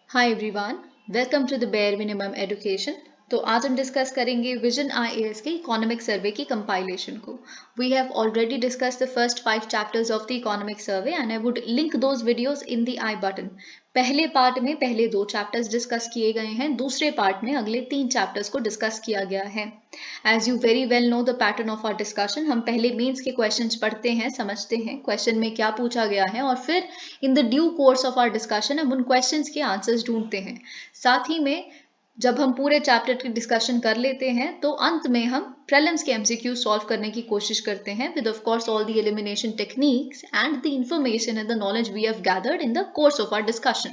Hi everyone, welcome to the bare minimum education. तो आज हम डिस्कस करेंगे विजन आईएएस के इकोनॉमिक सर्वे की कंपाइलेशन को। We have already discuss the first 5 chapters of the economic survey and I would link those videos in the I button. पहले part में पहले 2 चैप्टर्स डिस्कस किए गए हैं, दूसरे पार्ट में अगले 3 चैप्टर्स को डिस्कस किया गया है। As you very well know the pattern of our discussion, हम पहले मेंस के क्वेश्चंस पढ़ते हैं, समझते हैं क्वेश्चन में क्या पूछा गया है, और फिर in the due course of our discussion हम उन क्वेश्चंस के आंसर्स ढूंढते हैं। साथ ही में जब हम पूरे चैप्टर की डिस्कशन कर लेते हैं तो अंत में हम प्रीलिम्स के एमसीक्यू सॉल्व करने की कोशिश करते हैं with of course all the elimination techniques and the information and the knowledge we have gathered in the course of our discussion,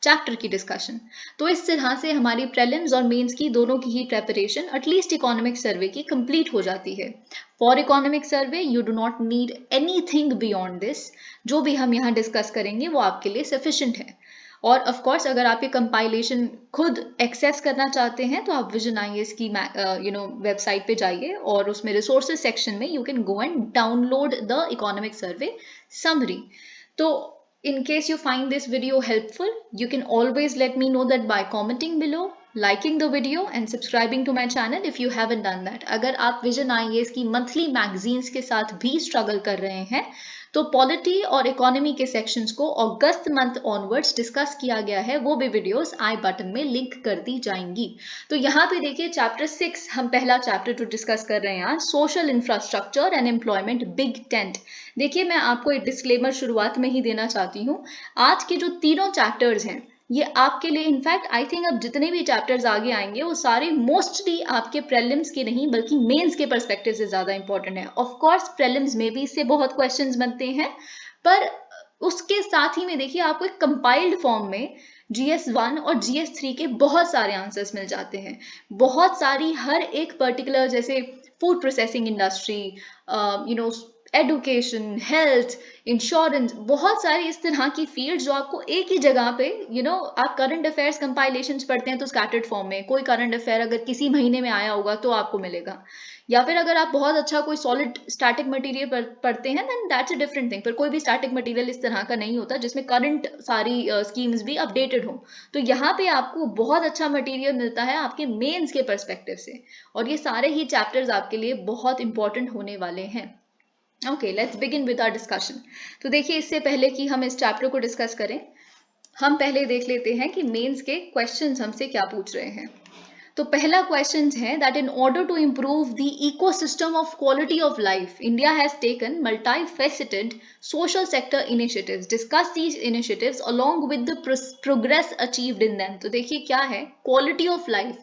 chapter की डिस्कशन। तो इस तरह से हमारी प्रीलिम्स और मेंस की दोनों की ही प्रेपरेशन एटलीस्ट इकोनॉमिक सर्वे की कंप्लीट हो जाती है। For economic survey you do not need anything beyond this. जो भी हम यहाँ डिस्कस करेंगे वो आपके लिए सफिशिएंट है। और ऑफ कोर्स अगर आप ये कंपाइलेशन खुद एक्सेस करना चाहते हैं तो आप विजन आईएएस की वेबसाइट पे जाइए और उसमें रिसोर्सेज सेक्शन में you can go and download the economic survey summary. तो in case you find this video helpful, you can always let me know that by commenting below, liking the video and subscribing to my channel if you haven't done that. अगर आप vision IAS की monthly magazines के साथ भी struggle कर रहे हैं तो पॉलिटी और इकोनॉमी के सेक्शंस को अगस्त मंथ ऑनवर्ड्स डिस्कस किया गया है, वो भी वीडियोस आई बटन में लिंक कर दी जाएंगी। तो यहाँ पे देखिए चैप्टर 6, हम पहला चैप्टर जो डिस्कस कर रहे हैं आज, social infrastructure and employment big tent. देखिए मैं आपको एक डिस्क्लेमर शुरुआत में ही देना चाहती हूँ, आज के जो तीनों चैप्टर्स हैं ये आपके लिए, इनफैक्ट आई थिंक अब जितने भी चैप्टर्स आगे आएंगे वो सारे मोस्टली आपके प्रीलिम्स के नहीं बल्कि मेंस के पर्सपेक्टिव से ज्यादा इंपॉर्टेंट है। ऑफ कोर्स प्रीलिम्स में भी इससे बहुत क्वेश्चंस बनते हैं, पर उसके साथ ही में देखिए आपको एक कंपाइल्ड फॉर्म में GS1 और GS3 के बहुत सारे आंसर्स मिल जाते हैं। बहुत सारी हर एक पर्टिकुलर, जैसे food processing industry, education, health, insurance, बहुत सारी इस तरह की फील्ड जो आपको एक ही जगह पे आप करंट अफेयर्स कंपाइलेशंस पढ़ते हैं तो स्कैटर्ड फॉर्म में कोई करंट अफेयर अगर किसी महीने में आया होगा तो आपको मिलेगा, या फिर अगर आप बहुत अच्छा कोई सॉलिड स्टैटिक मटेरियल पढ़ते हैं then that's a different thing. पर कोई भी स्टैटिक मटेरियल इस तरह का नहीं होता जिसमें करंट सारी स्कीम्स भी अपडेटेड हो। तो यहाँ पे आपको बहुत अच्छा मटेरियल मिलता है आपके मेंस के पर्सपेक्टिव से, और ये सारे ही चैप्टर्स आपके लिए बहुत इंपॉर्टेंट होने वाले हैं। Okay, let's begin with our discussion. तो देखिए इससे पहले कि हम इस चैप्टर को डिस्कस करें, हम पहले देख लेते हैं कि मेंस के क्वेश्चंस हमसे क्या पूछ रहे हैं। तो पहला क्वेश्चन है that in order to improve the ecosystem of quality of life, India has taken multifaceted social sector initiatives, discuss these initiatives along with the progress achieved in them. तो देखिए क्या है quality of life.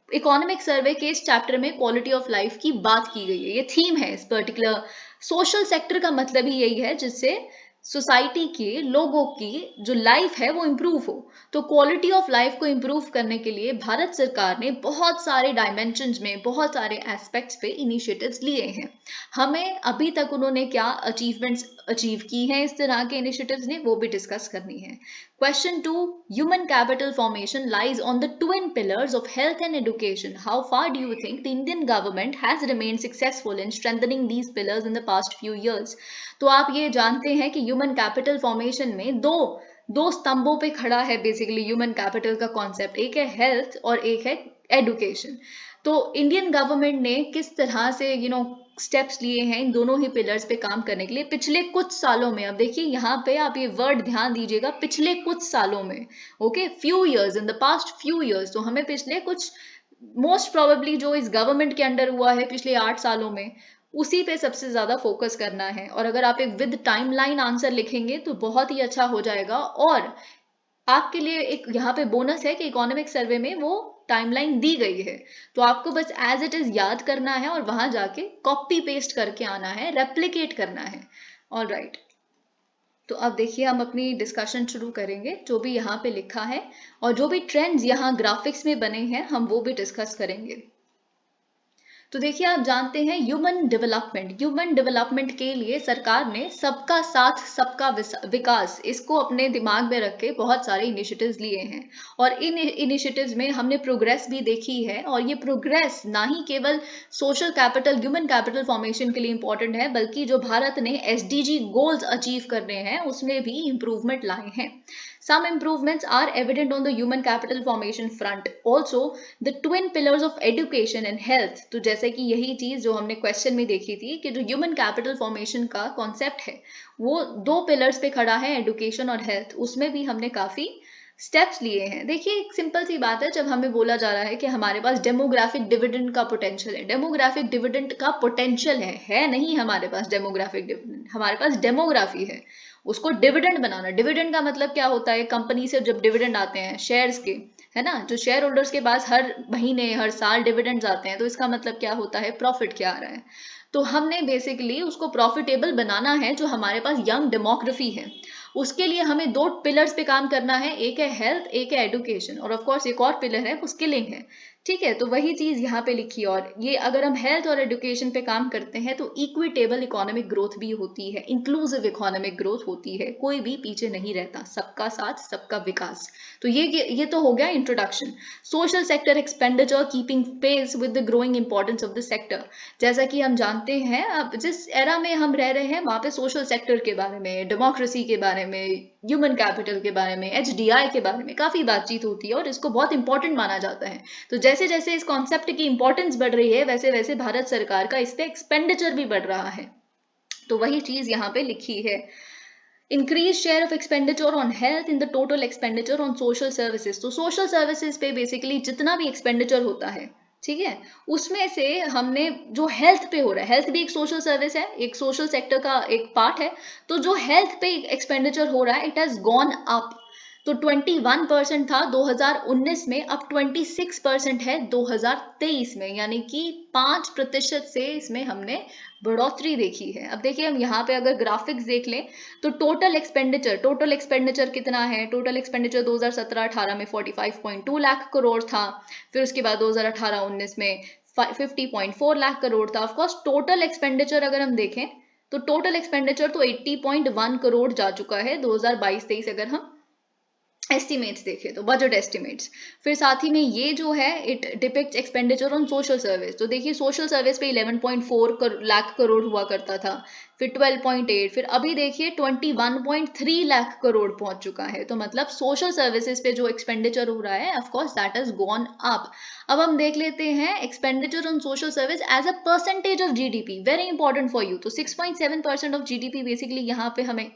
Economic survey के इस chapter में quality of life की बात की गई है, ये थीम है इस पर्टिकुलर। सोशल सेक्टर का मतलब ही यही है जिससे सोसाइटी के लोगों की जो लाइफ है वो इम्प्रूव हो। तो क्वालिटी ऑफ लाइफ को इम्प्रूव करने के लिए भारत सरकार ने बहुत सारे डायमेंशंस में, बहुत सारे एस्पेक्ट्स पे इनिशिएटिव्स लिए हैं। हमें अभी तक उन्होंने क्या अचीवमेंट्स अचीव की हैं इस तरह के इनिशिएटिव्स ने, वो भी डिस्कस करनी है। Question 2. Human capital formation lies on the twin pillars of health and education. How far do you think the Indian government has remained successful in strengthening these pillars in the past few years? तो आप ये जानते हैं कि human capital formation में दो स्तंभों पे खड़ा है बेसिकली ह्यूमन कैपिटल का कॉन्सेप्ट, एक है हेल्थ और एक है एडुकेशन। तो इंडियन गवर्नमेंट ने किस तरह से स्टेप्स लिए हैं इन दोनों ही पिलर्स पे काम करने के लिए पिछले कुछ सालों में। अब देखिए यहाँ पे आप ये वर्ड ध्यान दीजिएगा, पिछले कुछ सालों में, okay, few years, in the past few years. तो हमें पिछले कुछ, मोस्ट प्रोबेबली जो इस गवर्नमेंट के अंडर हुआ है पिछले 8 सालों में, उसी पे सबसे ज्यादा फोकस करना है। और अगर आप एक विद टाइमलाइन आंसर लिखेंगे तो बहुत ही अच्छा हो जाएगा। और आपके लिए एक यहाँ पे बोनस है कि इकोनॉमिक सर्वे में वो टाइमलाइन दी गई है, तो आपको बस एज इट इज याद करना है और वहां जाके कॉपी पेस्ट करके आना है, रेप्लिकेट करना है। ऑल राइट, तो अब देखिए हम अपनी डिस्कशन शुरू करेंगे। जो भी यहाँ पे लिखा है और जो भी ट्रेंड्स यहाँ ग्राफिक्स में बने हैं हम वो भी डिस्कस करेंगे। तो देखिए आप जानते हैं ह्यूमन डेवलपमेंट के लिए सरकार ने सबका साथ सबका विकास, इसको अपने दिमाग में रख के बहुत सारे इनिशिएटिव्स लिए हैं। और इन इनिशिएटिव्स में हमने प्रोग्रेस भी देखी है, और ये प्रोग्रेस ना ही केवल social capital, human capital formation के लिए इंपॉर्टेंट है, बल्कि जो भारत ने SDG गोल्स अचीव करने हैं उसमें भी इंप्रूवमेंट लाए हैं। Some improvements are evident on the human capital formation front. Also, the twin pillars of education and health. तो जैसे कि यही चीज जो हमने क्वेश्चन में देखी थी कि जो ह्यूमन कैपिटल फॉर्मेशन का कॉन्सेप्ट है वो दो पिलर्स पे खड़ा है, एडुकेशन और हेल्थ. उसमें भी हमने काफी स्टेप्स लिए हैं. देखिए एक सिंपल सी बात है, जब हमें बोला जा रहा है कि हमारे पास डेमोग्राफिक डिविडेंड का पोटेंशियल है, डेमोग्राफिक डिविडेंड का पोटेंशियल है नहीं हमारे पास डेमोग्राफिक डिविडेंड, हमारे पास डेमोग्राफी है. उसको डिविडेंड बनाना, डिविडेंड का मतलब क्या होता है, कंपनी से जब डिविडेंड आते हैं शेयर्स के, है ना, जो शेयर होल्डर्स के पास हर महीने हर साल डिविडेंड्स आते हैं, तो इसका मतलब क्या होता है, प्रॉफिट क्या आ रहा है. तो हमने बेसिकली उसको प्रॉफिटेबल बनाना है. जो हमारे पास यंग डेमोग्राफी है उसके लिए हमें दो पिलर्स पे काम करना है, एक है हेल्थ, एक है एजुकेशन, और ऑफ कोर्स एक और पिलर है वो स्किलिंग है. ठीक है, तो वही चीज यहाँ पे लिखी है. और ये अगर हम हेल्थ और एजुकेशन पे काम करते हैं तो इक्विटेबल इकोनॉमिक ग्रोथ भी होती है, इंक्लूसिव इकोनॉमिक ग्रोथ होती है, कोई भी पीछे नहीं रहता, सबका साथ सबका विकास. तो ये तो हो गया introduction. Social sector expenditure keeping pace with the growing importance of the sector. जैसा कि हम जानते हैं अब जिस एरा में हम रह रहे हैं वहां पे सोशल सेक्टर के बारे में, डेमोक्रेसी के बारे में, ह्यूमन कैपिटल के बारे में, एचडीआई के बारे में काफी बातचीत होती है और इसको बहुत इंपॉर्टेंट माना जाता है. तो जैसे जैसे इस कॉन्सेप्ट की इंपॉर्टेंस बढ़ रही है वैसे वैसे भारत सरकार का इस पे एक्सपेंडिचर भी बढ़ रहा है. तो वही चीज यहाँ पे लिखी है. Increase share of expenditure on health in the total expenditure on social services. तो social services पे बेसिकली जितना भी एक्सपेंडिचर होता है, ठीक है, उसमें से हमने जो हेल्थ पे हो रहा है, हेल्थ भी एक सोशल सर्विस है, एक सोशल सेक्टर का एक पार्ट है, तो जो हेल्थ पे एक्सपेंडिचर हो रहा है इट हैज गॉन अप. तो 21% था 2019 में, अब 26% है 2023 में, यानी कि 5% से इसमें हमने बढ़ोतरी देखी है. अब देखिए हम यहाँ पे अगर ग्राफिक्स देख लें तो टोटल एक्सपेंडिचर कितना है, टोटल एक्सपेंडिचर 2017-18 में 45.2 लाख करोड़ था, फिर उसके बाद 2018-19 में 50.4 लाख करोड़ था. ऑफकोर्स टोटल एक्सपेंडिचर अगर हम देखें तो टोटल एक्सपेंडिचर तो 80.1 करोड़ जा चुका है 2022-23 अगर हम एस्टिमेट्स देखें तो, बजट एस्टिमेट्स. फिर साथ ही में ये जो है it depicts expenditure on social service. तो देखिए सोशल सर्विस पे 11.4 लाख करोड़ हुआ करता था, फिर 12.8, फिर अभी देखिए 21.3 लाख करोड़ पहुंच चुका है. तो मतलब सोशल सर्विसेज पे जो एक्सपेंडिचर हो रहा है of course that has gone up. अब हम देख लेते हैं expenditure on social service as a percentage of GDP, very important for you. तो 6.7% ऑफ जीडीपी बेसिकली यहाँ पे हमें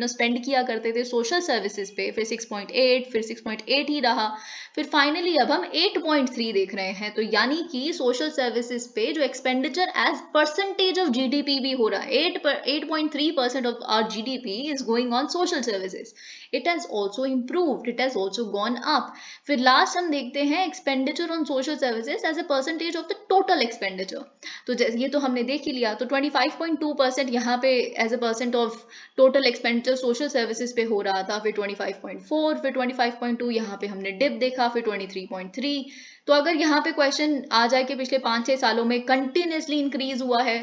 स्पेंड किया करते थे सोशल सर्विसेज पे, फिर 6.8, फिर 6.8 ही रहा, फिर फाइनली अब हम 8.3 देख रहे हैं. तो यानी कि सोशल सर्विसेज पे जो expenditure as percentage of GDP भी हो रहा है, 8.3% of our GDP is going on social services. It has also improved. It has also gone up. फिर लास्ट हम देखते हैं expenditure on social services as a percentage of the total expenditure. तो ये तो हमने देख ही लिया. तो 25.2% यहाँ पे as a percent of total expenditure social services पे हो रहा था, फिर 25.4, फिर 25.2, यहाँ पे हमने डिप देखा, फिर 23.3. तो अगर यहाँ पे क्वेश्चन आ जाए कि पिछले 5-6 सालों में कंटिन्यूसली इंक्रीज हुआ है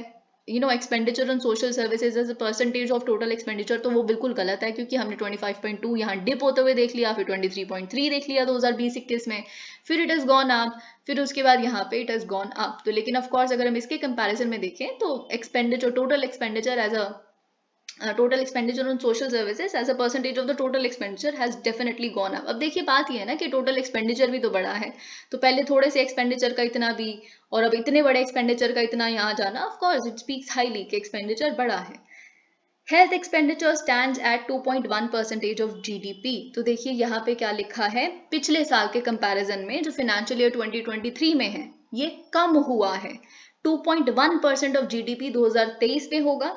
expenditure on social services as a percentage of total expenditure, तो वो बिल्कुल गलत है, क्योंकि हमने 25.2 यहाँ डिप होते हुए देख लिया, फिर 23.3 देख लिया 2020-21 में, फिर इट इज गॉन अप, फिर उसके बाद यहाँ पे इट इज गॉन अप. तो लेकिन ऑफ कोर्स अगर हम इसके कंपैरिजन में देखें तो expenditure, total expenditure as a total expenditure on social services as a percentage of the total expenditure has definitely gone up. अब देखिए बात ये है ना कि टोटल एक्सपेंडिचर भी तो बढ़ा है, तो पहले थोड़े से एक्सपेंडिचर का इतना भी और अब इतने बड़े एक्सपेंडिचर का इतना यहाँ जाना, of course it speaks highly कि एक्सपेंडिचर बढ़ा है. Health expenditure stands eight 2.1% of GDP. तो देखिए यहाँ पे क्या लिखा है, पिछले साल के कंपैरिजन में जो फाइनेंशियल ईयर 2023 में है ये कम हुआ है. 2.1% ऑफ जीडीपी 2023 में होगा,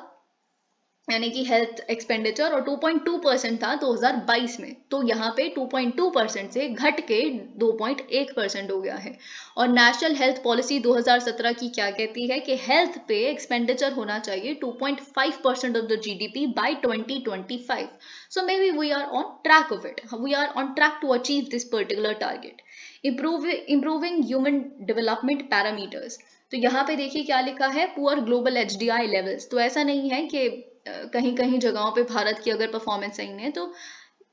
यानी कि हेल्थ एक्सपेंडिचर, और 2.2% था 2022 में. तो यहाँ पे 2.2% से घट के 2.1% हो गया है. और नेशनल हेल्थ पॉलिसी 2017 की क्या कहती है कि हेल्थ पे एक्सपेंडिचर होना चाहिए 2.5% of the GDP by 2025. So maybe we are on track of it, we are on track to achieve this particular target. Improving human development parameters. तो यहाँ पे देखिए क्या लिखा है, पुअर ग्लोबल एचडीआई लेवल्स. तो ऐसा नहीं है कि कहीं कहीं जगहों पे भारत की अगर परफॉर्मेंस सही है तो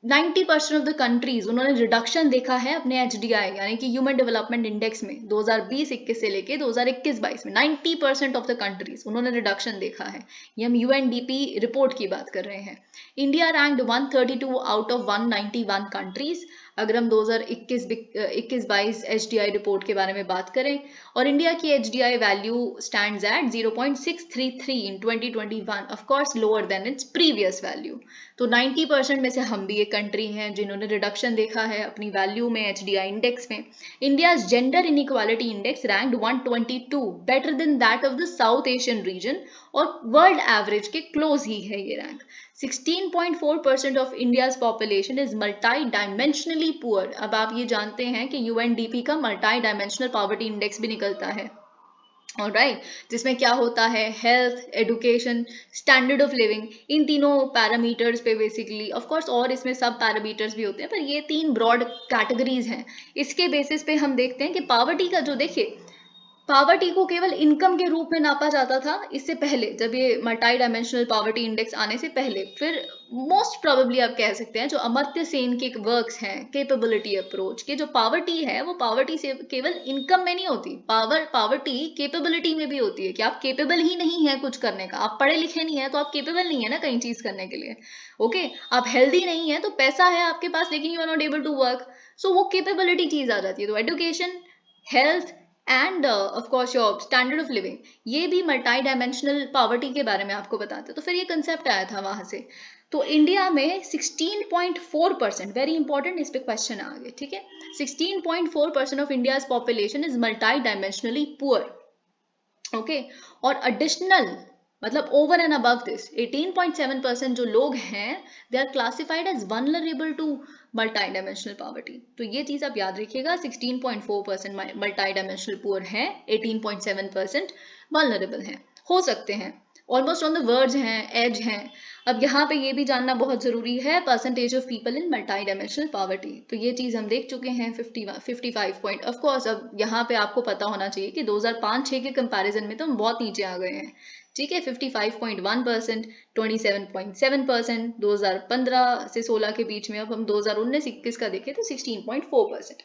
90% ऑफ द कंट्रीज उन्होंने रिडक्शन देखा है अपने HDI यानी कि ह्यूमन डेवलपमेंट इंडेक्स में 2020-21 से लेके 2021-22 में 90% ऑफ द कंट्रीज उन्होंने रिडक्शन देखा है। ये हम UNDP रिपोर्ट की बात कर रहे हैं। India ranked 132 out of 191 countries अगर हम 2021-22 HDI रिपोर्ट के बारे में बात करें, और इंडिया की HDI value stands eight 0.633 in 2021, of course lower than its previous value. तो 90% में से हम भी एक कंट्री हैं जिन्होंने रिडक्शन देखा है अपनी वैल्यू में HDI इंडेक्स में। India's gender inequality index ranked 122, better than that of the south Asian region, और वर्ल्ड एवरेज के क्लोज ही है ये rank. 16.4% of India's population is multi dimensionally poor. अब आप ये जानते हैं कि UNDP का मल्टी डायमेंशनल पॉवर्टी इंडेक्स भी निकलता है, ऑलराइट, जिसमें क्या होता है, health, education, standard of living, इन तीनों पैरामीटर्स पे बेसिकली, ऑफ कोर्स और इसमें सब पैरामीटर्स भी होते हैं, पर ये 3 ब्रॉड कैटेगरीज हैं। इसके बेसिस पे हम देखते हैं कि पॉवर्टी का जो, देखिए पॉवर्टी को केवल इनकम के रूप में नापा जाता था इससे पहले, जब ये मल्टी डायमेंशनल पॉवर्टी इंडेक्स आने से पहले। फिर मोस्ट प्रोबेबली आप कह सकते हैं जो अमर्त्य सेन के वर्क्स हैं कैपेबिलिटी अप्रोच के, जो पॉवर्टी है वो पॉवर्टी से केवल इनकम में नहीं होती, पॉवर्टी कैपेबिलिटी में भी होती है कि आप कैपेबल ही नहीं है कुछ करने का। आप पढ़े लिखे नहीं है तो आप कैपेबल नहीं है ना कई चीज करने के लिए। ओके, आप हेल्दी नहीं है तो पैसा है आपके पास लेकिन you are not able to work, so वो कैपेबिलिटी चीज आ जाती है। तो education, health and of course your standard of living, ये भी मल्टी डायमेंशनल पॉवर्टी के बारे में आपको बताते हैं। तो फिर ये कंसेप्ट आया था वहां से। तो इंडिया में 16.4%, वेरी इंपॉर्टेंट, इस पे क्वेश्चन आ गए, ठीक है। 16.4% of India's population is multi dimensionally poor, okay. और एडिशनल मतलब ओवर एंड अबव दिस 18.7% जो लोग हैं they are classified as vulnerable to multi dimensional poverty. तो ये चीज आप याद रखिएगा, 16.4% मल्टी डायमेंशनल पुअर है, 18.7% वल्नरेबल हैं, हो सकते हैं, ऑलमोस्ट ऑन द वर्ज हैं, एज हैं। अब यहाँ पे ये भी जानना बहुत जरूरी है, percentage of people in multi dimensional poverty. तो ये चीज हम देख चुके हैं 55 पॉइंट। ऑफ कोर्स अब यहाँ पे आपको पता होना चाहिए कि 2005-6 के कंपैरिजन में तो हम बहुत नीचे आ गए हैं, ठीक है। 55.1%, 27.7%, 2015 से 16 के बीच में। अब हम 2019-21 का देखें तो 16.4%।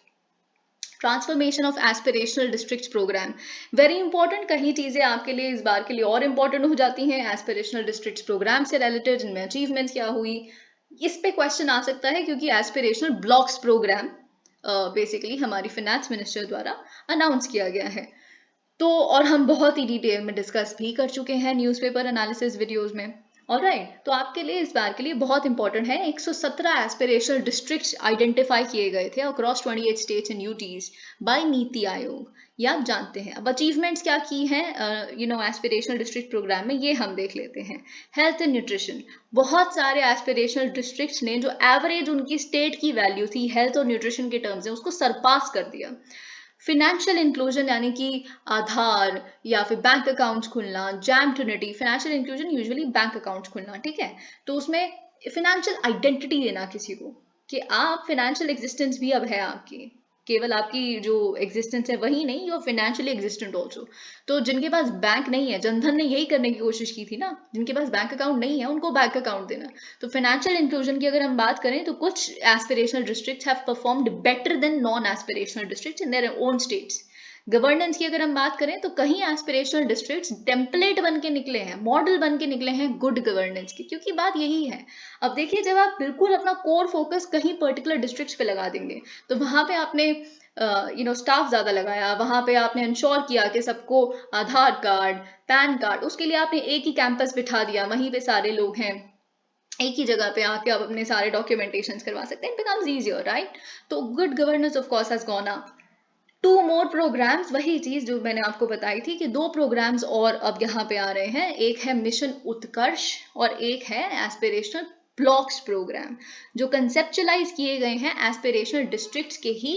Transformation of aspirational district program, very important. कई चीजें आपके लिए इस बार के लिए और इंपॉर्टेंट हो जाती हैं एस्पिरेशनल डिस्ट्रिक्ट प्रोग्राम से रिलेटेड, जिनमें अचीवमेंट्स क्या हुई, इस पे क्वेश्चन आ सकता है क्योंकि एस्पिरेशनल ब्लॉक्स प्रोग्राम बेसिकली हमारी फिनेंस मिनिस्टर द्वारा अनाउंस किया गया है। तो और हम बहुत ही डिटेल में डिस्कस भी कर चुके हैं न्यूज़पेपर एनालिसिस वीडियोस में, ऑलराइट। तो आपके लिए इस बार के लिए बहुत इंपॉर्टेंट है, 117 एस्पिरेशनल डिस्ट्रिक्ट्स आइडेंटिफाई किए गए थे across 28 states and UTs by NITI Aayog, ये आप जानते हैं। अब अचीवमेंट्स क्या की हैं एस्पिरेशनल डिस्ट्रिक्ट प्रोग्राम में, ये हम देख लेते हैं। हेल्थ एंड न्यूट्रिशन, बहुत सारे एस्पिरेशनल डिस्ट्रिक्ट्स ने जो एवरेज उनकी स्टेट की वैल्यू थी हेल्थ और न्यूट्रिशन के टर्म्स में, उसको सरपास कर दिया। फिनेंशियल इंक्लूजन यानी कि आधार या फिर बैंक अकाउंट्स खुलना, JAM trinity, financial inclusion usually bank accounts खुलना, ठीक है। तो उसमें फिनेंशियल आइडेंटिटी देना किसी को कि आप फिनेंशियल एग्जिस्टेंस भी अब है आपकी, केवल आपकी जो एग्जिस्टेंस है वही नहीं, यू फाइनेंशियली एग्जिस्टेंट ऑल्सो। तो जिनके पास बैंक नहीं है, जनधन ने यही करने की कोशिश की थी ना, जिनके पास बैंक अकाउंट नहीं है उनको बैंक अकाउंट देना। तो फाइनेंशियल इंक्लूजन की अगर हम बात करें तो कुछ aspirational districts have performed better than non aspirational districts in their own states. Governance की अगर हम बात करें तो कहीं एस्पिरेशनल डिस्ट्रिक्ट्स टेम्पलेट बन के निकले हैं, मॉडल बन के निकले हैं गुड गवर्नेंस की, क्योंकि बात यही है। अब देखिए, जब आप बिल्कुल अपना कोर फोकस कहीं पर्टिकुलर डिस्ट्रिक्ट्स पे लगा देंगे तो वहां पे आपने स्टाफ ज्यादा लगाया, वहां पे आपने इंश्योर किया कि सबको आधार कार्ड, पैन कार्ड, उसके लिए आपने एक ही कैंपस बिठा दिया, वहीं पे सारे लोग हैं, एक ही जगह पे आके आप अपने सारे डॉक्यूमेंटेशन करवा सकते हैं, इट बिकम्स इजियर, राइट। तो good governance of course has gone up. 2 more programs, वही चीज जो मैंने आपको बताई थी कि 2 प्रोग्राम्स और अब यहाँ पे आ रहे हैं, एक है मिशन उत्कर्ष और एक है एस्पिरेशनल ब्लॉक्स प्रोग्राम, जो कंसेप्चुलाइज किए गए हैं एस्पिरेशनल डिस्ट्रिक्ट्स के ही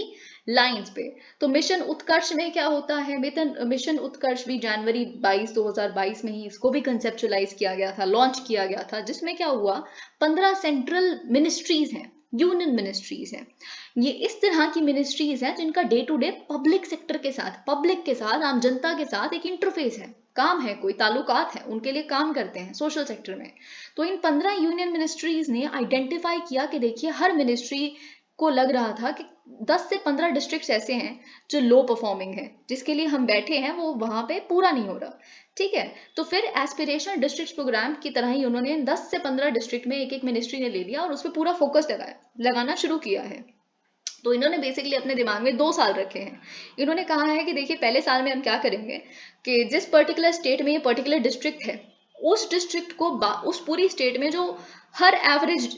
लाइंस पे। तो मिशन उत्कर्ष में क्या होता है, मिशन उत्कर्ष भी जनवरी 2022 में ही इसको भी कंसेप्चुलाइज किया गया था, लॉन्च किया गया था, जिसमें क्या हुआ, 15 सेंट्रल मिनिस्ट्रीज हैं, यूनियन मिनिस्ट्रीज हैं। ये इस तरह की मिनिस्ट्रीज हैं जिनका day to day public sector के साथ, पब्लिक के साथ, आम जनता के साथ एक इंटरफेस है, काम है, कोई ताल्लुकात है, उनके लिए काम करते हैं सोशल सेक्टर में। तो इन 15 यूनियन मिनिस्ट्रीज ने आइडेंटिफाई किया कि देखिए हर मिनिस्ट्री को लग रहा था कि 10 से 15 डिस्ट्रिक्ट्स ऐसे हैं जो लो परफॉर्मिंग है, जिसके लिए हम बैठे हैं वो वहां पे पूरा नहीं हो रहा। ठीक है, तो फिर एस्पिरेशनल डिस्ट्रिक्ट प्रोग्राम की तरह ही उन्होंने 10 से 15 डिस्ट्रिक्ट में एक एक मिनिस्ट्री ने ले लिया और उस पर पूरा फोकस लगाना शुरू किया है। तो इन्होंने बेसिकली अपने दिमाग में 2 साल रखे हैं। इन्होंने कहा है कि देखिए पहले साल में हम क्या करेंगे कि जिस पर्टिकुलर स्टेट में ये पर्टिकुलर डिस्ट्रिक्ट है, उस डिस्ट्रिक्ट को उस पूरी स्टेट में जो हर एवरेज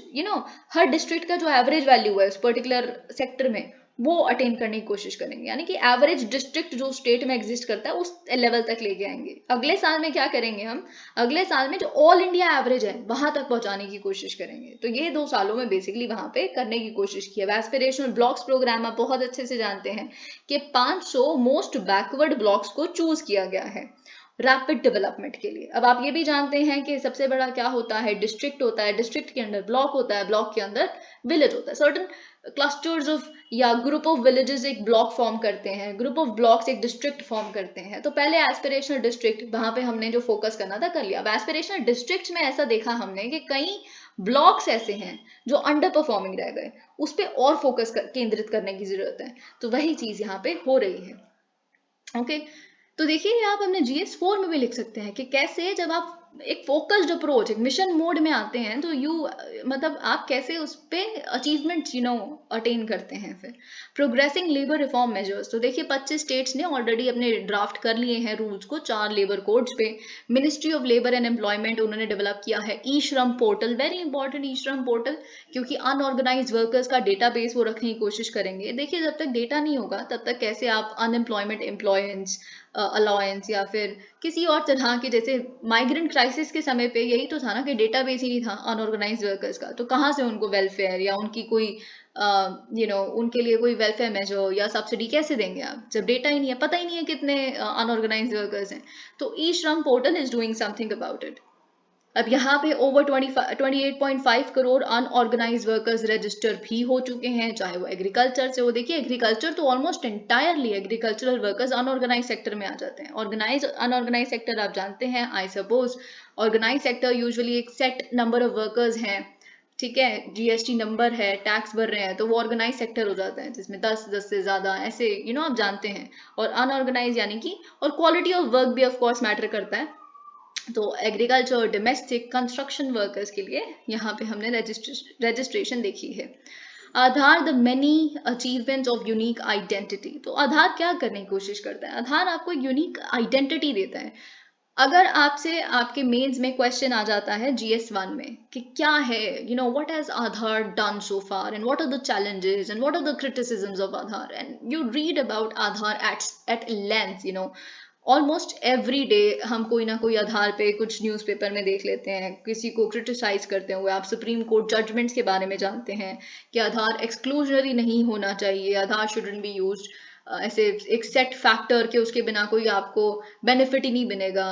हर डिस्ट्रिक्ट का जो एवरेज वैल्यू है उस पर्टिकुलर सेक्टर में, वो अटेन करने की कोशिश करेंगे। यानी कि एवरेज डिस्ट्रिक्ट जो स्टेट में एग्जिस्ट करता है उस लेवल तक लेके आएंगे। अगले साल में क्या करेंगे हम, अगले साल में जो ऑल इंडिया एवरेज है वहां तक पहुंचाने की कोशिश करेंगे। तो ये 2 सालों में बेसिकली वहां पे करने की कोशिश की है। एस्पिरेशनल ब्लॉक्स प्रोग्राम आप बहुत अच्छे से जानते हैं कि 500 मोस्ट बैकवर्ड ब्लॉक्स को चूज किया गया है रैपिड डेवलपमेंट के लिए। अब आप ये भी जानते हैं कि सबसे बड़ा क्या होता है, डिस्ट्रिक्ट होता है, डिस्ट्रिक्ट के अंदर ब्लॉक होता है, ब्लॉक के अंदर विलेज होता है। सर्टन क्लस्टर्स ऑफ या ग्रुप ऑफ विलेजेस एक ब्लॉक फॉर्म करते हैं, ग्रुप ऑफ ब्लॉक्स एक डिस्ट्रिक्ट फॉर्म करते हैं। तो पहले एस्पिरेशनल डिस्ट्रिक्ट वहां पे हमने जो फोकस करना था कर लिया। अब एस्पिरेशनल डिस्ट्रिक्ट में ऐसा देखा हमने कि कई ब्लॉक्स ऐसे हैं जो अंडर परफॉर्मिंग रह गए, उस पर और फोकस केंद्रित करने की जरूरत है। तो वही चीज यहाँ पे हो रही है। ओके, तो देखिए आप अपने GS4 में भी लिख सकते हैं कि कैसे जब आप एक फोकस्ड अप्रोच, एक मिशन मोड में आते हैं तो मतलब आप कैसे उस पे अचीवमेंट अटेन करते हैं। फिर प्रोग्रेसिंग लेबर रिफॉर्म मेजर्स, तो देखिए 25 स्टेट्स ने ऑलरेडी अपने ड्राफ्ट कर लिए हैं रूल्स को 4 लेबर कोड्स पे। Ministry of labour and employment उन्होंने डेवलप किया है ई श्रम पोर्टल, वेरी इंपॉर्टेंट ई श्रम पोर्टल, क्योंकि अनऑर्गेनाइज वर्कर्स का डेटाबेस वो रखने की कोशिश करेंगे। देखिए जब तक डेटा नहीं होगा तब तक कैसे आप अनएम्प्लॉयमेंट एम्प्लॉयंस अलाउंस या फिर किसी और तरह के, जैसे माइग्रेंट क्राइसिस के समय पे यही तो था ना कि डेटाबेस ही नहीं था अनऑर्गेनाइज वर्कर्स का, तो कहाँ से उनको वेलफेयर या उनकी कोई उनके लिए कोई वेलफेयर मेजर या सब्सिडी कैसे देंगे आप जब डेटा ही नहीं है, पता ही नहीं है कितने अनऑर्गेनाइज वर्कर्स हैं। तो e Shram portal is doing something about it. अब यहाँ पे over 28.5 crore unorganised workers register भी हो चुके हैं, चाहे वो एग्रीकल्चर से हो। देखिए एग्रीकल्चर तो almost entirely agricultural workers unorganised sector में आ जाते हैं। ऑर्गेनाइज अनऑर्गेनाइज सेक्टर आप जानते हैं, I suppose organised sector usually एक सेट नंबर ऑफ वर्कर्स हैं, ठीक है, GST नंबर है, टैक्स भर रहे हैं, तो वो ऑर्गेनाइज सेक्टर हो जाता है जिसमें 10 से ज्यादा ऐसे आप जानते हैं। और अनऑर्गेनाइज यानी कि, और क्वालिटी ऑफ वर्क भी ऑफ कोर्स मैटर करता है। तो एग्रीकल्चर, डोमेस्टिक, कंस्ट्रक्शन वर्कर्स के लिए यहाँ पे हमने रजिस्ट्रेशन देखी है। Aadhaar the many achievements of unique identity, तो आधार क्या करने की कोशिश करता है, आधार आपको यूनिक आइडेंटिटी देता है। अगर आपसे आपके मेंस में क्वेश्चन आ जाता है GS1 में कि क्या है, what has Aadhaar done so far and what are the challenges and what are the criticisms of Aadhaar, and you read about Aadhaar at length, almost every day हम कोई ना कोई आधार पे कुछ न्यूज़पेपर में देख लेते हैं, किसी को क्रिटिसाइज करते हुए। आप सुप्रीम कोर्ट जजमेंट्स के बारे में जानते हैं कि आधार एक्सक्लूजनरी नहीं होना चाहिए, आधार शुडंट बी यूज्ड ऐसे एक सेट फैक्टर के उसके बिना कोई आपको बेनिफिट ही नहीं बनेगा।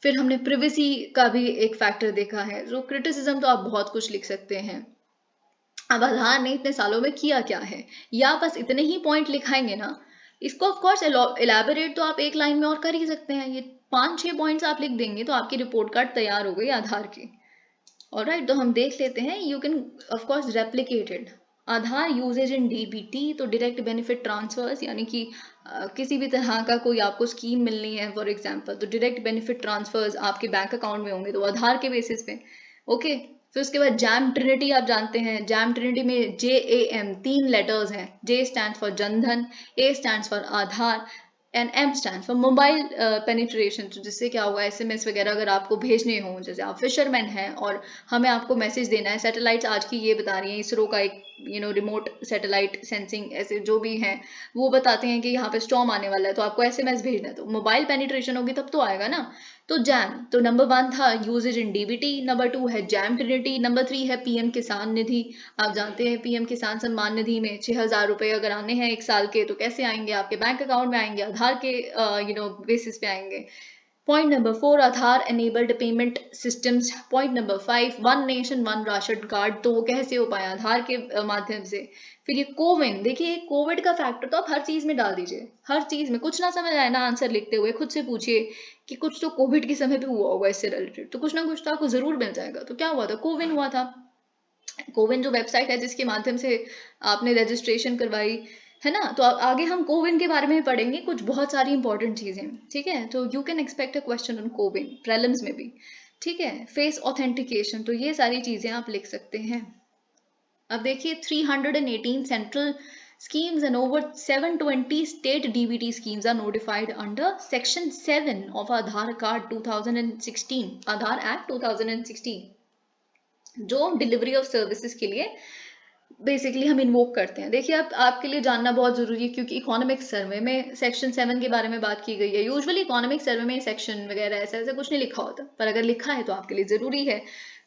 फिर हमने प्रिवेसी का भी एक फैक्टर देखा है। जो क्रिटिसिज्म तो आप बहुत कुछ लिख सकते हैं। अब आधार ने इतने सालों में किया क्या है, या बस इतने ही पॉइंट लिखाएंगे ना, इसको ऑफ कोर्स एलैबोरेट तो आप एक लाइन में और कर ही सकते हैं। ये 5-6 पॉइंट्स आप लिख देंगे तो आपकी रिपोर्ट कार्ड तैयार हो गई आधार की। ऑलराइट, तो हम देख लेते हैं, you can of course replicated Aadhaar usages in DBT, तो डायरेक्ट बेनिफिट ट्रांसफर्स, यानी कि किसी भी तरह का कोई आपको स्कीम मिलनी है फॉर एग्जांपल, तो डायरेक्ट बेनिफिट ट्रांसफर्स आपके बैंक अकाउंट में होंगे तो आधार के बेसिस पे। ओके, फिर उसके बाद जैम ट्रिनिटी आप जानते हैं, जैम ट्रिनिटी में JAM 3 लेटर्स हैं। J stand for Jan Dhan, A stand for Aadhaar and M stand for mobile penetration. तो जिससे क्या होगा, SMS वगैरह अगर आपको भेजने हों, जैसे आप फिशरमैन हैं और हमें आपको मैसेज देना है, सैटेलाइट्स आज की ये बता रही हैं, इसरो का एक रिमोट सैटेलाइट सेंसिंग ऐसे जो भी हैं वो बताते हैं कि यहाँ पे स्टॉर्म आने वाला है, तो आपको SMS भेजना है, तो मोबाइल पेनिट्रेशन होगी तब तो आएगा ना। तो जैम, तो नंबर 1 था यूजेज इन DBT, नंबर 2 है जैम ट्रिनिटी, नंबर 3 है PM किसान निधि। आप जानते हैं PM किसान सम्मान निधि में 6,000 रुपए अगर आने हैं 1 साल के तो कैसे आएंगे, आपके बैंक अकाउंट में आएंगे, आधार के बेसिस पे आएंगे। Point number 4, Aadhaar enabled payment systems. Point number 5, one nation one ration card. तो वो कैसे हो पाया? आधार के माध्यम से। फिर ये कोविन, देखिए कोविड का फैक्टर तो आप हर चीज में डाल दीजिए, हर चीज में। कुछ ना समझ आए ना आंसर लिखते हुए, खुद से पूछिए कि कुछ तो कोविड के समय पे हुआ होगा इससे रिलेटेड, तो कुछ ना कुछ तो आपको जरूर मिल जाएगा। तो क्या हुआ था? कोविन हुआ था। कोविन जो वेबसाइट है जिसके माध्यम से आपने रजिस्ट्रेशन करवाई, है ना? तो आगे हम कोविन के बारे में पढ़ेंगे, कुछ बहुत सारी इंपॉर्टेंट चीजें, ठीक है? तो you can expect a question on CoWIN prelims में भी, ठीक है? फेस ऑथेंटिकेशन, तो ये सारी चीजें आप लिख सकते हैं। अब देखिए 318 central schemes and over 720 state DBT schemes are notified under section 7 of Aadhaar card 2016, Aadhaar Act 2016, जो डिलीवरी ऑफ सर्विसेज के लिए बेसिकली हम इन्वोक करते हैं। देखिए अब आपके लिए जानना बहुत जरूरी है, क्योंकि इकोनॉमिक सर्वे में सेक्शन 7 के बारे में बात की गई है। यूजुअली इकोनॉमिक सर्वे में सेक्शन वगैरह ऐसा ऐसा कुछ नहीं लिखा होता, पर अगर लिखा है तो आपके लिए जरूरी है।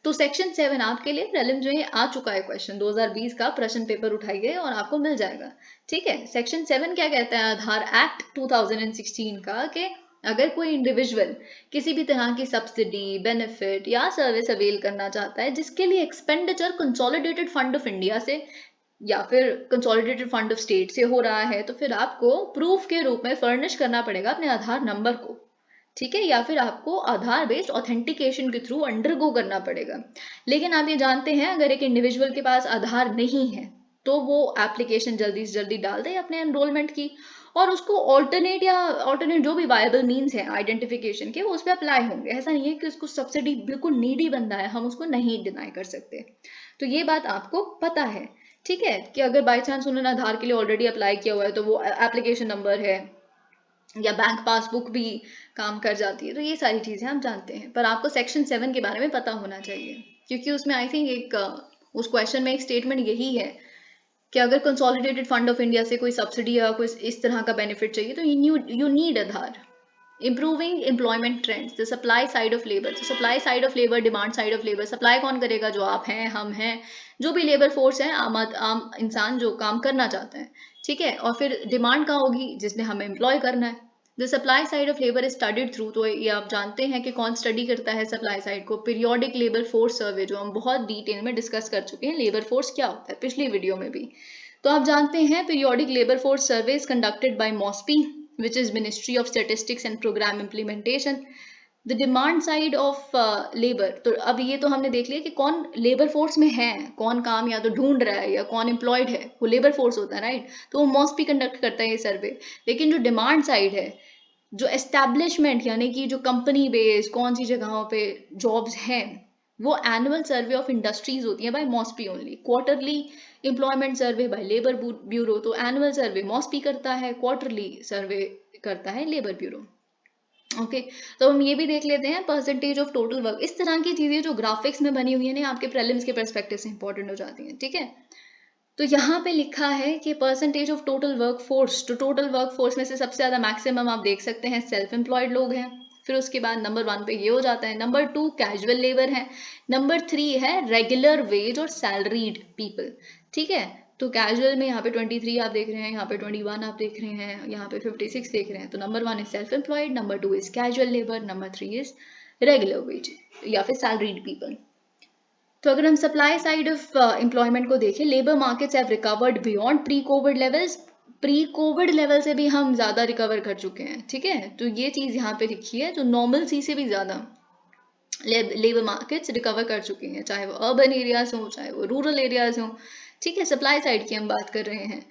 तो सेक्शन 7 आपके लिए प्रीलिम्स में आ चुका है क्वेश्चन, 2020 का प्रश्न पेपर उठाइए और आपको मिल जाएगा, ठीक है? सेक्शन 7 क्या कहता है आधार एक्ट 2016 का, कि अगर कोई इंडिविजुअल किसी भी तरह की सब्सिडी, बेनिफिट या सर्विस अवेल करना चाहता है जिसके लिए expenditure consolidated fund of India से या फिर कंसोलिडेटेड फंड ऑफ स्टेट से हो रहा है, तो फिर आपको प्रूफ के रूप में फर्निश करना पड़ेगा अपने आधार नंबर को, ठीक है? या फिर आपको आधार बेस्ड ऑथेंटिकेशन के थ्रू अंडरगो करना पड़ेगा। लेकिन आप ये जानते हैं अगर एक इंडिविजुअल के पास आधार नहीं है तो वो एप्लीकेशन जल्दी से जल्दी डाल दे अपने एनरोलमेंट की, और उसको ऑल्टरनेट जो भी वायबल मीन्स है आइडेंटिफिकेशन के, वो उस पर अप्लाई होंगे। ऐसा नहीं है कि उसको सब्सिडी बिल्कुल नीडी बंदा है, हम उसको नहीं डिनाई कर सकते। तो ये बात आपको पता है, ठीक है? कि अगर बाई चांस उन्होंने आधार के लिए ऑलरेडी अप्लाई किया हुआ है तो वो एप्लीकेशन नंबर है या बैंक पासबुक भी काम कर जाती है। तो ये सारी चीजें हम जानते हैं, पर आपको सेक्शन 7 के बारे में पता होना चाहिए, क्योंकि उसमें आई थिंक एक उस क्वेश्चन में एक स्टेटमेंट यही है कि अगर कंसोलिडेटेड फंड ऑफ इंडिया से कोई सब्सिडी या कोई इस तरह का बेनिफिट चाहिए तो you need Aadhaar. Improving employment trends, the supply side of labour. तो supply side of labour, demand side of labour, supply कौन करेगा? जो आप हैं, हम हैं, जो भी लेबर फोर्स है, आम इंसान जो काम करना चाहते हैं, ठीक है? और फिर डिमांड कहाँ होगी? जिसने हमें एम्प्लॉय करना है। The supply side of labour is studied through, तो ये आप जानते हैं कि कौन स्टडी करता है सप्लाई साइड को? पीरियोडिक लेबर फोर्स सर्वे, जो हम बहुत डिटेल में डिस्कस कर चुके हैं, लेबर फोर्स क्या होता है पिछली वीडियो में भी। तो आप जानते हैं periodic labour force survey is conducted by MoSPI, which is Ministry of Statistics and Program Implementation. The demand side of labor, तो अब ये तो हमने देख लिया कि कौन लेबर फोर्स में है, कौन काम या तो ढूंढ रहा है या कौन एम्प्लॉयड है, वो लेबर फोर्स होता है, राइट? तो वो मॉस्पी कंडक्ट करता है ये सर्वे। लेकिन जो डिमांड साइड है, जो एस्टैब्लिशमेंट यानी कि जो कंपनी बेस्ड कौन सी जगहों पे जॉब्स हैं, वो एनुअल सर्वे ऑफ इंडस्ट्रीज होती है by MoSPI only. Quarterly employment survey by labour bureau, तो एनुअल सर्वे मॉस्पी करता है, क्वार्टरली सर्वे करता है लेबर ब्यूरो। ओके, तो हम ये भी देख लेते हैं परसेंटेज ऑफ टोटल वर्क। इस तरह की चीजें जो ग्राफिक्स में बनी हुई है ना, आपके प्रीलिम्स के पर्सपेक्टिव से इंपॉर्टेंट हो जाती हैं, ठीक है? तो यहाँ पे लिखा है कि percentage of total work force, तो टोटल वर्क फोर्स में से सबसे ज्यादा मैक्सिमम आप देख सकते हैं सेल्फ एम्प्लॉयड लोग हैं। फिर उसके बाद नंबर 1 पे ये हो जाता है। नंबर 2 कैजुअल लेबर है। नंबर 3 है रेगुलर वेज और सैलरीड पीपल, ठीक है? तो कैजुअल में यहाँ पे 23 आप देख रहे हैं, यहाँ पे 21 आप देख रहे हैं, यहाँ पे 56 देख रहे हैं। तो number 1 is self employed, number 2 is casual labour, number 3 is regular wage या फिर सैलरीड पीपल। तो अगर हम सप्लाई साइड ऑफ एम्प्लॉयमेंट को देखें, labour markets have recovered beyond pre Covid levels. Pre Covid level से भी हम ज्यादा रिकवर कर चुके हैं, ठीक है? तो ये चीज यहाँ पे लिखी है, तो नॉर्मल सी से भी ज्यादा लेबर मार्केट्स रिकवर कर चुके हैं, चाहे वो अर्बन एरियाज हो चाहे वो रूरल एरियाज हो, ठीक है? सप्लाई साइड की हम बात कर रहे हैं।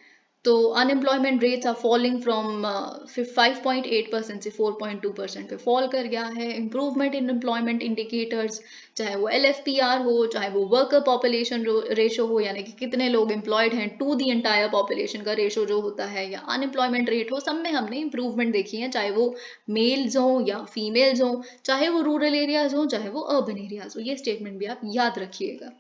तो unemployment rates are falling from 5.8% से 4.2% पे फॉल कर गया है। इम्प्रूवमेंट इन एम्प्लॉयमेंट इंडिकेटर्स, चाहे वो LFPR हो, चाहे वो वर्कर पॉपुलेशन रेशो हो, यानी कि कितने लोग एम्प्लॉयड हैं टू दी एंटायर पॉपुलेशन का रेशो जो होता है, या अनएम्प्लॉयमेंट रेट हो, सब में हमने इंप्रूवमेंट देखी है, चाहे वो मेल्स हो या फीमेल्स हो, चाहे वो रूरल एरियाज हो चाहे वो अर्बन एरियाज हो। ये स्टेटमेंट भी आप याद रखिएगा।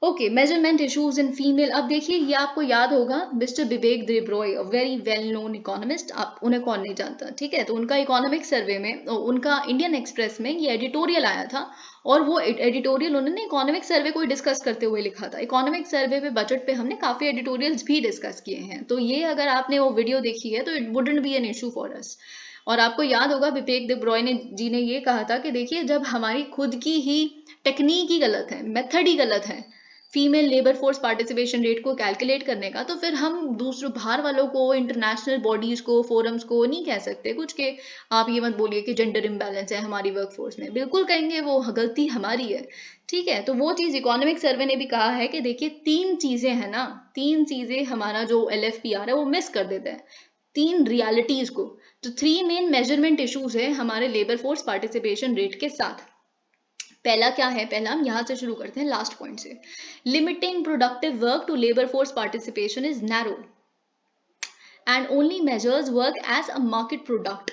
Okay, measurement issues in female. अब देखिए ये आपको याद होगा, mister Bibek Debroy, a very well known economist, आप उन्हें कौन नहीं जानता, ठीक है? तो उनका इकोनॉमिक सर्वे में, उनका इंडियन एक्सप्रेस में ये एडिटोरियल आया था, और वो एडिटोरियल उन्होंने इकोनॉमिक सर्वे को डिस्कस करते हुए लिखा था। इकोनॉमिक सर्वे पे, बजट पे हमने काफी एडिटोरियल्स भी डिस्कस किए हैं, तो ये अगर आपने वो वीडियो देखी है तो it wouldn't be an issue for us. और आपको याद होगा विवेक देब्रॉय ने जी ने ये कहा था कि देखिए जब हमारी खुद की ही टेक्निक ही गलत है, मेथड ही गलत है female labour force participation rate को कैलकुलेट करने का, तो फिर हम दूसरों बाहर वालों को, इंटरनेशनल बॉडीज को, फोरम्स को नहीं कह सकते कुछ के आप ये मत बोलिए कि जेंडर इम्बैलेंस है हमारी वर्कफोर्स में। बिल्कुल कहेंगे, वो गलती हमारी है। ठीक है, तो वो चीज इकोनॉमिक सर्वे ने भी कहा है कि देखिए 3 चीजें हैं ना, 3 चीजें हमारा जो LFPR है वो मिस कर देता है, 3 रियलिटीज को। तो 3 मेन मेजरमेंट इश्यूज है हमारे लेबर फोर्स पार्टिसिपेशन रेट के साथ। पहला क्या है, पहला हम यहां से शुरू करते हैं लास्ट पॉइंट से। Limiting productive work to labour force participation is narrow and only measures work as a market product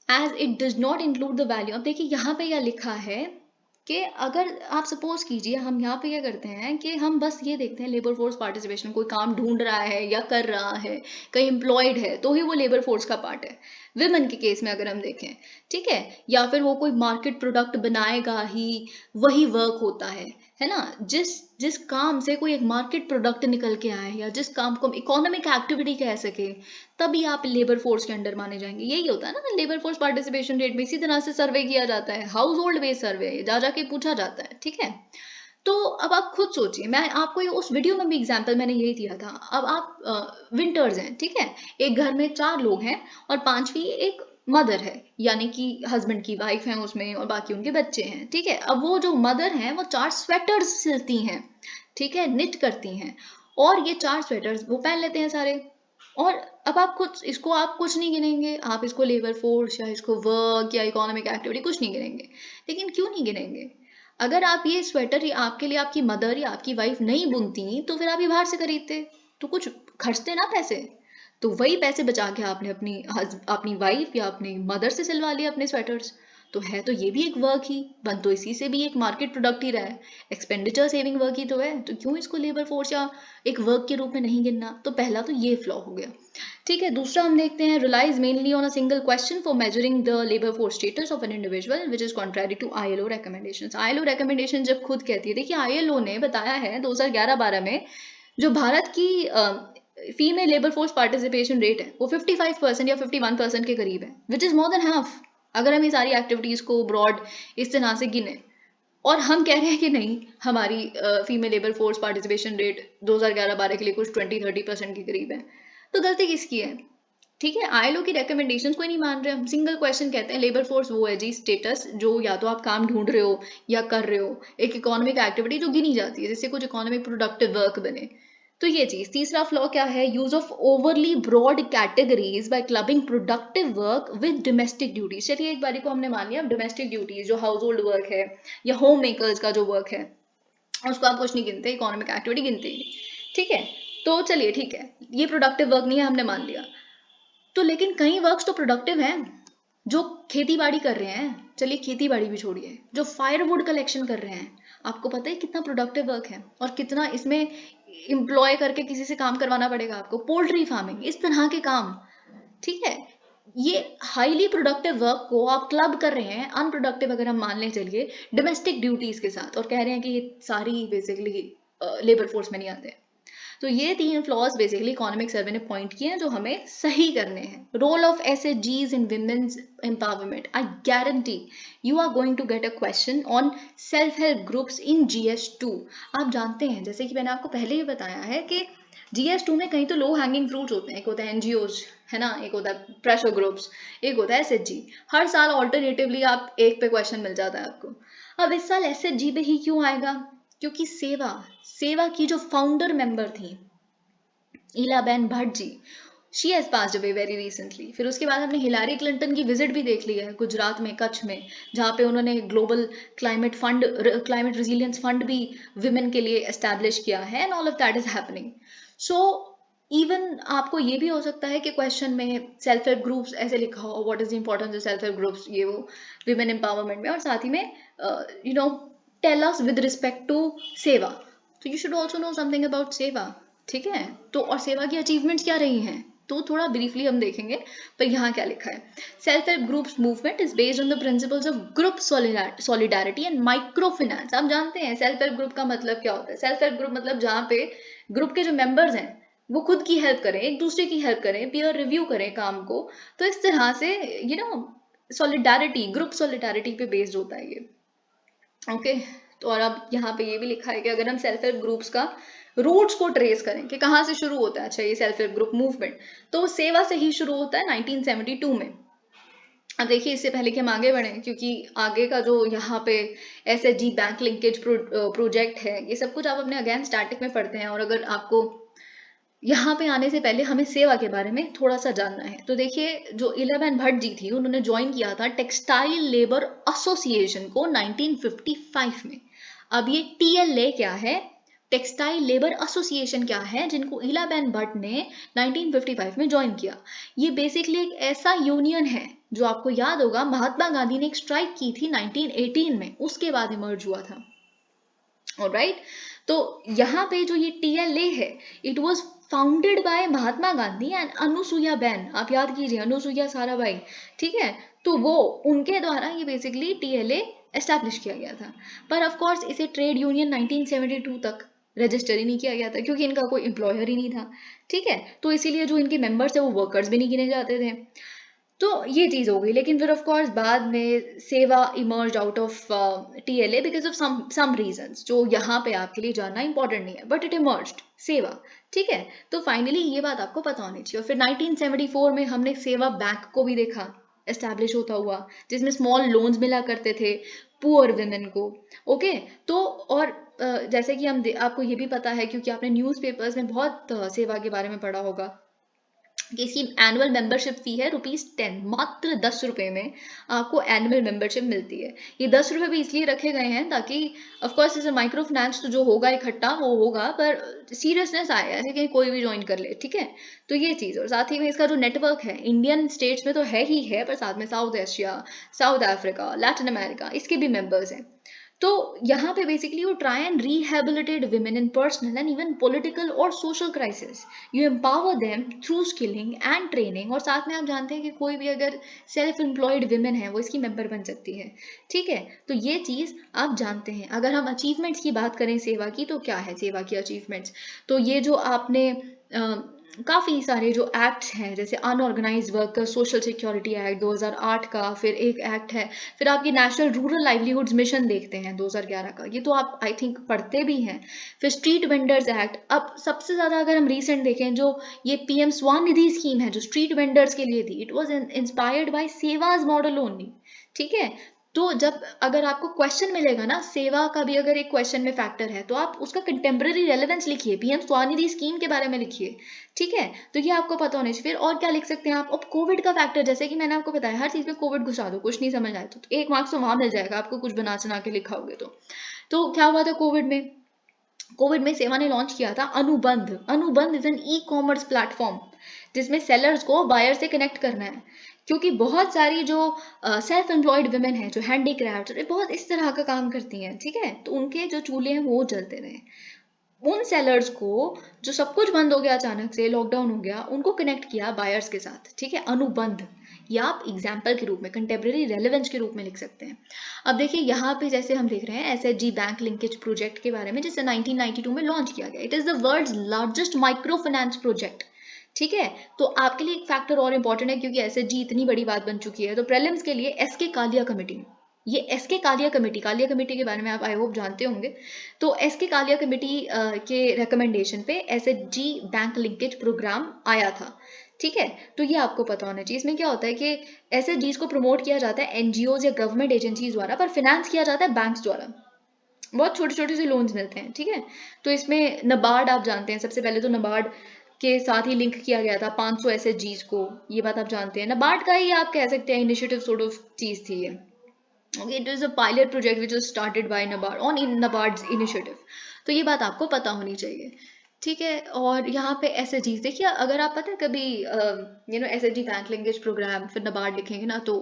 as it does not include the value। अब देखिए यहाँ पे क्या लिखा है कि अगर आप सपोज कीजिए, हम यहाँ पे क्या करते हैं कि हम बस ये देखते हैं लेबर फोर्स पार्टिसिपेशन, कोई काम ढूंढ रहा है या कर रहा है, कहीं एम्प्लॉयड है तो ही वो लेबर फोर्स का पार्ट है, विमेन के केस में अगर हम देखें। ठीक है, या फिर वो कोई मार्केट प्रोडक्ट बनाएगा ही वही वर्क होता है ना। जिस जिस काम से कोई एक मार्केट प्रोडक्ट निकल के आए या जिस काम को इकोनॉमिक एक्टिविटी कह सके, तभी आप लेबर फोर्स के अंडर माने जाएंगे। यही होता है ना लेबर फोर्स पार्टिसिपेशन रेट में, इसी तरह से सर्वे किया जाता है, हाउस होल्ड बेस्ड सर्वे, जा जाके पूछा जाता है। ठीक है, तो अब आप खुद सोचिए, मैं आपको ये उस वीडियो में भी एग्जांपल मैंने यही दिया था। अब आप विंटर्स हैं, ठीक है, एक घर में 4 लोग हैं और 5वीं एक मदर है, यानी कि हस्बैंड की वाइफ है उसमें और बाकी उनके बच्चे हैं। ठीक है, अब वो जो मदर हैं वो 4 स्वेटर्स सिलती हैं, ठीक है, निट करती हैं, और ये 4 स्वेटर्स वो पहन लेते हैं सारे। और अब आप खुद इसको आप कुछ नहीं गिनेंगे, आप इसको लेबर फोर्स या इसको वर्क या इकोनॉमिक एक्टिविटी कुछ नहीं गिनेंगे। लेकिन क्यों नहीं गिनेंगे? अगर आप ये स्वेटर आपके लिए आपकी मदर या आपकी वाइफ नहीं बुनती तो फिर आप ये बाहर से खरीदते, तो कुछ खर्चते ना पैसे। तो वही पैसे बचा के आपने अपनी वाइफ या अपनी मदर से सिलवा लिया अपने स्वेटर्स। तो है तो ये भी एक वर्क ही, बन तो इसी से भी एक मार्केट प्रोडक्ट ही रहा है, एक्सपेंडिचर सेविंग वर्क ही तो है। तो क्यों इसको लेबर फोर्स या एक वर्क के रूप में नहीं गिनना? तो पहला तो ये फ्लॉ हो गया। ठीक है, दूसरा हम देखते हैं, relies mainly on a single question for measuring the labour force status of an individual which is contrary to ILO recommendations. ILO recommendation जब खुद कहती है, देखिए ILO ने बताया है 2011-12 में जो भारत की female labour force participation rate है वो 55% या 51% के करीब है, which is more than half. अगर हम ये सारी एक्टिविटीज को ब्रॉड इस तरह से गिने, और हम कह रहे हैं कि नहीं हमारी female labour force participation rate 2011-12 के लिए कुछ 20-30% के करीब है, तो गलती किसकी है? ठीक है, ILO की रिकमेंडेशंस कोई नहीं मान रहे, हम सिंगल क्वेश्चन कहते हैं लेबर फोर्स वो है जी स्टेटस जो या तो आप काम ढूंढ रहे हो या कर रहे हो, एक इकोनॉमिक एक्टिविटी जो गिनी जाती है जिससे कुछ इकोनॉमिक प्रोडक्टिव वर्क बने। तो ये चीज। तीसरा फ्लॉ क्या है? Use of overly broad categories by clubbing productive work with domestic duties. चलिए एक बारी को हमने मान लिया डोमेस्टिक ड्यूटीज जो हाउस होल्ड वर्क है या होम मेकर्स का जो वर्क है उसको आप कुछ नहीं गिनते, इकोनॉमिक एक्टिविटी गिनते ही नहीं। ठीक है, तो चलिए ठीक है, ये प्रोडक्टिव वर्क नहीं है, हमने मान लिया। तो लेकिन कई वर्क्स तो प्रोडक्टिव हैं, जो खेती बाड़ी कर रहे हैं, चलिए खेती बाड़ी भी छोड़िए, जो फायरवुड कलेक्शन कर रहे हैं, आपको पता है कितना प्रोडक्टिव वर्क है और कितना इसमें एम्प्लॉय करके किसी से काम करवाना पड़ेगा आपको। पोल्ट्री फार्मिंग, इस तरह के काम, ठीक है, ये हाईली प्रोडक्टिव वर्क को आप क्लब कर रहे हैं अनप्रोडक्टिव अगर हम मान लें चलिए डोमेस्टिक ड्यूटीज के साथ, और कह रहे हैं कि ये सारी बेसिकली लेबर फोर्स में नहीं आते। तो ये 3 फ्लॉज बेसिकली इकोनॉमिक सर्वे ने पॉइंट किए हैं जो हमें सही करने हैं। Role of SHGs in women's empowerment, I guarantee you are going to get a question on self help groups in GS2। आप जानते हैं, जैसे कि मैंने आपको पहले ही बताया है कि GS2 में कहीं तो लो हैंगिंग फ्रूट्स होते हैं, एक होता है NGOs है ना, एक होता है प्रेशर ग्रुप्स, एक होता है SHG। हर साल ऑल्टरनेटिवली आप एक पे क्वेश्चन मिल जाता है आपको। अब इस साल SHG पे ही क्यों आएगा? क्योंकि सेवा की जो फाउंडर मेंबर थी Elaben Bhatt ji, she has passed away very recently. फिर उसके बाद हमने हिलारी क्लिंटन की विजिट भी देख ली है गुजरात में, कच्छ में, जहाँ पे उन्होंने ग्लोबल क्लाइमेट रेजिलियंस फंड भी विमेन के लिए एस्टैब्लिश किया है, and all of that is happening. So even आपको ये भी हो सकता है कि क्वेश्चन में सेल्फ हेल्प ग्रुप्स ऐसे लिखा हो, what is the importance of self help groups, ये वो विमेन एम्पावरमेंट में, और साथ ही में you know tell us with respect to सेवा, तो you should also know something about सेवा। ठीक है, तो और सेवा की अचीवमेंट्स क्या रही हैं, तो थोड़ा ब्रीफली हम देखेंगे। पर यहाँ क्या लिखा है? Self help groups movement is based on the principles of group solidarity and micro finance. आप जानते हैं सेल्फ हेल्प ग्रुप का मतलब क्या होता है? सेल्फ हेल्प ग्रुप मतलब जहाँ पे ग्रुप के जो मेंबर्स हैं वो खुद की हेल्प करें, एक दूसरे की हेल्प करें, पीयर रिव्यू करें काम को। तो इस तरह से सॉलिडारिटी, ग्रुप सॉलिडारिटी पे बेस्ड होता है ये। ओके। तो और अब यहाँ पे ये भी लिखा है कि अगर हम सेल्फ हेल्प ग्रुप्स का रूट्स को ट्रेस करें कि कहाँ से शुरू होता है, अच्छा ये सेल्फ हेल्प ग्रुप मूवमेंट, तो वो सेवा से ही शुरू होता है 1972 में। अब देखिए इससे पहले कि हम आगे बढ़ें, क्योंकि आगे का जो यहाँ पे एसएचजी बैंक लिंकेज प्रोजेक्ट है, ये सब कुछ आप अपने अगेन स्टैटिक में पढ़ते हैं, और अगर आपको यहाँ पे आने से पहले हमें सेवा के बारे में थोड़ा सा जानना है। तो देखिए जो इलाबेन भट्ट जी थी, उन्होंने ज्वाइन किया था टेक्सटाइल लेबर एसोसिएशन को 1955 में। अब ये टीएलए क्या है, टेक्सटाइल लेबर एसोसिएशन क्या है, जिनको इलाबेन भट्ट ने 1955 में ज्वाइन किया। ये बेसिकली एक ऐसा यूनियन है जो आपको याद होगा महात्मा गांधी ने एक स्ट्राइक की थी 1918 में, उसके बाद इमर्ज हुआ था। ऑलराइट। तो यहाँ पे जो ये टीएलए है, it was founded by Mahatma Gandhi and Anusuiya Ben, आप याद कीजिए अनुसुईया साराभाई, ठीक है। तो वो उनके द्वारा ये बेसिकली टीएलए एस्टैब्लिश किया गया था। पर ऑफ कोर्स इसे ट्रेड यूनियन 1972 तक रजिस्टर ही नहीं किया गया था, क्योंकि इनका कोई एम्प्लॉयर ही नहीं था, ठीक है। तो इसीलिए जो इनके मेंबर्स थे वो वर्कर्स भी नहीं गिने जाते थे। तो ये चीज हो गई। लेकिन फिर ऑफ कोर्स बाद में सेवा emerge out of TLA because of some reasons, जो यहाँ पे आपके लिए जानना इंपॉर्टेंट नहीं है, बट इट इमर्ज्ड सेवा, ठीक है। तो फाइनली ये बात आपको पता होनी चाहिए। और फिर 1974 में हमने सेवा बैंक को भी देखा एस्टैब्लिश होता हुआ, जिसमें स्मॉल लोन्स मिला करते थे पुअर वुमेन को। ओके। तो और जैसे कि आपको ये भी पता है, क्योंकि आपने न्यूज़पेपर्स में बहुत सेवा के बारे में पढ़ा होगा, कि इसकी एनुअल मेंबरशिप फी है ₹10, मात्र 10 रुपए में आपको एनुअल मेंबरशिप मिलती है। ये 10 रुपए भी इसलिए रखे गए हैं ताकि ऑफ कोर्स इसे माइक्रो फाइनेंस तो जो होगा इकट्ठा वो होगा, पर सीरियसनेस आए, ऐसे कि कोई भी ज्वाइन कर ले, ठीक है। तो ये चीज़, और साथ ही में इसका जो नेटवर्क है इंडियन स्टेट्स में तो है ही है, पर साथ में South Asia, South Africa, Latin America, इसके भी मेंबर्स हैं। तो यहाँ पे बेसिकली वो try and rehabilitate women in personal and even political और social crisis. You empower them through skilling and training. और साथ में आप जानते हैं कि कोई भी अगर सेल्फ एम्प्लॉयड विमेन है वो इसकी मेंबर बन सकती है, ठीक है। तो ये चीज़ आप जानते हैं। अगर हम अचीवमेंट्स की बात करें सेवा की, तो क्या है सेवा की अचीवमेंट्स, तो ये जो आपने काफ़ी सारे जो एक्ट्स हैं, जैसे unorganised worker social security act 2008 का, फिर एक एक्ट है, फिर आपकी नेशनल रूरल लाइवलीहुड्स मिशन देखते हैं 2011 का, ये तो आप आई थिंक पढ़ते भी हैं। फिर स्ट्रीट वेंडर्स एक्ट। अब सबसे ज़्यादा अगर हम रीसेंट देखें, जो ये पीएम स्वनिधि स्कीम है जो स्ट्रीट वेंडर्स के लिए थी, it was inspired by SEWA's model only, ठीक है। तो जब अगर आपको क्वेश्चन मिलेगा ना, सेवा का भी अगर एक क्वेश्चन में फैक्टर है, तो आप उसका कंटेम्प्रेरी रेलेवेंस लिखिए, पीएम स्वनिधि स्कीम के बारे में लिखिए, ठीक है। तो ये आपको पता होना चाहिए। फिर और क्या लिख सकते हैं आप, अब कोविड का फैक्टर, जैसे कि मैंने आपको बताया हर चीज में कोविड घुसा दो, कुछ नहीं समझ आए तो 1 मार्क्स तो वहां मिल जाएगा आपको, कुछ बना चना के लिखा होगे तो क्या हुआ था कोविड में सेवा ने लॉन्च किया था Anubandh. Anubandh is an e commerce platform, जिसमें सेलर्स को बायर से कनेक्ट करना है, क्योंकि बहुत सारी जो सेल्फ एम्प्लॉयड वुमेन है, जो हैंडीक्राफ्ट, बहुत इस तरह का काम करती हैं, ठीक है। तो उनके जो चूल्हे हैं वो जलते रहे। उन सेलर्स को, जो सब कुछ बंद हो गया अचानक से, लॉकडाउन हो गया, उनको कनेक्ट किया बायर्स के साथ, ठीक है। अनुबंध, या आप एग्जाम्पल के रूप में, कंटेम्प्रेरी रेलेवेंस के रूप में लिख सकते हैं। अब देखिए यहाँ पे जैसे हम देख रहे हैं एसएचजी बैंक लिंकेज प्रोजेक्ट के बारे में, जिसे 1992 में लॉन्च किया गया। It is the world's largest micro finance project, ठीक है। तो आपके लिए एक फैक्टर और इंपॉर्टेंट है, क्योंकि एसएचजी इतनी बड़ी बात बन चुकी है, तो प्रीलिम्स के लिए एसके कालिया कमेटी, ये एसके कालिया कमेटी के बारे में आप आई होप जानते होंगे। तो एसके कालिया कमेटी के रिकमेंडेशन पे एसएचजी बैंक लिंकेज प्रोग्राम आया था, ठीक है। तो ये आपको पता होना चाहिए। इसमें क्या होता है कि एसएचजीज को प्रमोट किया जाता है एनजीओज या गवर्नमेंट एजेंसीज द्वारा, पर फिनेंस किया जाता है बैंक्स द्वारा। बहुत छोटे छोटे से लोन्स मिलते हैं, ठीक है। तो इसमें नबार्ड आप जानते हैं, सबसे पहले तो नबार्ड के साथ ही लिंक किया गया था 500 एसएचजीज को, ये बात आप जानते हैं। नबार्ड का ही आप कह सकते हैं इनिशिएटिव सॉर्ट ऑफ चीज थी ये। Okay, it is a pilot project which was started by NABARD on NABARD's initiative. तो ये बात आपको पता होनी चाहिए, ठीक है। और यहाँ पे एसएचजी देखिए, अगर आप पता है कभी एसएचजी बैंक लिंकेज प्रोग्राम फिर नबार्ड लिखेंगे ना, तो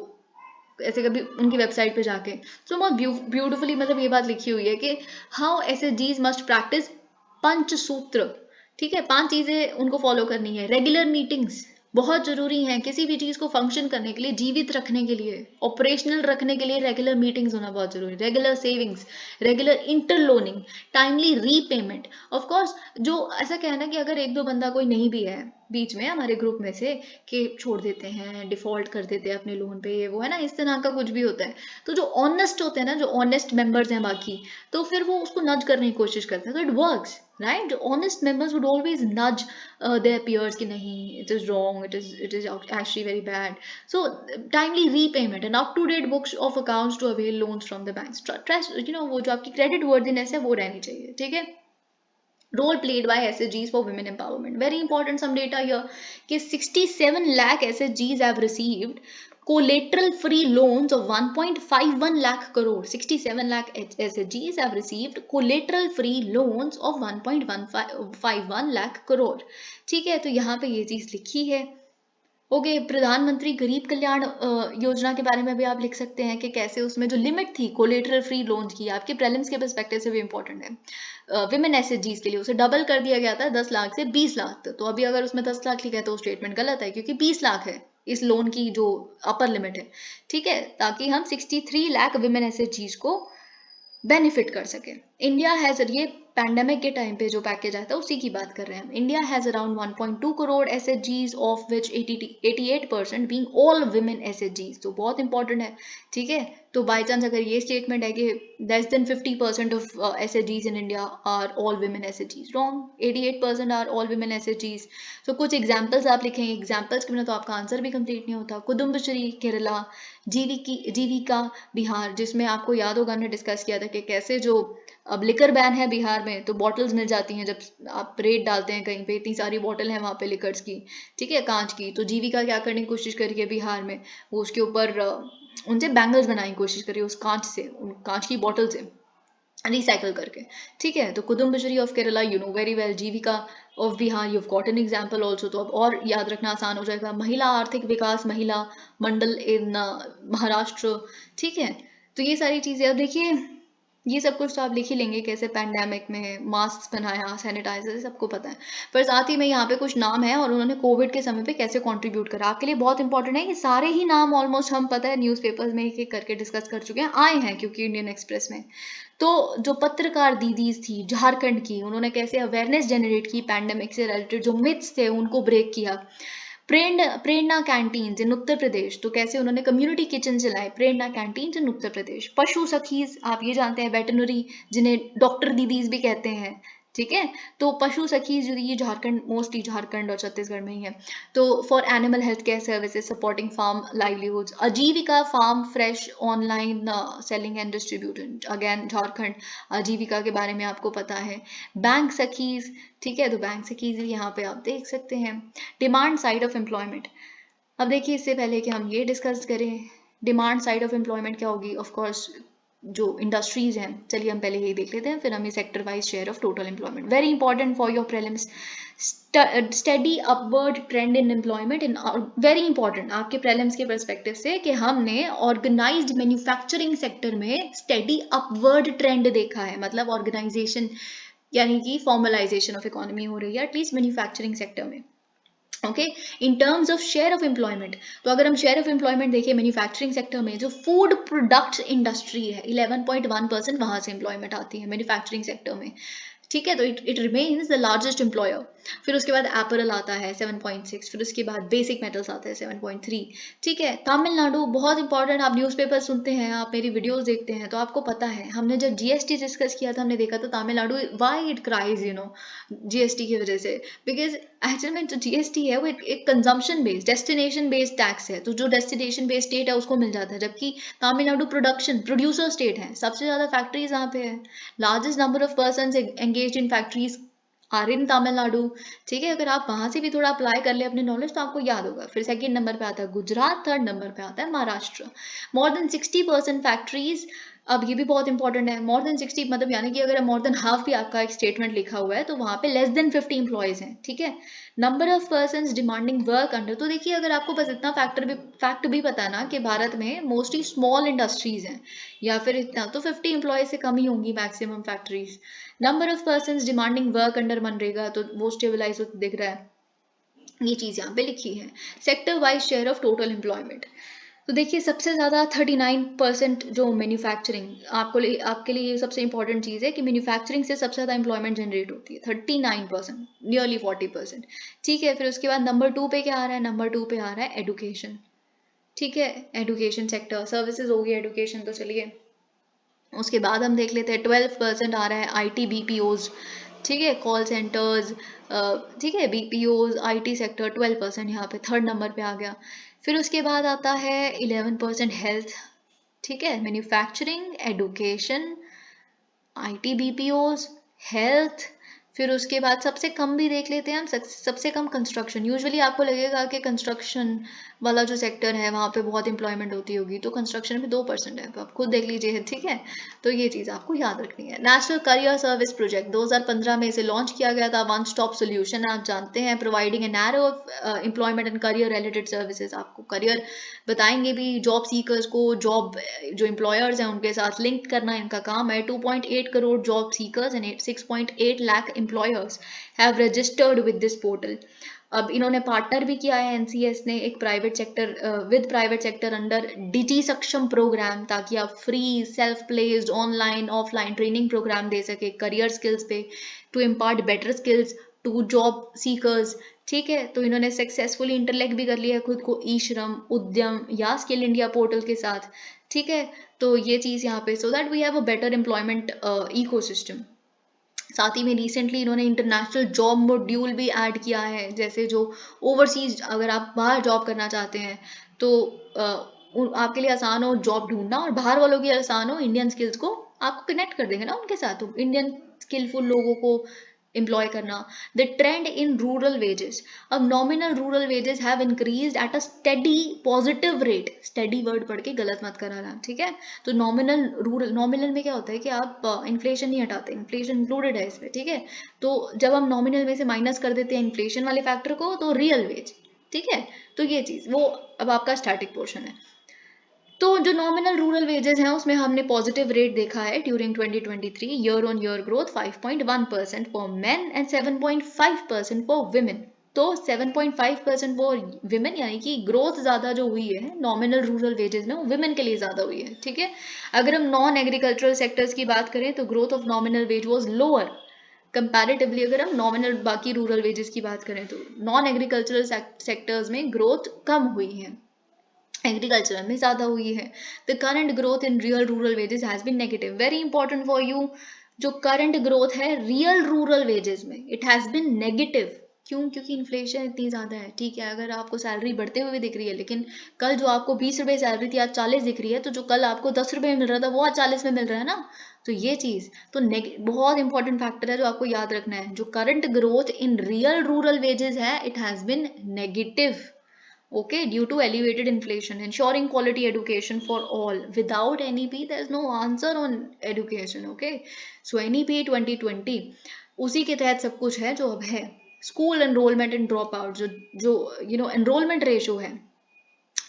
ऐसे कभी उनकी वेबसाइट पे जाके, तो बहुत ब्यूटिफुली मतलब ये बात लिखी हुई है कि हाउ एसएचजीज मस्ट प्रैक्टिस पंचसूत्र, ठीक है। 5 चीजें उनको फॉलो करनी है। रेगुलर मीटिंग्स, बहुत जरूरी है किसी भी चीज को फंक्शन करने के लिए, जीवित रखने के लिए, ऑपरेशनल रखने के लिए रेगुलर मीटिंग्स होना बहुत जरूरी, regular savings, regular interloaning, timely repayment. Of course जो ऐसा कहना कि अगर एक दो बंदा कोई नहीं भी है बीच में हमारे ग्रुप में से कि छोड़ देते हैं, डिफॉल्ट कर देते हैं अपने लोन पे, ये वो है ना, इस तरह का कुछ भी होता है, तो जो ऑनेस्ट होते हैं ना, जो ऑनेस्ट मेंबर्स हैं बाकी, तो फिर वो उसको नज करने की कोशिश करते हैं, तो it works right. Honest members would always नज their peers कि नहीं, it is wrong, it is actually very bad. So timely repayment and up to date books of accounts to avail loans from the banks. Trust, वो जो आपकी credit worthiness है वो रहनी चाहिए, ठीक है। Role played by SHGs for women empowerment. Very important some data here कि 67 lakh SHGs have received collateral free loans of 1.51 lakh crore. 67 lakh SHGs have received collateral free loans of 1.151 lakh crore. ठीक है, तो यहाँ पे ये चीज लिखी है। ओके, प्रधानमंत्री गरीब कल्याण योजना के बारे में भी आप लिख सकते हैं कि कैसे उसमें जो लिमिट थी कोलेटरल फ्री लोन की, आपके प्रीलिम्स के पर्सपेक्टिव से भी इंपॉर्टेंट है, विमेन एसएचजीज के लिए उसे डबल कर दिया गया था 10 लाख से 20 लाख तक। तो अभी अगर उसमें 10 लाख लिखा है तो स्टेटमेंट गलत है, क्योंकि 20 लाख है इस लोन की जो अपर लिमिट है, ठीक है, ताकि हम 63 लाख विमेन एसएचजीज को बेनिफिट कर सके। इंडिया हैज, ये पैंडेमिक के टाइम पे जो पैकेज आया था उसी की बात कर रहे हैं हम। इंडिया हैज अराउंड 1.2 करोड़ एसएचजीज of which 88% being all women एसएचजीज, तो बहुत इंपॉर्टेंट है, ठीक है। तो बाई चांस अगर ये स्टेटमेंट है कि less than 50% of एसएचजीज in India are all women एसएचजीज, wrong, 88% are all women एसएचजीज। तो कुछ एग्जाम्पल्स आप लिखेंगे, एग्जाम्पल्स के बिना तो आपका आंसर भी कंप्लीट नहीं होता। कुदुम्बश्री केरला, जीविका बिहार, जिसमें आपको याद होगा हमने डिस्कस किया था कि कैसे जो अब लिकर बैन है बिहार में तो बॉटल्स मिल जाती हैं, जब आप रेट डालते हैं कहीं पे इतनी सारी बॉटल है वहां पे लिकर्स की, ठीक है, कांच की। तो जीविका क्या करने की कोशिश करी है बिहार में, वो उसके ऊपर उनसे बैंगल्स बनाने की कोशिश करी उस कांच से, उन कांच की बॉटल से रिसाइकल करके, ठीक है। तो Kudumbashree of Kerala you know very well, Jeevika of Bihar you have got an example also, तो अब और याद रखना आसान हो जाएगा। महिला आर्थिक विकास महिला मंडल इन महाराष्ट्र, ठीक है। तो ये सारी चीजें अब देखिए, ये सब कुछ तो आप लिख ही लेंगे, कैसे पैंडेमिक में मास्क बनाया, सैनिटाइजर, सबको पता है। पर साथ ही में यहाँ पे कुछ नाम है और उन्होंने कोविड के समय पे कैसे कंट्रीब्यूट करा, आपके लिए बहुत इंपॉर्टेंट है। ये सारे ही नाम ऑलमोस्ट हम पता है न्यूज़पेपर्स में एक करके डिस्कस कर चुके हैं, आए हैं क्योंकि इंडियन एक्सप्रेस में। तो जो पत्रकार दीदीज थी झारखंड की, उन्होंने कैसे अवेयरनेस जनरेट की पैंडेमिक से रिलेटेड, जो मिथ्स थे उनको ब्रेक किया। प्रेरणा कैंटीन इन उत्तर प्रदेश, तो कैसे उन्होंने कम्युनिटी किचन चलाए, प्रेरणा कैंटीन इन उत्तर प्रदेश। पशु सखीज, आप ये जानते हैं वेटनरी, जिन्हें डॉक्टर दीदीज भी कहते हैं, ठीक है। तो पशु सखी जो ये झारखंड, मोस्टली झारखंड और छत्तीसगढ़ में ही है। तो for animal health care services supporting farm livelihoods, Aajeevika farm fresh online selling and distribution, again Jharkhand, Aajeevika के बारे में आपको पता है। बैंक सखीज, ठीक है, तो बैंक सखीज यहाँ पे आप देख सकते हैं। डिमांड साइड ऑफ एम्प्लॉयमेंट, अब देखिए इससे पहले कि हम ये डिस्कस करें डिमांड साइड ऑफ एम्प्लॉयमेंट क्या होगी, ऑफ कोर्स जो इंडस्ट्रीज हैं, चलिए हम पहले यही देख लेते हैं, फिर हम ये sector wise share of total employment, very important for your prelims. Study upward trend in employment in, very important आपके प्रीलिम्स के परस्पेक्टिव से, कि हमने ऑर्गेनाइज्ड मैन्युफैक्चरिंग सेक्टर में स्टडी अपवर्ड ट्रेंड देखा है, मतलब ऑर्गेनाइजेशन यानी कि फॉर्मलाइजेशन ऑफ इकोनॉमी हो रही है एटलीस्ट मैन्युफैक्चरिंग सेक्टर में। Okay, in terms of share of employment, तो अगर हम शेयर ऑफ एम्प्लॉयमेंट देखें मैन्युफैक्चरिंग सेक्टर में, जो फूड प्रोडक्ट्स इंडस्ट्री है 11.1% वहां से एम्प्लॉयमेंट आती है मैन्युफैक्चरिंग सेक्टर में, ठीक है। तो it remains the largest employer. फिर उसके बाद एपरल आता है 7.6, फिर उसके बाद बेसिक मेटल्स आता है 7.3, ठीक है। तमिलनाडु बहुत इंपॉर्टेंट, आप न्यूज़पेपर सुनते हैं, आप मेरी वीडियोस देखते हैं तो आपको पता है, हमने जब जीएसटी डिस्कस किया था हमने देखा था Tamil Nadu why it cries you know GST की वजह से, बिकॉज एक्चुअल में जो जीएसटी है वो एक consumption based destination based tax है, तो जो डेस्टिनेशन बेस्ड स्टेट है उसको मिल जाता है, जबकि तमिलनाडु प्रोड्यूसर स्टेट है, सबसे ज्यादा फैक्ट्रीज यहाँ पे है, largest number of person engaged in factories are in Tamil Nadu, ठीक है। अगर आप वहां से भी थोड़ा अप्लाई कर ले अपने नॉलेज तो आपको याद होगा। फिर सेकंड नंबर पे आता है गुजरात, थर्ड नंबर पे आता है महाराष्ट्र। मोर देन 60% फैक्ट्रीज, अब ये भी बहुत इंपॉर्टेंट है, मोर देन 60 मतलब यानी कि अगर मोर देन हाफ भी आपका एक स्टेटमेंट लिखा हुआ है तो वहां पे लेस देन 50 एम्प्लॉयज हैं, ठीक है। Number of person demanding work under, तो देखिए अगर आपको बस इतना फैक्ट भी पता है ना कि भारत में मोस्टली स्मॉल इंडस्ट्रीज हैं या फिर इतना, तो 50 एम्प्लॉयज से कम ही होंगी maximum factories. Number of person demanding work under MNREGA, तो वो स्टेबलाइज होते दिख रहा है। ये चीज़ यहाँ पे लिखी है। Sector wise share of total employment, तो देखिए सबसे ज़्यादा 39% जो मैन्युफैक्चरिंग, आपके लिए ये सबसे इंपॉर्टेंट चीज़ है कि मैन्युफैक्चरिंग से सबसे ज़्यादा एम्प्लॉयमेंट जनरेट होती है, 39%, नियरली 40%। ठीक है, फिर उसके बाद नंबर 2 पे क्या आ रहा है? नंबर 2 पे आ रहा है एडुकेशन। ठीक है, एडुकेशन सेक्टर, सर्विसेज हो गई, एडुकेशन तो चलिए। उसके बाद हम देख लेते हैं 12% आ रहा है IT BPOs। ठीक है, कॉल सेंटर्स, ठीक है, BPOs IT सेक्टर 12% यहाँ पे थर्ड नंबर पे आ गया। फिर उसके बाद आता है 11% हेल्थ। ठीक है, manufacturing, education, IT BPOs, health. फिर उसके बाद सबसे कम भी देख लेते हैं हम, सबसे कम कंस्ट्रक्शन। यूजुअली आपको लगेगा कि कंस्ट्रक्शन वाला जो सेक्टर है वहाँ पे बहुत इंप्लॉयमेंट होती होगी, तो कंस्ट्रक्शन में 2% है, तो आप खुद देख लीजिए। ठीक है, तो ये चीज़ आपको याद रखनी है। नेशनल करियर सर्विस प्रोजेक्ट 2015 में इसे लॉन्च किया गया था। वन स्टॉप सोल्यूशन आप जानते हैं, providing a narrow employment and career related services. आपको करियर बताएंगे भी, जॉब सीकर्स को जॉब जो एम्प्लॉयर्स हैं उनके साथ लिंक करना इनका काम है। 2.8 crore job seekers and 6.8 lakh employers have registered with this portal. अब इन्होंने पार्टनर भी किया है एनसीएस ने एक private sector with private sector under digi Saksham programme, ताकि आप free self placed online offline training programme दे सके करियर स्किल्स पे, to impart better skills to job seekers. ठीक है, तो इन्होंने सक्सेसफुली इंटरलेक्ट भी कर लिया है खुद को ई श्रम, उद्यम या स्किल इंडिया पोर्टल के साथ। ठीक है, तो ये चीज़ यहाँ पे, so that we have a better employment ecosystem. साथ ही में रिसेंटली इन्होंने इंटरनेशनल जॉब मॉड्यूल भी ऐड किया है, जैसे जो ओवरसीज अगर आप बाहर जॉब करना चाहते हैं तो आपके लिए आसान हो जॉब ढूंढना, और बाहर वालों के लिए आसान हो इंडियन स्किल्स को आपको कनेक्ट कर देंगे ना उनके साथ, तो इंडियन स्किलफुल लोगों को एम्प्लॉय करना। The trend in rural wages, अब nominal rural wages have increased at a steady positive rate. Steady word पढ़ के गलत मत कराना, ठीक है। तो नॉमिनल रूरल, नॉमिनल में क्या होता है कि आप इन्फ्लेशन नहीं हटाते, इन्फ्लेशन इंक्लूडेड है इसमें, ठीक है। तो जब हम नॉमिनल में से माइनस कर देते हैं इन्फ्लेशन वाले फैक्टर को, तो रियल वेज, ठीक है। तो ये चीज़ वो अब आपका स्टैटिक पोर्शन है। तो जो नॉमिनल रूरल वेजेस हैं उसमें हमने पॉजिटिव रेट देखा है during 2023, year on year growth 5.1% for main and 7.5% for women. तो 7.5% फॉर विमेन, यानी कि ग्रोथ ज़्यादा जो हुई है नॉमिनल रूरल वेजेस में, वो विमेन के लिए ज़्यादा हुई है, ठीक है। अगर हम नॉन एग्रीकल्चरल सेक्टर्स की बात करें तो growth of nominal wage was lower comparatively. अगर हम नॉमिनल बाकी रूरल वेजेस की बात करें तो नॉन एग्रीकल्चरल सेक्टर्स में ग्रोथ कम हुई है, एग्रीकल्चर में ज़्यादा हुई है। The current growth in real rural wages has been negative, very important for you. जो करंट ग्रोथ है रियल रूरल वेजेस में, इट हैज़ बीन नेगेटिव। क्यों? क्योंकि इन्फ्लेशन इतनी ज़्यादा है, ठीक है। अगर आपको सैलरी बढ़ते हुए दिख रही है, लेकिन कल जो आपको 20 रुपये सैलरी थी आज 40 दिख रही है, तो जो कल आपको 10 रुपये मिल रहा था वो आज 40 में मिल रहा है ना। तो ये चीज़ तो बहुत इंपॉर्टेंट फैक्टर है जो आपको याद रखना है। जो current growth in real rural wages है, it has been negative, okay, due to elevated inflation. Ensuring quality education for all, without NEP there is no answer on education, okay. So NEP 2020 उसी के तहत सब कुछ है जो अब है। School enrolment and drop out, जो एनरोलमेंट रेशो है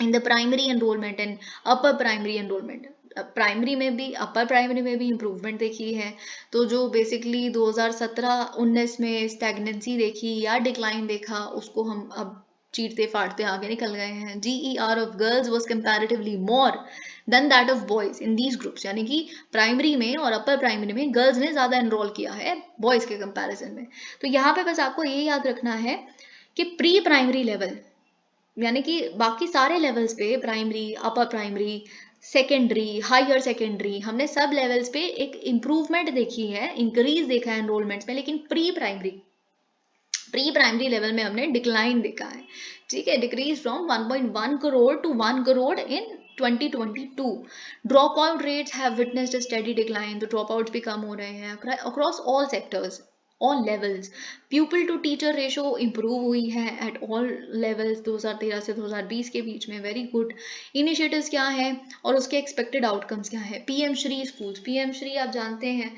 in the primary enrolment and upper primary enrolment, primary में भी अपर प्राइमरी में भी इम्प्रूवमेंट देखी है। तो जो बेसिकली 2017-19 में स्टैग्नेंसी देखी या डिक्लाइन देखा, उसको हम अब चीरते फाड़ते आगे निकल गए हैं। GER of girls was comparatively more than that of boys in these groups, यानी कि प्राइमरी में और अपर प्राइमरी में गर्ल्स ने ज़्यादा एनरोल किया है बॉयज़ के कंपैरिजन में। तो यहाँ पे बस आपको ये याद रखना है कि प्री प्राइमरी लेवल, यानी कि बाकी सारे लेवल्स पे, primary, upper primary, secondary, higher secondary, हमने सब लेवल्स पे एक इम्प्रूवमेंट देखी है, इंक्रीज देखा है एनरोलमेंट्स में। लेकिन प्री प्राइमरी लेवल में हमने डिक्लाइन देखा है, ठीक है। Decrease from 1.1 crore to 1 crore in 2022। Drop out rates have witnessed a steady decline, तो ड्रॉप आउट्स भी कम हो रहे हैं across all sectors, all levels. Pupil to teacher ratio improve हुई है एट ऑल लेवल्स 2013 से 2020 के बीच में, वेरी गुड। इनिशिएटिव्स क्या है और उसके एक्सपेक्टेड आउटकम्स क्या है? PM Shri schools, PM Shri आप जानते हैं,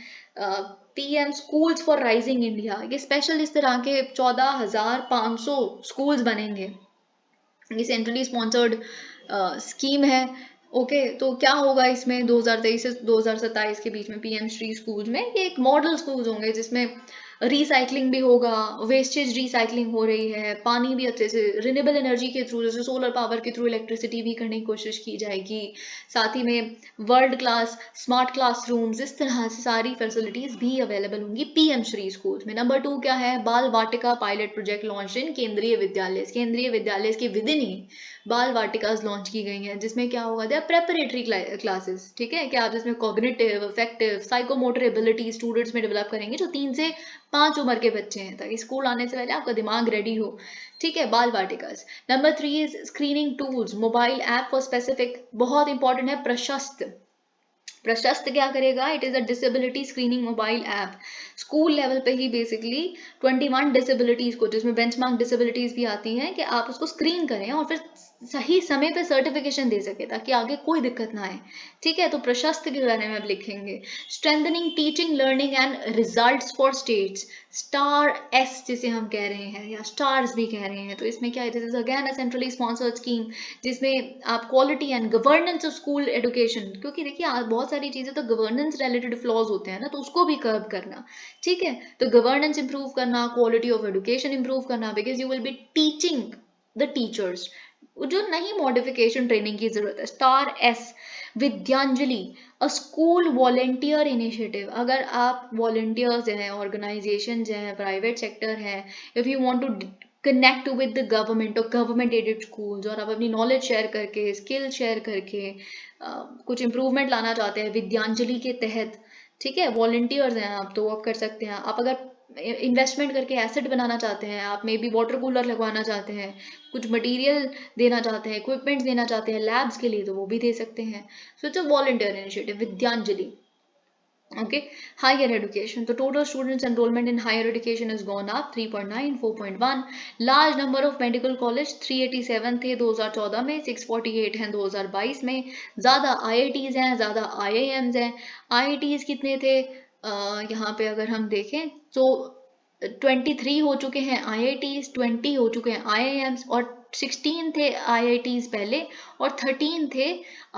PM schools for rising India, ये स्पेशल इस तरह के 14,500 स्कूल्स बनेंगे। ये सेंट्रली स्पॉन्सर्ड स्कीम है, ओके। तो क्या होगा इसमें 2023 से 2027 के बीच में पीएम श्री स्कूल्स में, ये एक मॉडल स्कूल्स होंगे जिसमें रिसाइकलिंग भी होगा, वेस्टेज रिसाइकलिंग हो रही है, पानी भी अच्छे से रिन्यूएबल एनर्जी के थ्रू जैसे सोलर पावर के थ्रू इलेक्ट्रिसिटी भी करने की कोशिश की जाएगी। साथ ही में वर्ल्ड क्लास स्मार्ट क्लासरूम्स, इस तरह से सारी फैसिलिटीज भी अवेलेबल होंगी पीएम श्री स्कूल्स में। नंबर 2 क्या है, बाल वाटिका पायलट प्रोजेक्ट लॉन्च इन केंद्रीय विद्यालय के विद इन ही बाल वाटिकाज लॉन्च की गई हैं, जिसमें क्या होगा, दे आर प्रेपरेटरी क्लासेस, ठीक है, कि आप जिसमें cognitive affective psychomotor ability students में डेवलप करेंगे जो 3 से 5 उम्र के बच्चे हैं, ताकि स्कूल आने से पहले आपका दिमाग रेडी हो, ठीक है, बाल वाटिकास। Number 3 is screening tools, mobile app for specific, बहुत इंपॉर्टेंट है प्रशस्त। प्रशस्त क्या करेगा, it is a disability screening mobile app, school level पे ही बेसिकली 21 डिसेबिलिटीज को, जिसमें बेंचमार्क डिसेबिलिटीज भी आती हैं, कि आप उसको स्क्रीन करें और फिर सही समय पे सर्टिफिकेशन दे सके ताकि आगे कोई दिक्कत ना आए, ठीक है। तो प्रशस्त के बारे में अब लिखेंगे। Strengthening teaching learning and results for states, star S जिसे हम कह रहे हैं या स्टार्स भी कह रहे हैं, तो इसमें क्या है, this is again a centrally sponsored scheme, जिसमें आप quality and governance of school education, क्योंकि देखिए आज बहुत सारी चीजें तो गवर्नेंस रिलेटेड फ्लॉज होते हैं ना, तो उसको भी कर्व करना, ठीक है। तो गवर्नेंस इंप्रूव करना, क्वालिटी ऑफ एजुकेशन इंप्रूव करना, because you will be teaching the teachers, जो नहीं मॉडिफिकेशन ट्रेनिंग की जरूरत है। Star s Vidyanjali, a school volunteer initiative, अगर आप वॉलेंटियर्स हैं, ऑर्गेनाइजेशन हैं, प्राइवेट सेक्टर है, if you want to connect with the government और गवर्नमेंट एडेड स्कूल्स, और आप अपनी नॉलेज शेयर करके स्किल शेयर करके कुछ इंप्रूवमेंट लाना चाहते हैं विद्यांजलि के तहत, ठीक है, वॉलेंटियर्स हैं आप, तो आप कर सकते हैं। आप अगर इन्वेस्टमेंट करके एसेट बनाना चाहते हैं, आप मे बी वाटर कूलर लगवाना चाहते हैं, कुछ मटेरियल देना चाहते हैं, इक्विपमेंट्स देना चाहते हैं लैब्स के लिए, तो वो भी दे सकते हैं। So it's a volunteer initiative Vidyanjali. Okay, higher education. The total students enrollment in higher education has gone up 3.9, 4.1. Large number of medical college 387 थे 2014 में, 648 हैं 2022 में। ज़्यादा IITs हैं, ज़्यादा IIMs हैं। IITs कितने थे, यहाँ पे अगर हम देखें तो 23 हो चुके हैं IITs, 20 हो चुके हैं IIMs, और 16 थे IITs पहले और 13 थे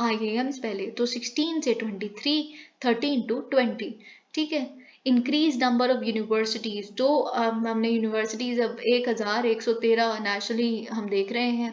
IIMs पहले, तो 16 से 23, 13 to 20, ठीक है। इंक्रीज नंबर ऑफ यूनिवर्सिटीज, जो हमने यूनिवर्सिटीज अब 1113 नेशनली हम देख रहे हैं।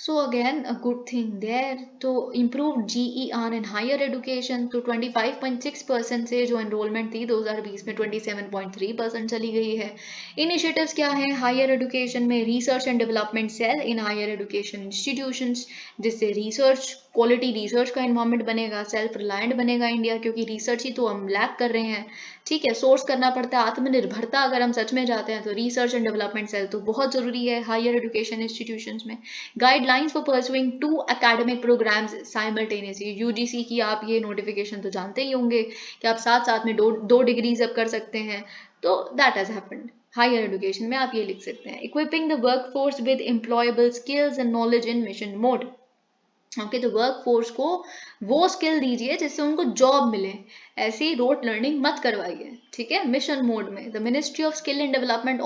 So again, a good thing there. तो improved GER in higher education, तो 25.6% से जो enrollment थी 2020 में 27.3% चली गई है। Initiatives क्या है हायर एजुकेशन में, research and development cell in higher education institutions, जिससे रिसर्च क्वालिटी रिसर्च का इन्वायरमेंट बनेगा, सेल्फ रिलायंट बनेगा इंडिया, क्योंकि रिसर्च ही तो हम लैक कर रहे हैं, ठीक है, सोर्स करना पड़ता है आत्मनिर्भरता अगर हम सच में जाते हैं, तो रिसर्च एंड डेवलपमेंट सेल तो बहुत जरूरी है हायर एजुकेशन इंस्टीट्यूशंस में। Guidelines for pursuing 2 academic programs simultaneously, UGC की आप ये नोटिफिकेशन तो जानते ही होंगे कि आप साथ साथ में दो डिग्रीज अब कर सकते हैं, तो that has happened. Higher education में आप ये लिख सकते हैं, equipping the workforce with employable skills and knowledge in mission mode. Okay, तो वर्क फोर्स को वो स्किल दीजिए जिससे उनको जॉब मिले, ऐसी रोट लर्निंग मत करवाइए, ठीक है, मिशन मोड में। The ministry of skill and development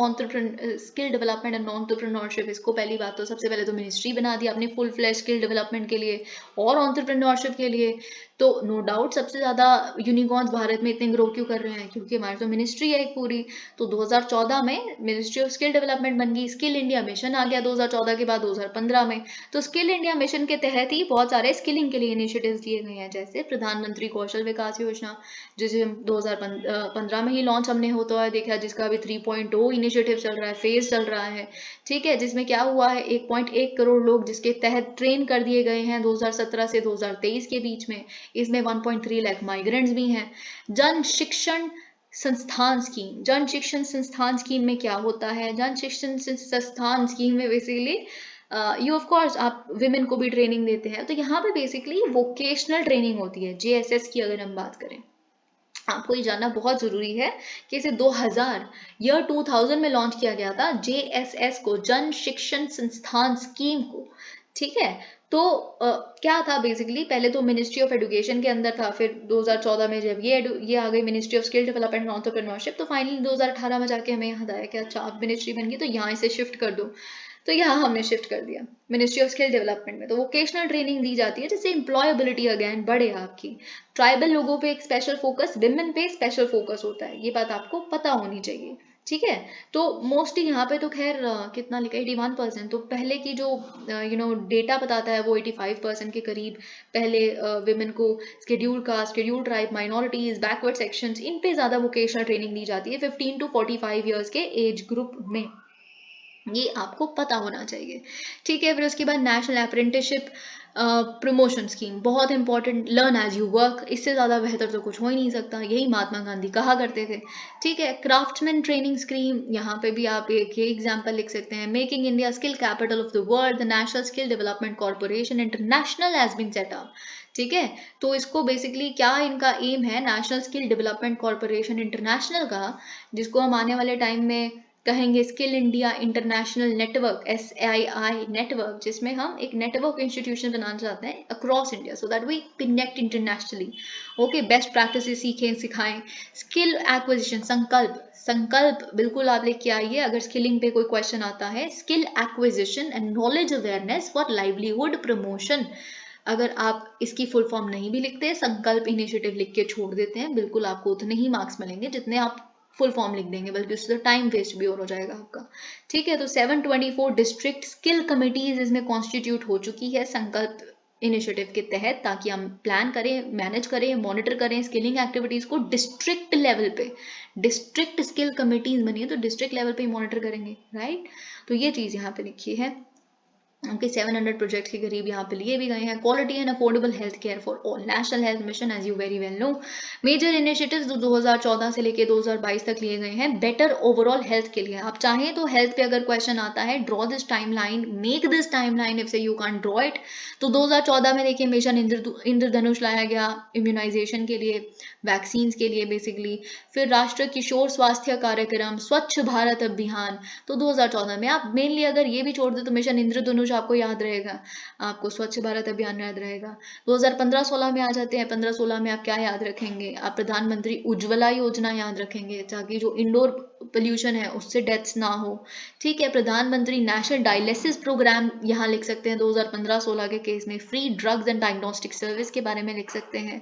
skill development and entrepreneurship, इसको पहली बात तो सबसे पहले तो मिनिस्ट्री बना दी अपनी फुल फ्लैश स्किल डेवलपमेंट के लिए और एंटरप्रेन्योरशिप के लिए। तो नो डाउट सबसे ज़्यादा यूनिकॉर्न्स भारत में इतने ग्रो क्यों कर रहे हैं, क्योंकि हमारी तो मिनिस्ट्री है एक पूरी। तो 2014 में मिनिस्ट्री ऑफ स्किल डेवलपमेंट बन गई, स्किल इंडिया मिशन आ गया 2014 के बाद 2015 में। तो स्किल इंडिया मिशन के तहत ही बहुत सारे स्किलिंग के लिए इनिशिएटिव्स लिए गए हैं, जैसे प्रधानमंत्री कौशल विकास योजना, जिसे 2015 में ही लॉन्च हमने होता है देखा, जिसका अभी 3.0 इनिशिएटिव चल रहा है, फेज चल रहा है, ठीक है, जिसमें क्या हुआ है 1.1 करोड़ लोग जिसके तहत ट्रेन कर दिए गए हैं 2017 से 2023 के बीच में। इसमें 1.3 लाख माइग्रेंट्स भी हैं। जन शिक्षण संस्थान स्कीम, जन शिक्षण संस्थान स्कीम में क्या होता है, जन शिक्षण संस्थान स्कीम में बेसिकली यू ऑफ कोर्स आप विमेन को भी ट्रेनिंग देते हैं, तो यहाँ पे बेसिकली वोकेशनल ट्रेनिंग होती है, JSS की अगर हम बात करें। आपको ये जानना बहुत जरूरी है कि इसे 2000 में लॉन्च किया गया था, JSS को, जन शिक्षण संस्थान स्कीम को, ठीक है। तो क्या था बेसिकली, पहले तो मिनिस्ट्री ऑफ एजुकेशन के अंदर था, फिर 2014 में जब ये आ गई ministry of skill development and entrepreneurship, तो फाइनली 2018 में जाके हमें याद आया कि अच्छा अब मिनिस्ट्री बन गई तो यहाँ इसे शिफ्ट कर दो। तो यहाँ हमने शिफ्ट कर दिया मिनिस्ट्री ऑफ स्किल डेवलपमेंट में। तो वोकेशनल ट्रेनिंग दी जाती है जिससे एम्प्लॉयबिलिटी अगेन बढ़े आपकी। ट्राइबल लोगों पे एक स्पेशल फोकस, विमेन पे स्पेशल फोकस होता है, ये बात आपको पता होनी चाहिए, ठीक है। तो मोस्टली यहाँ पे तो खैर कितना लिखा है 81%, तो पहले की जो डेटा बताता है वो 85% के करीब पहले विमेन को schedule caste, schedule tribe, minorities, backward sections, इन पे ज़्यादा वोकेशनल ट्रेनिंग दी जाती है 15 to 45 ईयर्स के एज ग्रुप में, ये आपको पता होना चाहिए, ठीक है। फिर उसके बाद नेशनल अप्रेंटिसशिप प्रमोशन स्कीम बहुत important, learn as you work, इससे ज़्यादा बेहतर तो कुछ हो ही नहीं सकता, यही महात्मा गांधी कहा करते थे, ठीक है। क्राफ्ट्समैन ट्रेनिंग स्कीम, यहाँ पे भी आप एक ये एग्जाम्पल लिख सकते हैं, making India skill capital of the world, the national skill development corporation international has been set up, ठीक है। तो इसको बेसिकली क्या इनका एम है, national skill development corporation international का, जिसको हम आने वाले टाइम में कहेंगे skill India international network, SII network, जिसमें हम एक नेटवर्क इंस्टीट्यूशन बनाना चाहते हैं across India so that we connect internationally, okay. Best practices सीखें सिखाएं। स्किल एक्विजिशन, संकल्प, संकल्प बिल्कुल आप लेके आइए अगर स्किलिंग पे कोई क्वेश्चन आता है। Skill acquisition and knowledge awareness for livelihood promotion, अगर आप इसकी फुल फॉर्म नहीं भी लिखते, संकल्प इनिशिएटिव लिख के छोड़ देते हैं, बिल्कुल आपको उतने ही मार्क्स मिलेंगे जितने आप फुल फॉर्म लिख देंगे, बल्कि उससे तो टाइम वेस्ट भी और हो जाएगा आपका, ठीक है। तो 724 डिस्ट्रिक्ट स्किल कमिटीज इसमें कॉन्स्टिट्यूट हो चुकी है संकल्प इनिशिएटिव के तहत, ताकि हम प्लान करें, मैनेज करें, मॉनिटर करें स्किलिंग एक्टिविटीज को डिस्ट्रिक्ट लेवल पे। डिस्ट्रिक्ट स्किल कमिटीज बनी है तो डिस्ट्रिक्ट लेवल पे ही मॉनिटर करेंगे, राइट। तो ये चीज यहाँ पे लिखी है, उनके 700 प्रोजेक्ट्स के करीब यहाँ पे लिए भी गए हैं। Quality and affordable health care for all, national health mission as you very well know. Major initiatives 2014 से लेके 2022 तक लिए गए हैं बेटर ओवरऑल हेल्थ के लिए। आप चाहें तो हेल्थ पे अगर क्वेश्चन आता है, draw this timeline, make this timeline, if से यू कैन ड्रॉ इट। तो 2014 में देखिए मिशन इंद्रधनुष लाया गया इम्यूनाइजेशन के लिए, वैक्सीन के लिए बेसिकली। फिर राष्ट्रीय किशोर स्वास्थ्य कार्यक्रम, स्वच्छ भारत अभियान, तो 2014 में आप मेनली अगर ये भी छोड़ दे तो मिशन इंद्रधनुष आपको याद रहेगा, आपको स्वच्छ भारत अभियान याद रहेगा। 2015-16 में आ जाते हैं, 15-16 में आप क्या याद रखेंगे, आप प्रधानमंत्री उज्ज्वला योजना याद रखेंगे, ताकि जो इंडोर पोल्यूशन है उससे डेथ्स ना हो, ठीक है। प्रधानमंत्री नेशनल डायलिसिस प्रोग्राम यहाँ लिख सकते हैं 2015-16 के केस में। Free drugs and diagnostic service के बारे में लिख सकते हैं।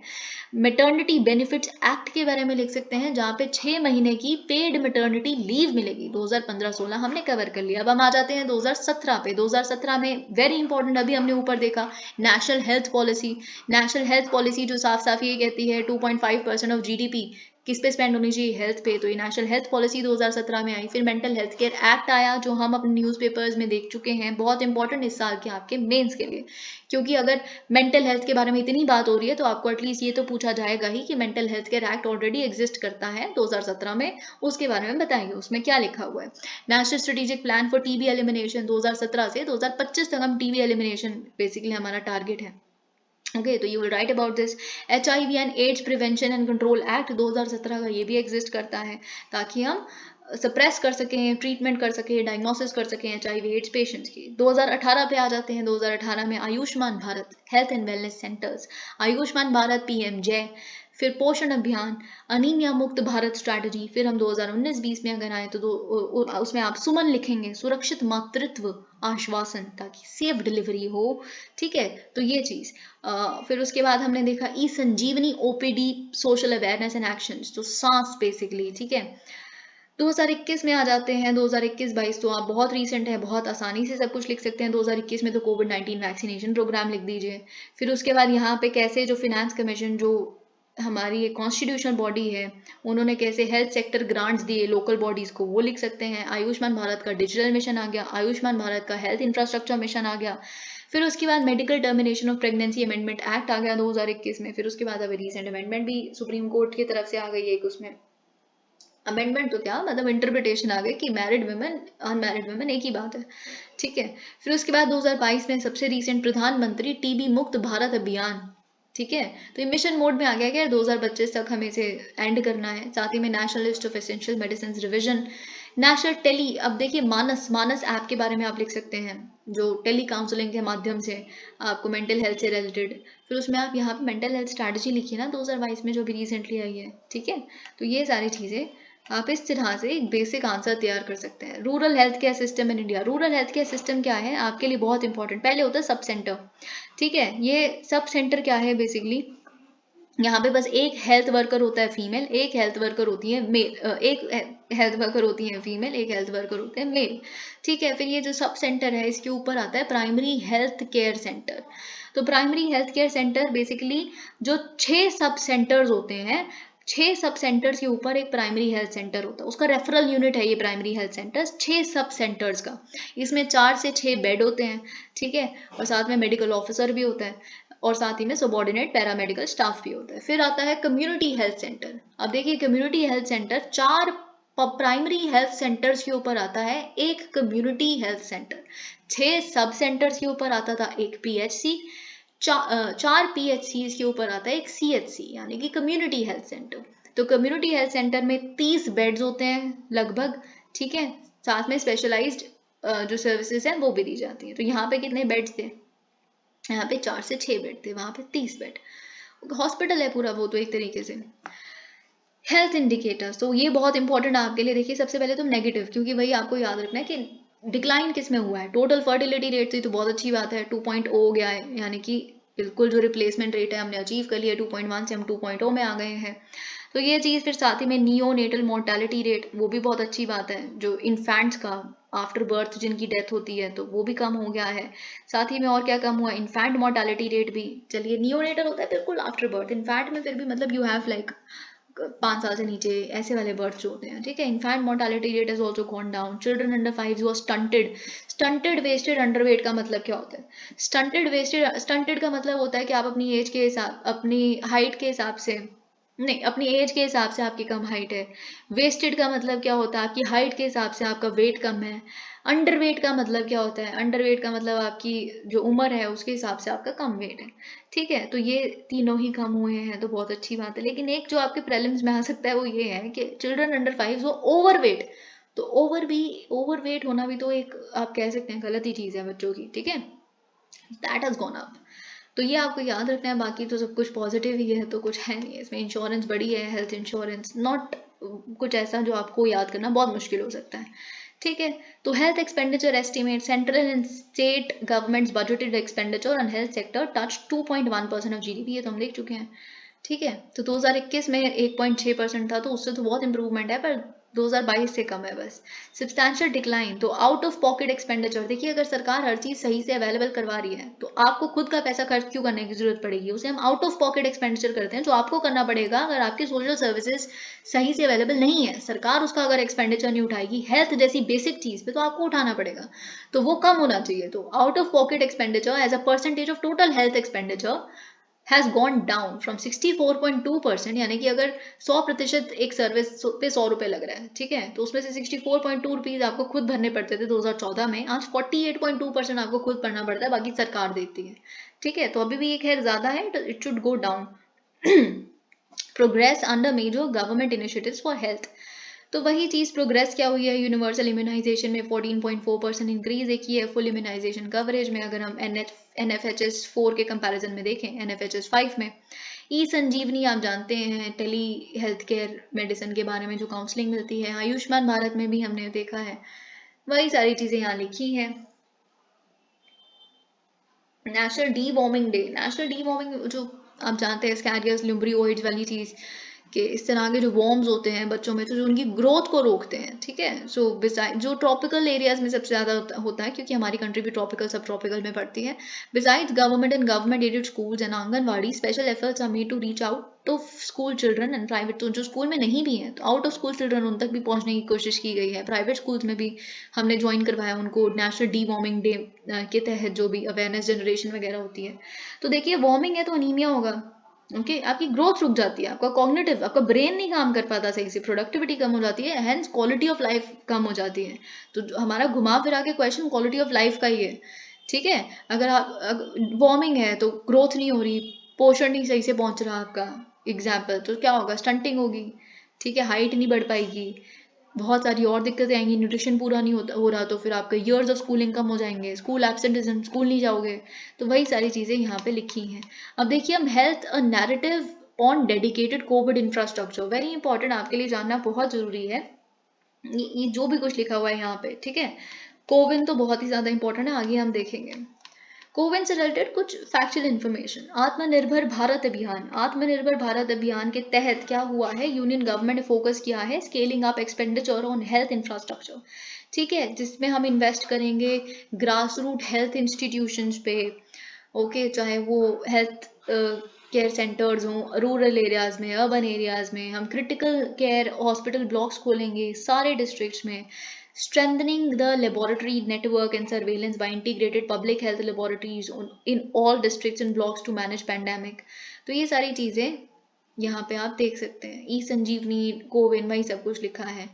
मेटर्निटी बेनिफिट्स एक्ट के बारे में लिख सकते हैं, जहाँ पे 6 महीने की पेड मेटर्निटी लीव मिलेगी। 2015-16 हमने कवर कर लिया। अब हम आ जाते हैं 2017 पे। 2017 में वेरी इंपॉर्टेंट, अभी हमने ऊपर देखा national health policy. National health policy जो साफ साफ ये कहती है 2.5% ऑफ GDP किस पे स्पेंड होनी चाहिए, हेल्थ पे। तो ये नेशनल हेल्थ पॉलिसी 2017 में आई। फिर मेंटल हेल्थ केयर एक्ट आया, जो हम अपने न्यूज़पेपर्स में देख चुके हैं, बहुत इंपॉर्टेंट इस साल के आपके मेंस के लिए, क्योंकि अगर मेंटल हेल्थ के बारे में इतनी बात हो रही है तो आपको एटलीस्ट ये तो पूछा जाएगा ही कि mental health care act already exist करता है 2017 में, उसके बारे में बताइए उसमें क्या लिखा हुआ है। National strategic plan for TB elimination, 2017 से 2025 तक हम टीबी एलिमिनेशन बेसिकली हमारा टारगेट है, ओके। तो you will write about this. HIV and AIDS prevention and control act 2017 का ये भी एग्जिस्ट करता है, ताकि हम सप्रेस कर सकें, ट्रीटमेंट कर सकें, डायग्नोसिस कर सकें HIV एड्स पेशेंट्स की। 2018 पे आ जाते हैं। 2018 में Ayushman Bharat health and wellness centres, Ayushman Bharat PM जय, फिर पोषण अभियान, अनीमिया मुक्त भारत स्ट्रैटेजी। फिर हम 2019-20 में अगर आए तो उसमें आप सुमन लिखेंगे, सुरक्षित मातृत्व आश्वासन, ताकि सेफ डिलीवरी हो, ठीक है। तो ये चीज़ फिर उसके बाद हमने देखा ई संजीवनी OPD social awareness and actions, तो सांस बेसिकली, ठीक है। 2021 में आ जाते हैं। 2021-22 तो आप बहुत रीसेंट है, बहुत आसानी से सब कुछ लिख सकते हैं। 2021 में तो कोविड-19 वैक्सीनेशन प्रोग्राम लिख दीजिए। फिर उसके बाद यहाँ पे कैसे जो फिनेंस कमीशन, जो हमारी कॉन्स्टिट्यूशनल बॉडी है, उन्होंने कैसे हेल्थ सेक्टर ग्रांट्स दिए लोकल बॉडीज को, वो लिख सकते हैं। आयुष्मान भारत का डिजिटल मिशन आ गया, आयुष्मान भारत का हेल्थ इंफ्रास्ट्रक्चर मिशन आ गया। फिर उसके बाद medical termination of pregnancy amendment act आ गया 2021 में। फिर उसके बाद अभी रीसेंट अमेंडमेंट भी सुप्रीम कोर्ट की तरफ से आ गई है एक, उसमें अमेंडमेंट तो क्या मतलब इंटरप्रिटेशन आ गई कि मैरिड वुमेन अनमैरिड वुमेन एक ही बात है, ठीक है। फिर उसके बाद 2022 में सबसे रीसेंट प्रधानमंत्री टीबी मुक्त भारत अभियान, ठीक है। तो ये मिशन मोड में आ गया कि 2025 तक हमें इसे एंड करना है। साथ ही में national list of essential medicine revision, national tele, अब देखिए मानस ऐप के बारे में आप लिख सकते हैं, जो टेली काउंसलिंग के माध्यम से आपको मेंटल हेल्थ से रिलेटेड। फिर उसमें आप यहाँ पे मेंटल हेल्थ स्ट्रैटेजी लिखिए ना 2022 में, जो भी रिसेंटली आई है, ठीक है। तो ये सारी चीज़ें आप इस तरह से एक बेसिक आंसर तैयार कर सकते हैं। Rural health care system in India. Rural health care system क्या है आपके लिए बहुत इंपॉर्टेंट। पहले होता है सब सेंटर, ठीक है। ये सब सेंटर क्या है बेसिकली, यहाँ पे बस एक हेल्थ वर्कर होता है फीमेल, एक हेल्थ वर्कर होती है मेल, एक हेल्थ वर्कर होती है फीमेल, एक हेल्थ वर्कर होते हैं मेल, ठीक है। फिर ये जो सब सेंटर है इसके ऊपर आता है प्राइमरी हेल्थ केयर सेंटर। तो primary health care centre basically जो 6 सब सेंटर्स होते हैं, 6 सब सेंटर्स के ऊपर एक प्राइमरी हेल्थ सेंटर होता है, उसका रेफरल यूनिट है ये प्राइमरी हेल्थ सेंटर्स, 6 सब सेंटर्स का। इसमें 4 से 6 बेड होते हैं, ठीक है, और साथ में मेडिकल ऑफिसर भी होता है, और साथ ही में सबॉर्डिनेट पैरामेडिकल स्टाफ भी होता है। फिर आता है कम्युनिटी हेल्थ सेंटर। अब देखिए community health centre 4 primary health centres के ऊपर आता है एक कम्युनिटी हेल्थ सेंटर, 6 सब सेंटर्स के ऊपर आता था एक पीएचसी, 4 पीएचसी के ऊपर आता है एक सीएचसी यानी कि कम्युनिटी हेल्थ सेंटर। तो कम्युनिटी हेल्थ सेंटर में 30 बेड्स होते हैं लगभग, ठीक है, साथ में स्पेशलाइज्ड जो सर्विसेज हैं वो भी दी जाती हैं। तो यहाँ पे कितने बेड्स थे, यहाँ पे 4 से 6 बेड थे, वहां पे 30 बेड। हॉस्पिटल है पूरा वो तो एक तरीके से। हेल्थ इंडिकेटर्स, तो ये बहुत इंपॉर्टेंट है आपके लिए। देखिए सबसे पहले तो नेगेटिव, क्योंकि वही आपको याद रखना है कि डिक्लाइन किस में हुआ है। टोटल फर्टिलिटी रेट थी तो बहुत अच्छी बात है, 2.0 हो गया है, यानी कि बिल्कुल जो रिप्लेसमेंट रेट है हमने अचीव कर लिया, 2.1 से हम 2.0 में आ गए हैं। तो ये चीज़, फिर साथ ही में नियोनेटल मोर्टेलिटी रेट, वो भी बहुत अच्छी बात है, जो इन्फेंट्स का आफ्टर बर्थ जिनकी डेथ होती है तो वो भी कम हो गया है। साथ ही में और क्या कम हुआ, इन्फेंट मोर्टेलिटी रेट भी। चलिए नियोनेटल होता है बिल्कुल आफ्टर बर्थ, इन्फेंट में फिर भी मतलब यू हैव लाइक 5 साल से नीचे ऐसे वाले बर्थ जो होते हैं, ठीक है। Infant mortality rate is also gone down. Children under 5 हुआ स्टंटेड। स्टंटेड वेस्टेड अंडरवेट का मतलब क्या होता है, स्टंटेड वेस्टेड, स्टंटेड का मतलब होता है कि आप अपनी एज के हिसाब, अपनी हाइट के हिसाब से नहीं, अपनी एज के हिसाब से आपकी कम हाइट है। वेस्टेड का मतलब क्या होता है, आपकी हाइट के हिसाब से आपका वेट कम है। अंडरवेट का मतलब क्या होता है, अंडरवेट का मतलब आपकी जो उम्र है उसके हिसाब से आपका कम वेट है, ठीक है। तो ये तीनों ही कम हुए हैं तो बहुत अच्छी बात है। लेकिन एक जो आपके प्रीलिम्स में आ सकता है वो ये है कि चिल्ड्रन अंडर 5 वो ओवरवेट। तो ओवरवेट होना भी तो एक आप कह सकते हैं गलत ही चीज़ है बच्चों की, ठीक है। That has gone up. तो ये आपको याद रखना है, बाकी तो सब कुछ पॉजिटिव ही है, तो कुछ है नहीं इसमें। इंश्योरेंस बड़ी है, हेल्थ इंश्योरेंस नॉट कुछ ऐसा जो आपको याद करना बहुत मुश्किल हो सकता है, ठीक है। तो health expenditure estimate, central and state governments budgeted expenditure on health sector touch 2.1% of GDP, ये तो हम देख चुके हैं, ठीक है। तो 2021 में 1.6% था, तो उससे तो बहुत इंप्रूवमेंट है, पर 2022 से कम है बस। सब्सटैंशियल डिक्लाइन, तो आउट ऑफ पॉकेट एक्सपेंडिचर, देखिए अगर सरकार हर चीज़ सही से अवेलेबल करवा रही है तो आपको खुद का पैसा खर्च क्यों करने की जरूरत पड़ेगी, उसे हम आउट ऑफ पॉकेट एक्सपेंडिचर करते हैं, जो आपको करना पड़ेगा अगर आपकी सोशल सर्विसेज सही से अवेलेबल नहीं है। सरकार उसका अगर एक्सपेंडिचर नहीं उठाएगी हेल्थ जैसी बेसिक चीज़ पे, तो आपको उठाना पड़ेगा, तो वो कम होना चाहिए। तो out of pocket expenditure as a percentage of total health expenditure has gone down from 64.2%, यानी कि अगर 100% एक सर्विस पे 100 रुपये लग रहा है, ठीक है, तो उसमें से 64.2 रुपीज़ आपको खुद भरने पड़ते थे 2014 में, आज 48.2% आपको खुद भरना पड़ता है, बाकी सरकार देती है, ठीक है। तो अभी भी ये खैर ज़्यादा है, it should go down. Progress under major government initiatives for health, तो वही चीज़ प्रोग्रेस क्या हुई है, यूनिवर्सल इम्यूनाइजेशन में 14.4% इंक्रीज एक ही है। फुल इम्यूनाइजेशन कवरेज में अगर हम NFHS 4 के कंपैरिजन में देखें NFHS 5 में। ई संजीवनी आप जानते हैं, टेली हेल्थ केयर मेडिसिन के बारे में जो काउंसलिंग मिलती है। आयुष्मान भारत में भी हमने देखा है, वही सारी चीज़ें यहाँ लिखी हैं। National D warming day, national D warming जो आप जानते हैं स्कैरियस लुम्ब्रियोइड्स वाली चीज़ कि इस तरह के जो वॉर्म्स होते हैं बच्चों में, तो जो उनकी ग्रोथ को रोकते हैं, ठीक है। सो बिसाइड जो ट्रॉपिकल एरियाज में सबसे ज़्यादा होता है, क्योंकि हमारी कंट्री भी ट्रॉपिकल सब ट्रॉपिकल में पड़ती है। Besides government and government aided schools and anganwadi, special efforts are made to reach out to school children and private, तो जो स्कूल में नहीं भी हैं तो आउट ऑफ स्कूल चिल्ड्रन उन तक भी पहुंचने की कोशिश की गई है। प्राइवेट स्कूल्स में भी हमने ज्वाइन करवाया उनको नेशनल डी वार्मिंग डे के तहत, जो भी अवेयरनेस जनरेशन वगैरह होती है। तो देखिए वार्मिंग है तो अनीमिया होगा, ओके आपकी ग्रोथ रुक जाती है, आपका कॉग्निटिव, आपका ब्रेन नहीं काम कर पाता सही से, प्रोडक्टिविटी कम हो जाती है, हेंस क्वालिटी ऑफ लाइफ कम हो जाती है। तो हमारा घुमा फिरा के क्वेश्चन क्वालिटी ऑफ लाइफ का ही है, ठीक है। अगर आप वार्मिंग है तो ग्रोथ नहीं हो रही, पोषण नहीं सही से पहुंच रहा आपका, एग्जाम्पल तो क्या होगा, स्टंटिंग होगी, ठीक है, हाइट नहीं बढ़ पाएगी, बहुत सारी और दिक्कतें आएंगी, न्यूट्रिशन पूरा नहीं हो रहा तो फिर आपका ईयर्स ऑफ स्कूलिंग कम हो जाएंगे, स्कूल एब्सेंटिज्म, स्कूल नहीं जाओगे। तो वही सारी चीज़ें यहाँ पे लिखी हैं। अब देखिए हम health a narrative on dedicated Covid infrastructure. Very important, आपके लिए जानना बहुत जरूरी है ये जो भी कुछ लिखा हुआ है यहाँ पे, ठीक है। कोविन तो बहुत ही ज्यादा इंपॉर्टेंट है, आगे हम देखेंगे। कोविन से रिलेटेड कुछ फैक्चुअल इन्फॉर्मेशन। आत्मनिर्भर भारत अभियान, आत्मनिर्भर भारत अभियान के तहत क्या हुआ है, यूनियन गवर्नमेंट ने फोकस किया है scaling up expenditure on health infrastructure, ठीक है, जिसमें हम इन्वेस्ट करेंगे ग्रास रूट हेल्थ इंस्टीट्यूशंस पे, ओके, चाहे वो हेल्थ केयर सेंटर्स हों रूरल एरियाज में, अर्बन एरियाज में। हम क्रिटिकल केयर हॉस्पिटल ब्लॉक्स खोलेंगे सारे डिस्ट्रिक्ट्स में। strengthening the laboratory network and surveillance by integrated public health laboratories in all districts and blocks to manage pandemic। तो ये सारी चीजें यहाँ पे आप देख सकते हैं। ई संजीवनी, कोविन, वही सब कुछ लिखा है।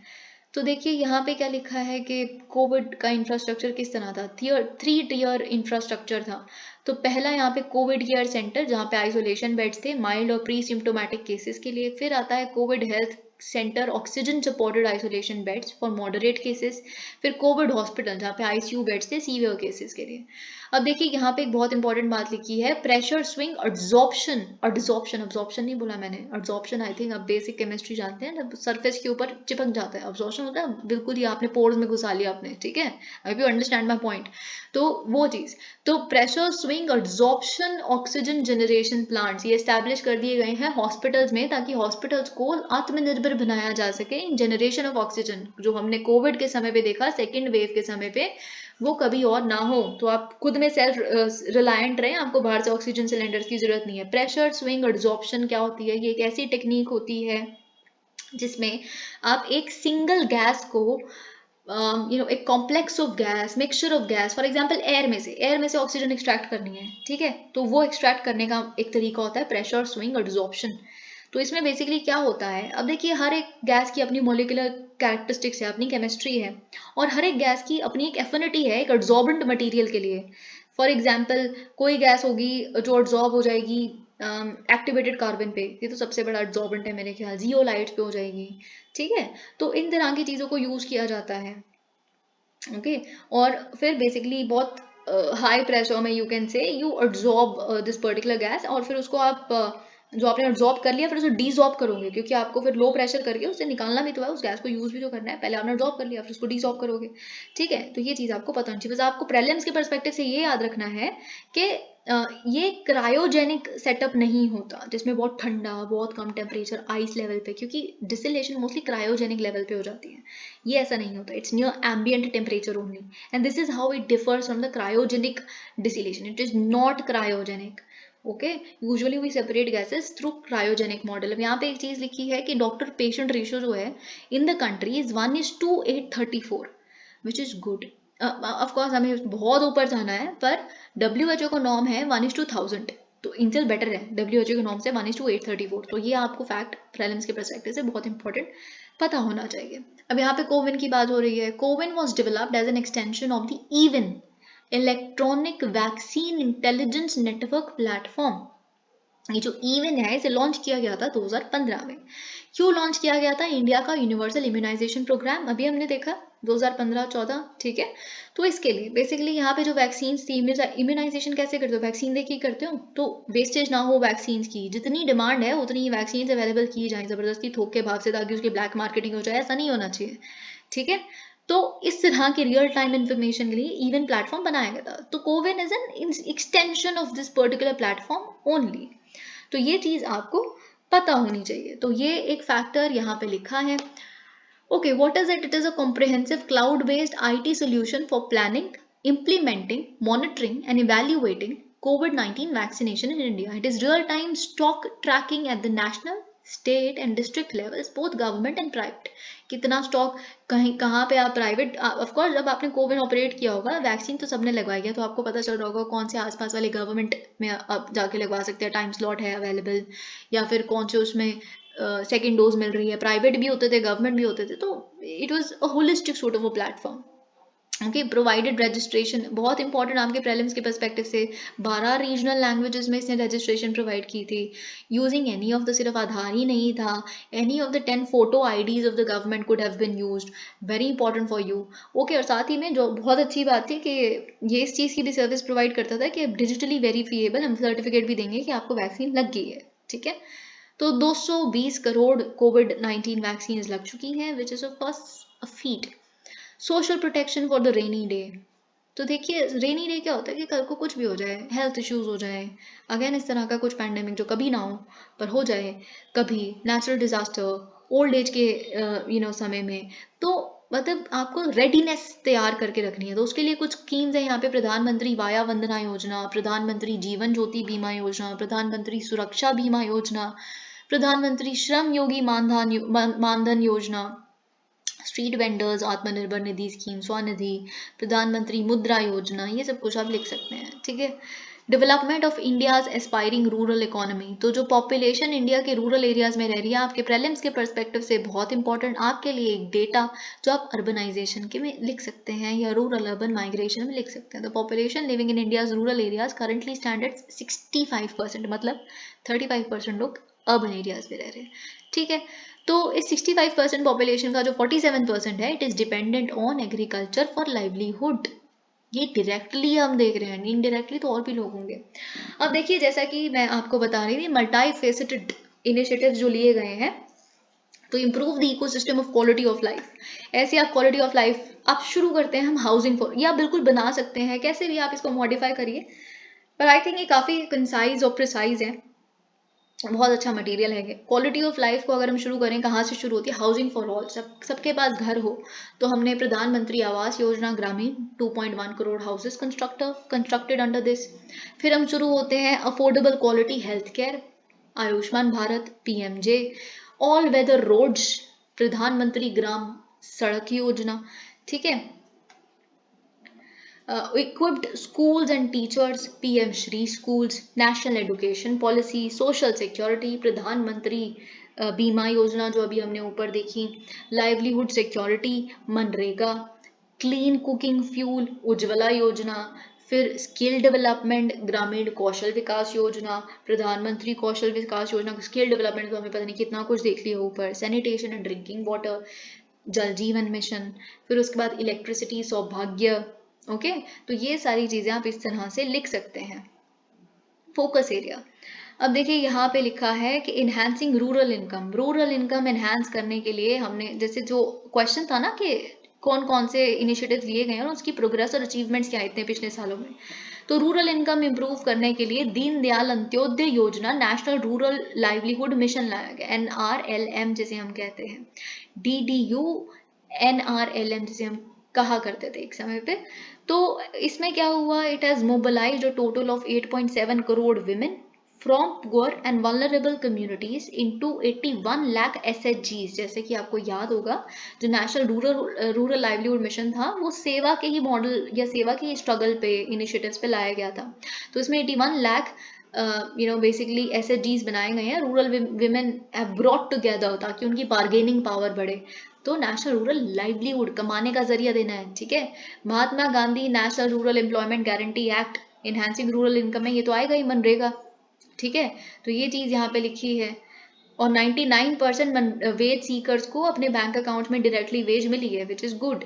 तो देखिए यहाँ पे क्या लिखा है कि कोविड का इंफ्रास्ट्रक्चर किस तरह था, 3 टियर इंफ्रास्ट्रक्चर था। तो पहला यहाँ पे कोविड केयर सेंटर, जहाँ पे आइसोलेशन बेड्स थे माइल्ड और प्री सिम्टोमेटिक केसेस के लिए। फिर आता है Covid health centre, oxygen supported isolation beds for moderate cases. फिर कोविड हॉस्पिटल, जहाँ पे आईसीयू बेड्स थे सीवियर केसेस के लिए। अब देखिए यहाँ पे एक बहुत इंपॉर्टेंट बात लिखी है, प्रेशर स्विंग एड्सॉर्प्शन, एब्जॉर्प्शन नहीं बोला मैंने, एड्सॉर्प्शन आई थिंक आप बेसिक केमिस्ट्री जानते हैं, जब सरफेस के ऊपर चिपक जाता है, एब्जॉर्प्शन होता है बिल्कुल ही आपने पोर्स में घुसा लिया आपने, ठीक है, आई यू अंडरस्टैंड माई पॉइंट। तो वो चीज, तो pressure swing adsorption oxygen generation plants ये एस्टैब्लिश कर दिए गए हैं हॉस्पिटल्स में, ताकि हॉस्पिटल्स को आत्मनिर्भर बनाया जा सके इन जनरेशन ऑफ ऑक्सीजन। जो हमने कोविड के समय पे देखा, सेकेंड वेव के समय पे, वो कभी और ना हो। तो आप खुद में सेल्फ रिलायंट रहें, आपको बाहर से ऑक्सीजन सिलेंडर्स की जरूरत नहीं है। प्रेशर स्विंग एड्सॉर्प्शन क्या होती है, ये एक ऐसी टेक्निक होती है जिसमें आप एक सिंगल गैस को एक complex of gas, mixture of gas, for example air में से ऑक्सीजन एक्सट्रैक्ट करनी है, ठीक है, तो वो एक्सट्रैक्ट करने का एक तरीका होता है प्रेशर स्विंग एड्सॉर्प्शन। तो इसमें बेसिकली क्या होता है, अब देखिए हर एक गैस की अपनी मोलिकुलर कैरेक्टरिस्टिक्स है, अपनी केमिस्ट्री है, और हर एक गैस की अपनी एक एफिनिटी है एक एड्सॉर्बेंट मटेरियल के लिए। फॉर एग्जांपल कोई गैस होगी जो एड्सॉर्ब हो जाएगी एक्टिवेटेड कार्बन पे, ये तो सबसे बड़ा एड्सॉर्बेंट है मेरे ख्याल, जियोलाइट्स पे हो जाएगी, ठीक है। तो इन तरह की चीज़ों को यूज़ किया जाता है, ओके। और फिर बेसिकली बहुत हाई प्रेशर में you can say you absorb this particular gas, और फिर उसको आप जो आपने एब्जॉर्ब कर लिया फिर उसको डीजॉर्ब करोगे, क्योंकि आपको फिर लो प्रेशर करके उसे निकालना भी तो है, उस गैस को यूज भी तो करना है। पहले आपने एब्जॉर्ब कर लिया फिर उसको डीजॉर्ब करोगे, ठीक है। तो ये चीज़ आपको पता होनी चाहिए। बस आपको प्रीलिम्स के पर्सपेक्टिव से ये याद रखना है कि ये क्रायोजेनिक सेटअप नहीं होता जिसमें बहुत ठंडा, बहुत कम टेम्परेचर, आइस लेवल पे, क्योंकि डिस्टिलेशन मोस्टली क्रायोजेनिक लेवल पे हो जाती है। ये ऐसा नहीं होता, it's near ambient temperature only, and this is how it differs from the cryogenic distillation, it is not cryogenic, okay. Usually we separate gases through cryogenic model. अब यहाँ पे एक चीज लिखी है कि डॉक्टर पेशेंट रेशियो जो है in the country is 1:834, which is good. Of course हमें बहुत ऊपर जाना है, पर WHO का नॉर्म है 1:1000, तो इनसे बेटर है WHO के नॉर्म से 1:834। तो ये आपको फैक्ट प्रीलिम्स के पर्सपेक्टिव से बहुत इंपॉर्टेंट पता होना चाहिए। अब यहाँ पे कोविन की बात हो रही है। CoWIN was developed as an extension of the eVIN electronic vaccine intelligence network platform. ये जो इवन है इसे लॉन्च किया गया था 2015 में। क्यों लॉन्च किया गया था? इंडिया का यूनिवर्सल इम्यूनाइजेशन प्रोग्राम, अभी हमने देखा 2015-14, ठीक है। तो इसके लिए बेसिकली यहाँ पे जो वैक्सीन थी, इम्यूनाइजेशन कैसे करते हो, वैक्सीन दे के करते हो, तो वेस्टेज ना हो वैक्सीन की, जितनी डिमांड है उतनी ही वैक्सीन अवेलेबल की जाए जबरदस्ती थोक के भाव से, ताकि उसकी ब्लैक मार्केटिंग हो जाए, ऐसा नहीं होना चाहिए, ठीक है। तो इस तरह की रियल टाइम इंफॉर्मेशन के लिए इवन प्लेटफॉर्म बनाया गया था। तो CoWIN is an extension of this particular platform only. तो ये चीज आपको पता होनी चाहिए। तो ये एक फैक्टर यहाँ पे लिखा है। Okay, what is it? It is a comprehensive cloud based IT solution for planning, implementing, monitoring and evaluating COVID-19 vaccination in India. It is real time stock tracking at the national, state and district levels, both government and private. कितना stock कहीं कहाँ पे आप private, of course जब आपने CoWIN operate किया होगा, vaccine तो सबने लगवाई है, तो आपको पता चल रहा होगा कौन से आसपास वाले गवर्नमेंट में आप जाके लगवा सकते हैं, टाइम स्लॉट है अवेलेबल, या फिर कौन से उसमें सेकेंड डोज मिल रही है। प्राइवेट भी होते थे, गवर्नमेंट भी होते थे, तो it was a holistic sort of a platform, okay. Provided registration, बहुत इंपॉर्टेंट आपके प्रीलिम्स के पर्सपेक्टिव से, 12 रीजनल लैंग्वेजेस में इसने रजिस्ट्रेशन प्रोवाइड की थी। यूजिंग एनी ऑफ द, सिर्फ आधार ही नहीं था, any of the 10 photo IDs of the government could have been used, very important for you, okay. और साथ ही में जो बहुत अच्छी बात थी कि ये इस चीज़ की भी सर्विस प्रोवाइड करता था कि डिजिटली वेरीफिएबल हम सर्टिफिकेट भी देंगे कि आपको वैक्सीन लग गई है, ठीक है। तो 220 करोड़ कोविड-19 वैक्सीन लग चुकी हैं, which is a first feet. Social protection for the rainy day. तो देखिए रेनी डे क्या होता है कि कल को कुछ भी हो जाए, हेल्थ इश्यूज हो जाए, अगेन इस तरह का कुछ पैंडेमिक जो कभी ना हो पर हो जाए, कभी नेचुरल डिजास्टर, ओल्ड एज के समय में, तो मतलब आपको रेडीनेस तैयार करके रखनी है। तो उसके लिए कुछ स्कीम्स है यहाँ पे, प्रधानमंत्री वाया वंदना योजना, प्रधानमंत्री जीवन ज्योति बीमा योजना, प्रधानमंत्री सुरक्षा बीमा योजना, प्रधानमंत्री श्रम योगी मानधन योजना, street vendors Atmanirbhar Nidhi scheme, Svanidhi, प्रधानमंत्री मुद्रा योजना, ये सब कुछ आप लिख सकते हैं। ठीक है। Development of India's aspiring rural economy, तो जो पॉपुलेशन इंडिया के रूरल एरियाज में रह रही है, आपके प्रीलिम्स के पर्सपेक्टिव से बहुत इंपॉर्टेंट आपके लिए एक डेटा जो आप अर्बनाइजेशन के में लिख सकते हैं या रूरल अर्बन माइग्रेशन में लिख सकते हैं। तो population living in India's rural areas currently stand at 65%, मतलब 35% लोग अर्बन एरियाज में रह रहे हैं। ठीक है। तो इस 65% पॉपुलेशन का जो 47% है, it is dependent on agriculture for livelihood. ये डायरेक्टली हम देख रहे हैं, इनडायरेक्टली तो और भी लोग होंगे। अब देखिए, जैसा कि मैं आपको बता रही थी, मल्टी फेसेटेड इनिशिएटिव जो लिए गए हैं तो improve the ecosystem of quality of life. ऐसे आप क्वालिटी ऑफ लाइफ आप शुरू करते हैं, हम हाउसिंग फॉर, या बिल्कुल बना सकते हैं, कैसे भी आप इसको मॉडिफाई करिए, पर आई थिंक ये काफ़ी कंसाइज और प्रिसाइज है, बहुत अच्छा मटेरियल है। क्वालिटी ऑफ लाइफ को अगर हम शुरू करें, कहाँ से शुरू होती है? हाउसिंग फॉर ऑल, सबके पास घर हो। तो हमने प्रधानमंत्री आवास Yojana Gramin 2.1 crore houses constructed under this. फिर हम शुरू होते हैं affordable quality health care, Ayushman Bharat, PMJ, all weather roads, Pradhan Mantri Gram सड़क योजना। ठीक है। equipped schools and teachers, PM Shri schools, national education policy, social security, प्रधानमंत्री बीमा योजना जो अभी हमने ऊपर देखी, livelihood security, MNREGA, clean cooking fuel, Ujjwala योजना, फिर स्किल डेवलपमेंट, ग्रामीण कौशल विकास योजना, प्रधानमंत्री कौशल विकास योजना, स्किल डेवलपमेंट तो हमें पता नहीं कितना कुछ देख लिया ऊपर, सैनिटेशन एंड ड्रिंकिंग वाटर, जल जीवन मिशन, फिर उसके बाद इलेक्ट्रिसिटी सौभाग्य। ओके। तो ये सारी चीजें आप इस तरह से लिख सकते हैं। फोकस एरिया, अब देखिए यहाँ पे लिखा है कि इनहैंसिंग रूरल इनकम एनहांस करने के लिए हमने, जैसे जो क्वेश्चन था ना कि कौन कौन से इनिशिएटिव लिए गए और उसकी प्रोग्रेस और अचीवमेंट्स क्या इतने पिछले सालों में। तो रूरल इनकम इंप्रूव करने के लिए दीनदयाल अंत्योदय योजना, नेशनल रूरल लाइवलीहुड मिशन लाया गया, NRLM जिसे हम कहते हैं, DDU NRLM जिसे हम कहा करते थे एक समय पे। तो इसमें क्या हुआ, it has mobilised a total of 8.7 crore women from poor and vulnerable communities into 81 lakh SHGs। जैसे कि आपको याद होगा, जो नेशनल रूरल लाइवलीहुड मिशन था वो सेवा के ही मॉडल या सेवा के ही स्ट्रगल पे, इनिशिएटिव्स पे लाया गया था। तो इसमें 81 लाख बेसिकली SHGs बनाए गए हैं, rural women have brought together, ताकि उनकी बार्गेनिंग पावर बढ़े। तो नेशनल रूरल लाइवलीहुड, कमाने का जरिया देना है। ठीक है। Mahatma Gandhi national rural employment guarantee act, enhancing rural income में ये तो आएगा ही, मनरेगा। ठीक है। तो ये चीज यहाँ पे लिखी है। और 99% वेज सीकर्स को अपने बैंक अकाउंट में डायरेक्टली वेज मिली है, विच इज गुड।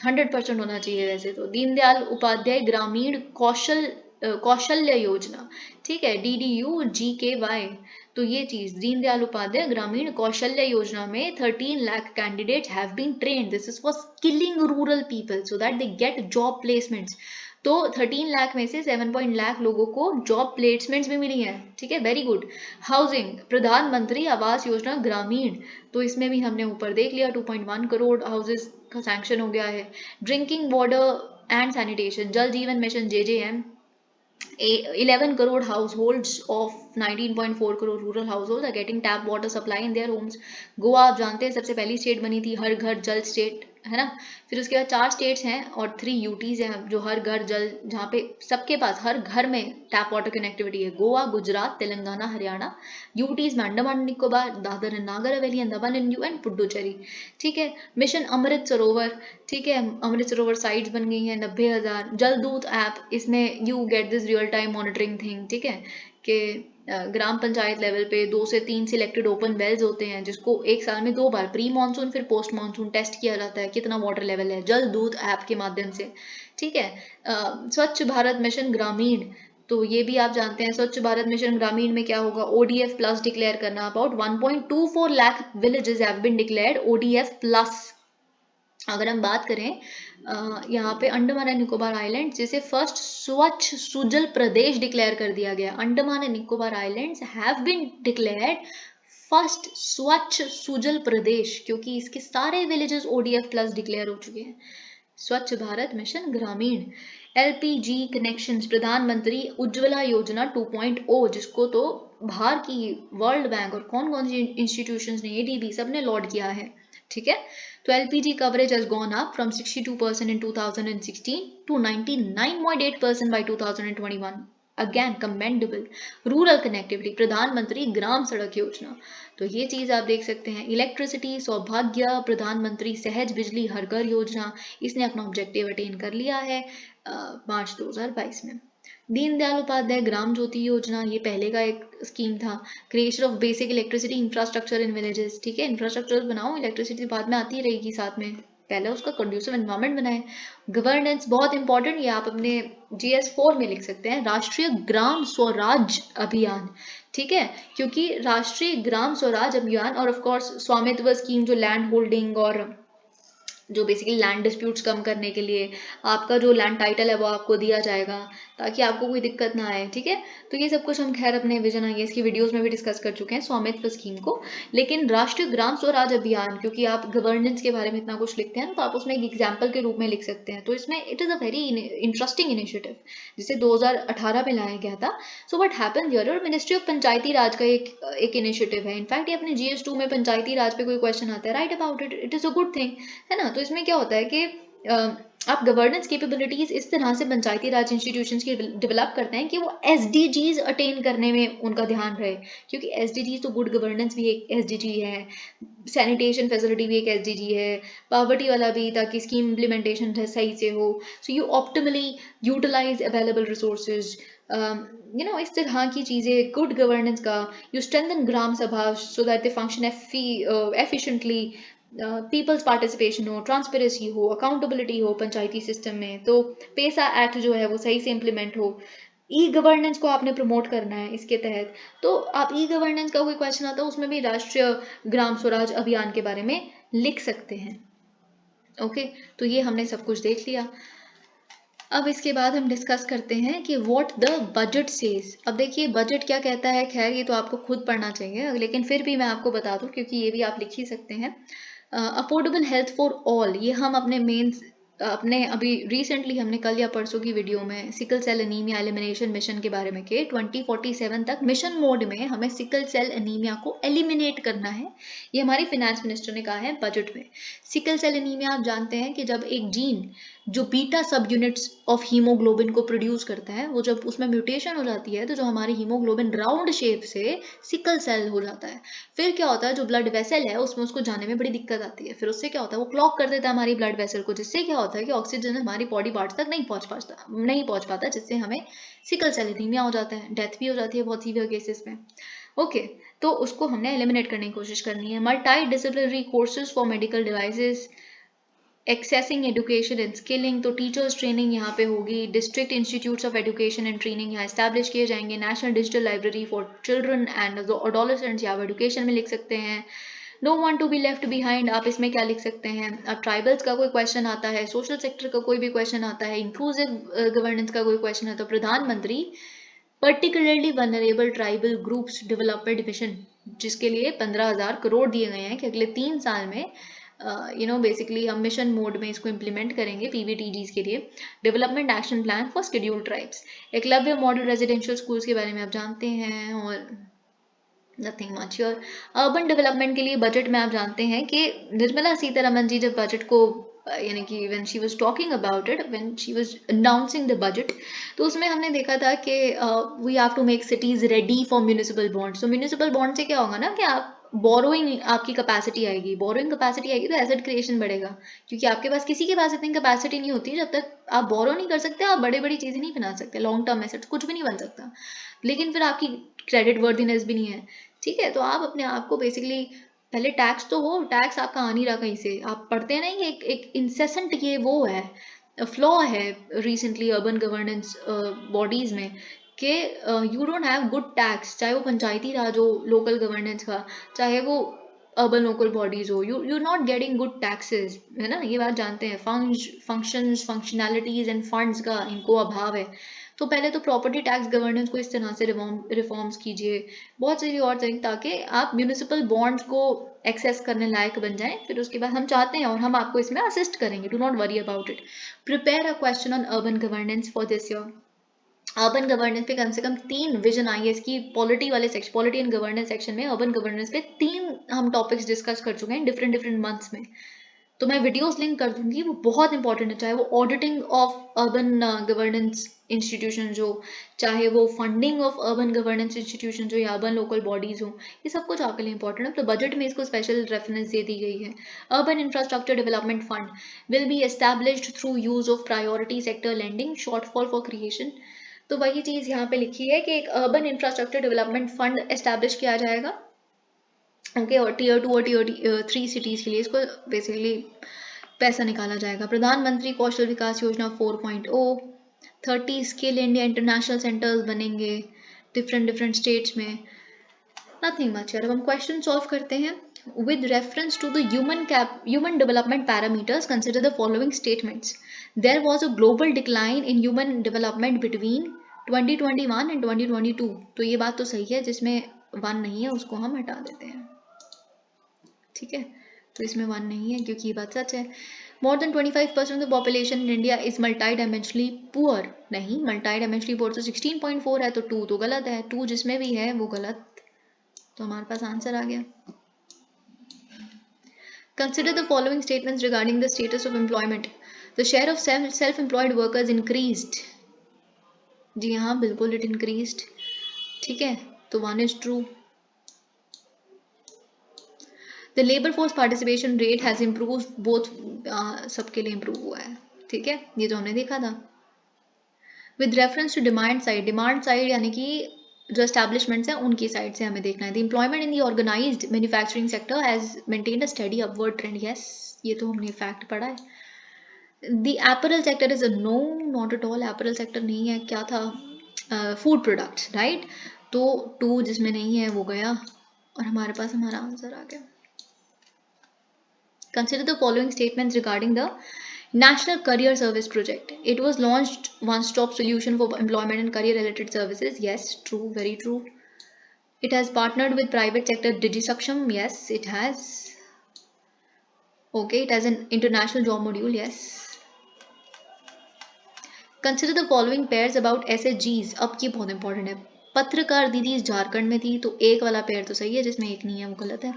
100% होना चाहिए वैसे तो। दीनदयाल उपाध्याय ग्रामीण कौशल्य योजना, ठीक है, DDU-GKY। तो ये चीज, दीनदयाल उपाध्याय ग्रामीण कौशल्य योजना में 13 lakh candidates have been trained. This is for skilling rural people so that they get job placements. तो 13 लाख में से 7 लाख लोगों को जॉब प्लेसमेंट्स भी मिली हैं। ठीक है, वेरी गुड। हाउसिंग, प्रधानमंत्री आवास योजना ग्रामीण, तो इसमें भी हमने ऊपर देख लिया 2.1 करोड़ हाउसेस का सैंक्शन हो गया है। ड्रिंकिंग वाटर एंड सैनिटेशन, जल जीवन mission JJM, 11 crore households of 19.4 crore rural households are getting tap water supply in their homes. Goa आप जानते हैं सबसे पहली स्टेट बनी थी हर घर जल स्टेट, है ना। फिर उसके बाद 4 स्टेट्स हैं और 3 UTs हैं जो हर घर जल, जहाँ पे सबके पास हर घर में टैप वाटर कनेक्टिविटी है। गोवा, गुजरात, तेलंगाना, हरियाणा। UTs में Andaman Nicobar, Dadar and Nagar Haveli and Daman and दिउ एंड पुडुचेरी। ठीक है। मिशन अमृत सरोवर, ठीक है, अमृत सरोवर साइट्स बन गई हैं 90,000। जल दूत ऐप, इसमें you get this real time monitoring thing, ठीक है, कि ग्राम पंचायत लेवल पे 2 से 3 सिलेक्टेड ओपन वेल्स होते हैं जिसको एक साल में 2 बार, प्री मानसून फिर पोस्ट मानसून, टेस्ट किया जाता है कितना वाटर लेवल है, जल दूत ऐप के माध्यम से। ठीक है। स्वच्छ भारत मिशन ग्रामीण, तो ये भी आप जानते हैं। स्वच्छ भारत मिशन ग्रामीण में क्या होगा, ODF प्लस डिक्लेयर करना। About 1.24 lakh villages have been declared ODF plus. अगर हम बात करें यहाँ पे अंडमान एंड निकोबार आइलैंड, जिसे फर्स्ट स्वच्छ सुजल प्रदेश डिक्लेयर कर दिया गया। Andaman and Nicobar islands have been declared first Swachh Sujal प्रदेश, क्योंकि इसके सारे विलेजेस ODF प्लस डिक्लेयर हो चुके हैं। स्वच्छ भारत मिशन ग्रामीण, LPG कनेक्शंस, प्रधानमंत्री उज्ज्वला योजना 2.0, जिसको तो बाहर की वर्ल्ड बैंक और कौन कौन सी इंस्टीट्यूशंस ने, ADB, सबने लॉन्च किया है, ठीक है। तो LPG coverage has gone up from 62% in 2016 to 99.8% by 2021. Again commendable. Rural connectivity, प्रधानमंत्री ग्राम सड़क योजना, तो ये चीज आप देख सकते हैं। इलेक्ट्रिसिटी सौभाग्य, प्रधानमंत्री सहज बिजली हर घर योजना, इसने अपना ऑब्जेक्टिव अटेन कर लिया है मार्च 2022 में। दीनदयाल उपाध्याय ग्राम ज्योति योजना, ये पहले का एक स्कीम था। Creation of basic electricity infrastructure in villages, ठीक है, इंफ्रास्ट्रक्चर बनाओ, इलेक्ट्रिसिटी बाद में आती रहेगी साथ में, पहले उसका कंड्यूसिव एनवायरनमेंट बनाए। गवर्नेंस बहुत इंपॉर्टेंट, ये आप अपने GS4 में लिख सकते हैं, राष्ट्रीय ग्राम स्वराज अभियान, ठीक है, क्योंकि राष्ट्रीय ग्राम स्वराज अभियान और ऑफ कोर्स स्वामित्व स्कीम, जो लैंड होल्डिंग और जो बेसिकली लैंड डिस्प्यूट्स कम करने के लिए आपका जो लैंड टाइटल है वो आपको दिया जाएगा, ताकि आपको कोई दिक्कत ना आए, ठीक है। तो ये सब कुछ हम खैर अपने विजन IAS की वीडियोस में भी डिस्कस कर चुके हैं स्वामित्व स्कीम को। लेकिन राष्ट्रीय ग्राम स्वराज अभियान, क्योंकि आप गवर्नेंस के बारे में इतना कुछ लिखते हैं तो आप उसमें एक एग्जाम्पल के रूप में लिख सकते हैं। तो इसमें it is a very interesting initiative, जिसे 2018 में लाया गया था। सो व्हाट हैपेंड हियर, और मिनिस्ट्री ऑफ पंचायती राज का एक इनिशिएटिव है। इनफैक्ट ये अपने GS2 में पंचायती राज पे कोई क्वेश्चन आता है, right about it, it is a good thing, है ना। तो इसमें क्या होता है कि आप गवर्नेंस कैपेबिलिटीज इस तरह से पंचायती राज इंस्टीट्यूशंस की डेवलप करते हैं कि वो SDGs अटेन करने में उनका ध्यान रहे, क्योंकि SDGs तो गुड गवर्नेंस भी एक SDG है, सैनिटेशन फैसिलिटी भी एक SDG है, पॉवर्टी वाला भी, ताकि स्कीम इम्प्लीमेंटेशन सही से हो। So you optimally utilise available resources, इस तरह की चीज़ें, गुड गवर्नेंस का। You strengthen Gram Sabha so that they function efficiently, people's participation हो, ट्रांसपेरेंसी हो, अकाउंटेबिलिटी हो पंचायती सिस्टम में। तो पेसा एक्ट जो है वो सही से इम्प्लीमेंट हो। ई गवर्नेंस को आपने प्रमोट करना है इसके तहत। तो आप ई गवर्नेंस का कोई क्वेश्चन आता है उसमें भी राष्ट्रीय ग्राम स्वराज अभियान के बारे में लिख सकते हैं। ओके, तो ये हमने सब कुछ देख लिया। अब इसके बाद हम डिस्कस करते हैं कि व्हाट द बजट सेज। अब देखिए बजट क्या कहता है, खैर ये तो आपको खुद पढ़ना चाहिए, लेकिन फिर भी मैं आपको बता दूं क्योंकि ये भी आप लिख ही सकते हैं। अफोर्डेबल हेल्थ फॉर ऑल, ये हम अपने अभी रिसेंटली हमने कल या परसों की वीडियो में sickle cell anaemia elimination mission के बारे में के 2047 तक मिशन मोड में हमें सिकल सेल एनीमिया को एलिमिनेट करना है, ये हमारी फिनेंस मिनिस्टर ने कहा है बजट में। सिकल सेल एनीमिया आप जानते हैं कि जब एक जीन जो बीटा सब यूनिट्स ऑफ हीमोग्लोबिन को प्रोड्यूस करता है, वो जब उसमें म्यूटेशन हो जाती है तो जो हमारी हीमोग्लोबिन राउंड शेप से सिकल सेल हो जाता है। फिर क्या होता है, जो ब्लड वेसल है उसमें उसको जाने में बड़ी दिक्कत आती है, फिर उससे क्या होता है वो क्लॉग कर देता है हमारी ब्लड वेसल को, जिससे क्या होता है कि ऑक्सीजन हमारी बॉडी पार्ट्स तक नहीं पहुंच पाता, जिससे हमें सिकल सेल एनीमिया हो जाता है, डेथ भी हो जाती है बहुत सीवियर केसेस में। ओके, तो उसको हमने एलिमिनेट करने की कोशिश करनी है। Multi disciplinary courses for medical devices, accessing education and skilling, तो टीचर्स ट्रेनिंग यहाँ पे होगी। District institutes of education and training यहाँ एस्टैब्लिश किए जाएंगे। National digital library for children and adolescents, यहाँ एजुकेशन में लिख सकते हैं। No want to be left behind, आप इसमें क्या लिख सकते हैं। अब ट्राइबल्स का कोई क्वेश्चन आता है, सोशल सेक्टर का कोई भी क्वेश्चन आता है, इंक्लूसिव गवर्नेंस का कोई क्वेश्चन है, तो प्रधानमंत्री particularly vulnerable tribal groups development mission, जिसके लिए 15,000 करोड़ दिए गए हैं कि अगले 3 साल में बेसिकली हम मिशन मोड में इसको इम्प्लीमेंट करेंगे PVTGs के लिए। Development action plan for scheduled tribes, Eklavya model residential schools के बारे में आप जानते हैं, और nothing much your. Urban development के लिए बजट में आप जानते हैं कि निर्मला सीतारमन जी जब बजट को यानी कि when she was talking about it, when she was announcing the budget, तो उसमें हमने देखा था कि we have to make cities ready for municipal bonds। तो म्यूनिसिपल बॉन्ड से क्या होगा ना कि आप बोरोइंग, आपकी कैपेसिटी आएगी, बोरोइंग कैपेसिटी आएगी तो एसेट क्रिएशन बढ़ेगा, क्योंकि आपके पास किसी के पास इतनी कैपेसिटी नहीं होती, जब तक आप बोरो नहीं कर सकते आप बड़ी बड़ी चीज़ें नहीं बना सकते, लॉन्ग टर्म एसेट्स कुछ भी नहीं बन सकता, लेकिन फिर आपकी क्रेडिट वर्दीनेस भी नहीं है, ठीक है। तो आप अपने आप को बेसिकली पहले टैक्स तो हो, टैक्स आपका आ नहीं रहा कहीं से, आप पढ़ते हैं ना, एक इंसेसेंट ये वो है फ्लॉ है रिसेंटली अर्बन गवर्नेंस बॉडीज में कि you don't have good tax, चाहे वो पंचायती राज हो, लोकल गवर्नेंस का, चाहे वो अर्बन लोकल बॉडीज हो, you not getting good taxes, है ना, ये बात जानते हैं। फंक्शंस, फंक्शनैलिटीज एंड फंड्स का इनको अभाव है। तो पहले तो प्रॉपर्टी टैक्स गवर्नेंस को इस तरह से रिफॉर्म्स कीजिए, बहुत सारी और तरीके, ताकि आप म्यूनिसिपल बॉन्ड्स को एक्सेस करने लायक बन जाएं। फिर उसके बाद हम चाहते हैं और हम आपको इसमें असिस्ट करेंगे, do not worry about it. Prepare a question on urban governance for this year. Urban governance पे कम से कम 3 विजन आई है इसकी, पॉलिटी वाले section, polity and governance section में अर्बन गवर्नेंस पे 3 हम टॉपिक्स डिस्कस कर चुके हैं डिफरेंट डिफरेंट मंथ्स में। तो मैं वीडियोस लिंक कर दूंगी, वो बहुत इंपॉर्टेंट है, चाहे वो auditing of urban governance institution हो, चाहे वो funding of urban governance institution हो, या अर्बन लोकल बॉडीज हो, ये सब कुछ आपके लिए इंपॉर्टेंट है। तो बजट में इसको स्पेशल रेफरेंस दे दी गई है। Urban infrastructure development fund will be established through use of priority sector lending shortfall for creation. तो वही चीज यहाँ पे लिखी है कि एक urban infrastructure development fund establish किया जाएगा, ओके, और टीयर 2 और टीयर 3 सिटीज के लिए इसको बेसिकली पैसा निकाला जाएगा। प्रधानमंत्री कौशल विकास योजना 4.0, 30 स्किल इंडिया इंटरनेशनल सेंटर्स बनेंगे डिफरेंट डिफरेंट स्टेट्स में। नथिंग मच यार। अब हम क्वेश्चन सॉल्व करते हैं। With reference to the human development parameters, consider the following statements. There was a global decline in human development between 2021 and 2022. तो ये बात तो सही है, जिसमें 1 नहीं है उसको हम हटा देते हैं, ठीक है। तो इसमें 1 नहीं है क्योंकि ये बात सच है। More than 25% of the population in India is multidimensionally poor. नहीं, multidimensionally poor तो 16.4 है, तो 2 तो गलत है, 2 जिसमें भी है वो गलत, तो हमारे पास आंसर आ गया। Consider the following statements regarding the status of employment. The share of self-employed workers increased. जी हाँ, बिल्कुल it increased, ठीक है, तो 1 is true. The labor force participation rate has improved both, सबके लिए improve हुआ है, ठीक है, ये तो हमने देखा था। With reference to demand side यानी कि जो establishments हैं उनकी साइड से हमें देखना है। The employment in the organized manufacturing sector has maintained a steady upward trend. Yes, ये तो हमने fact पढ़ा है। The apparel sector is a no, not at all. apparel sector नहीं है, क्या था, food products, right? तो 2 जिसमें नहीं है वो गया और हमारे पास हमारा आंसर आ गया। Consider the following statements regarding the National Career Service Project. It was launched one-stop solution for employment and career-related services. Yes, true, very true. It has partnered with private sector DigiSaksham. Yes, it has. Okay, it has an international job module. Yes. Consider the following pairs about SHGs. अब ये बहुत important है। पत्रकार दीदी झारखंड में थी, तो 1 वाला पेयर तो सही है, जिसमें 1 नहीं है वो गलत है।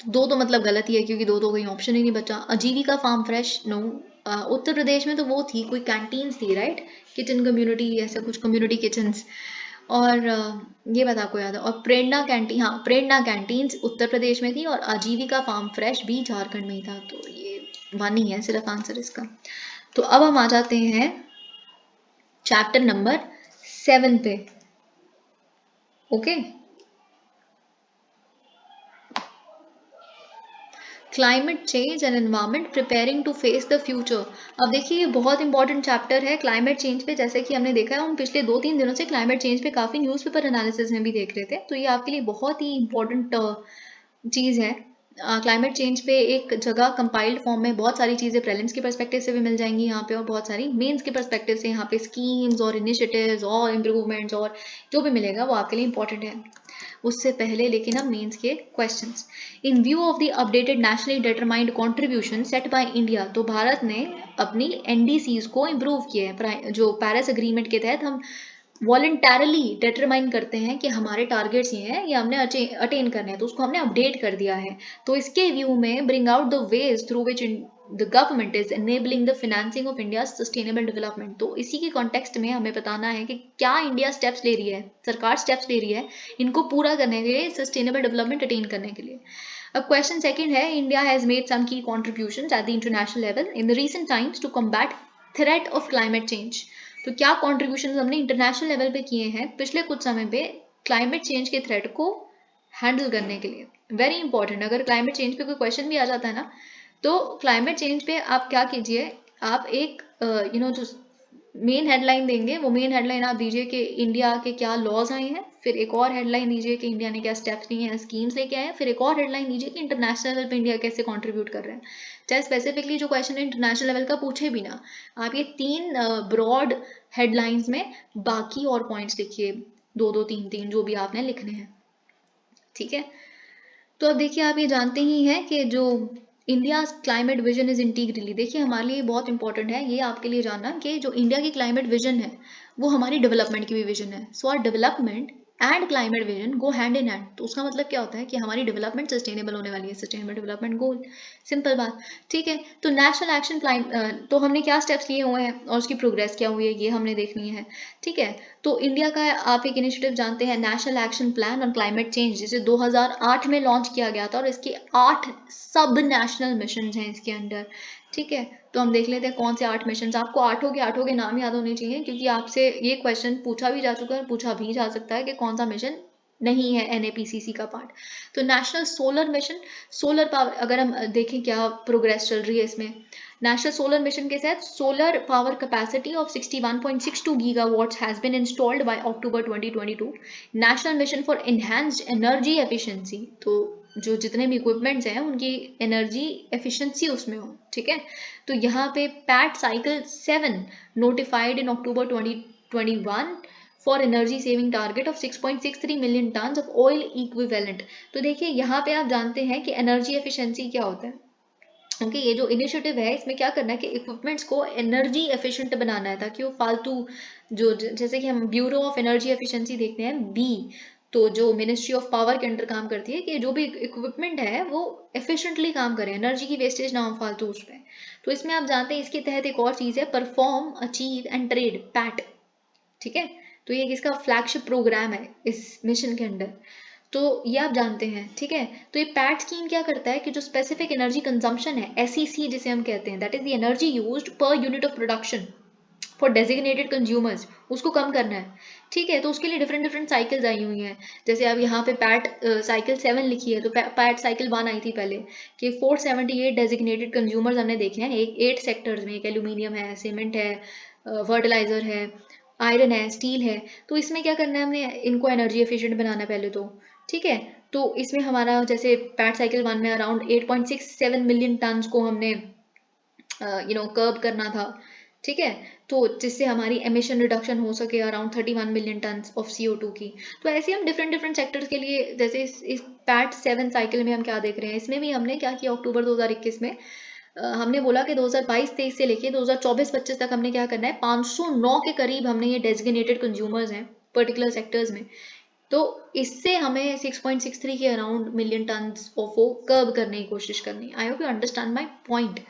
2 तो मतलब गलत ही है क्योंकि 2 तो कोई ऑप्शन ही नहीं बचा। आजीविका farm fresh, no. Uttar Pradesh में तो वो थी, कोई कैंटीन्स थी, राइट, किचन कम्युनिटी, ऐसा कुछ कम्युनिटी किचन्स, और ये बात आपको याद है। और प्रेरणा कैंटीन, हाँ, प्रेरणा कैंटीन्स उत्तर प्रदेश में थी, और आजीविका फार्म फ्रेश भी झारखंड में ही था, तो ये 1 ही है सिर्फ आंसर इसका। तो अब हम आ जाते हैं चैप्टर नंबर 7 पे, okay. Climate change and environment preparing to face the future. अब देखिए ये बहुत इंपॉर्टेंट चैप्टर है क्लाइमेट चेंज पे। जैसे कि हमने देखा है, हम पिछले 2-3 दिनों से क्लाइमेट चेंज पे काफ़ी न्यूज़पेपर एनालिसिस में भी देख रहे थे, तो ये आपके लिए बहुत ही इंपॉर्टेंट चीज़ है। क्लाइमेट चेंज पे एक जगह कंपाइल्ड फॉर्म में बहुत सारी चीज़ें प्रीलिम्स के पर्सपेक्टिव से भी मिल जाएंगी यहाँ पे, और बहुत सारी मेंस के पर्सपेक्टिव से यहाँ पे स्कीम्स और इनिशिएटिव्स और इम्प्रूवमेंट्स और जो भी मिलेगा वो आपके लिए इंपॉर्टेंट है। उससे पहले लेकिन अब मेंस के questions. In view of the updated nationally determined contribution set by India, तो भारत ने अपनी एनडीसीज को इम्प्रूव किया है। जो पेरिस एग्रीमेंट के तहत हम वॉलंटरली डिटरमाइन करते हैं कि हमारे टारगेट्स ये हैं, ये हमने अटेन करने हैं, तो उसको हमने अपडेट कर दिया है। तो इसके व्यू में bring out the ways through which the government is enabling the financing of India's sustainable development। तो इसी के कॉन्टेक्स्ट में हमें बताना है कि क्या इंडिया स्टेप्स ले रही है, सरकार स्टेप्स ले रही है इनको पूरा करने के लिए, सस्टेनेबल डेवलपमेंट अटेन करने के लिए। अब क्वेश्चन सेकंड है, India has made some key contributions at the international level in the recent times to combat threat of climate change. तो क्या कॉन्ट्रीब्यूशन हमने इंटरनेशनल लेवल पे किए हैं पिछले कुछ समय पे क्लाइमेट चेंज के थ्रेट को हैंडल करने के लिए। वेरी इंपॉर्टेंट, अगर क्लाइमेट चेंज पे कोई क्वेश्चन भी आ जाता है ना, तो क्लाइमेट चेंज पे आप क्या कीजिए, आप एक जो मेन हेडलाइन देंगे, वो मेन हेडलाइन आप दीजिए कि इंडिया के क्या लॉज आए हैं, फिर एक और हेडलाइन दीजिए कि इंडिया ने क्या स्टेप्स लिए हैं, स्कीम्स लेके आए हैं, फिर एक और हेडलाइन दीजिए कि इंटरनेशनल लेवल पे इंडिया कैसे कंट्रीब्यूट कर रहे हैं। चाहे स्पेसिफिकली जो क्वेश्चन है इंटरनेशनल लेवल का पूछे भी ना, आप ये 3 ब्रॉड हेडलाइंस में बाकी और पॉइंट्स लिखिए, 2-2 3-3 जो भी आपने लिखने हैं, ठीक है। तो अब देखिए आप ये जानते ही हैं कि जो India climate vision is integrally, देखिए हमारे लिए बहुत इंपॉर्टेंट है ये आपके लिए जानना कि जो इंडिया की क्लाइमेट विजन है वो हमारी डेवलपमेंट की भी विजन है। So our development and climate vision go hand in hand. तो उसका मतलब क्या होता है कि हमारी डेवलपमेंट सस्टेनेबल होने वाली है, सस्टेनेबल डेवलपमेंट गोल, सिंपल बात, ठीक है। तो नेशनल एक्शन प्लान, तो हमने क्या स्टेप्स लिए हुए हैं और उसकी प्रोग्रेस क्या हुई है ये हमने देखनी है, ठीक है। तो इंडिया का आप एक इनिशिएटिव जानते हैं, national action plan on climate change, जिसे 2008 में लॉन्च किया गया था और इसके 8 सब नेशनल मिशन हैं इसके अंडर, ठीक है। तो हम देख लेते हैं कौन से 8 मिशन, आपको आठों के नाम याद होने चाहिए क्योंकि आपसे ये क्वेश्चन पूछा भी जा चुका है, पूछा भी जा सकता है कि कौन सा मिशन नहीं है NAPCC का पार्ट। तो national solar mission, solar power अगर हम देखें क्या प्रोग्रेस चल रही है इसमें, नेशनल सोलर मिशन के तहत solar power capacity of 61.62 gigawatts has been installed by October 2022। National mission for enhanced energy efficiency, तो जो जितने भी इक्विपमेंट्स हैं उनकी एनर्जी एफिशिएंसी उसमें हो, ठीक है। तो यहाँ पे PAT cycle 7 notified in October 2021 for energy saving target of 6.63 million ton of oil equivalent. तो देखिए यहाँ पे आप जानते हैं कि एनर्जी एफिशिएंसी क्या होता है, क्योंकि ये जो इनिशिएटिव है इसमें क्या करना है कि इक्विपमेंट्स को एनर्जी एफिशिएंट बनाना है ताकि वो फालतू जो जैसे कि हम ब्यूरो ऑफ एनर्जी एफिशिएंसी देखते हैं बी, तो जो मिनिस्ट्री ऑफ पावर के अंडर काम करती है कि जो भी इक्विपमेंट है वो एफिशिएंटली काम करे, एनर्जी की वेस्टेज ना हो फालतू उस पर। तो इसमें आप जानते हैं इसके तहत एक और चीज़ है, perform achieve and trade PAT, ठीक है। तो ये किसका फ्लैगशिप प्रोग्राम है इस मिशन के अंडर, तो ये आप जानते हैं, ठीक है। तो ये पैट स्कीम क्या करता है कि जो स्पेसिफिक एनर्जी कंजम्पशन है SEC जिसे हम कहते हैं, that is the energy used per unit of production for designated consumers, उसको कम करना है, ठीक है। तो उसके लिए डिफरेंट डिफरेंट साइकिल्स आई हुई हैं, जैसे अब यहाँ पे पैट साइकिल 7 लिखी है, तो पैट साइकिल 1 आई थी पहले कि 478 डेजिग्नेटेड कंज्यूमर्स हमने देखे हैं, एक 8 सेक्टर्स में, एक एल्यूमिनियम है, सीमेंट है, फर्टिलाइजर है, आयरन है, स्टील है। तो इसमें क्या करना है, हमने इनको एनर्जी एफिशिएंट बनाना है पहले तो, ठीक है। तो इसमें हमारा जैसे पैट साइकिल 1 में अराउंड 8.67 मिलियन टन को हमने कर्ब करना था, ठीक है। तो जिससे हमारी एमिशन रिडक्शन हो सके around 31 million ton of CO2 की। तो ऐसे हम डिफरेंट डिफरेंट सेक्टर्स के लिए, जैसे इस पैट 7 साइकिल में हम क्या देख रहे हैं, इसमें भी हमने क्या किया अक्टूबर 2021 में, हमने बोला कि 2022-23 से लेके 2024-25 तक हमने क्या करना है, 509 के करीब हमने ये डेजिग्नेटेड कंज्यूमर्स हैं पर्टिकुलर सेक्टर्स में, तो इससे हमें 6.63 के अराउंड मिलियन टन ऑफ वो कर्ब करने की कोशिश करनी। I hope you understand my point,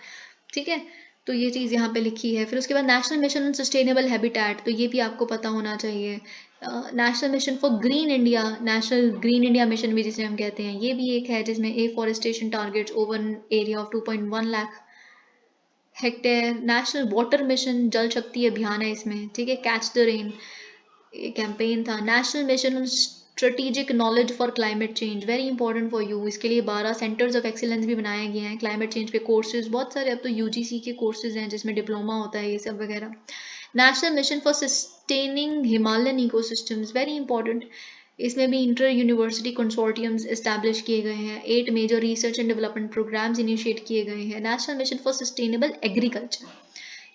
ठीक है। तो ये चीज़ यहाँ पे लिखी है। फिर उसके बाद national mission on sustainable habitat, तो ये भी आपको पता होना चाहिए। National mission for green India, national green India mission भी जिसे हम कहते हैं, ये भी एक है जिसमें afforestation targets over area of 2.1 lakh hectare. National water mission, जल शक्ति अभियान है इसमें, ठीक है, कैच द रेन कैंपेन था। National mission on strategic knowledge for climate change, very important for you, इसके लिए 12 सेंटर्स ऑफ एक्सीलेंस भी बनाए गए हैं क्लाइमेट चेंज पे, कोर्सेज बहुत सारे, अब तो UGC के कोर्सेज हैं जिसमें डिप्लोमा होता है ये सब वगैरह। National mission for sustaining Himalayan ecosystems, very important, इसमें भी इंटर यूनिवर्सिटी कंसोर्टियम्स इस्टेब्लिश किए गए हैं, 8 major research and development programmes initiate किए गए हैं। National mission for sustainable agriculture,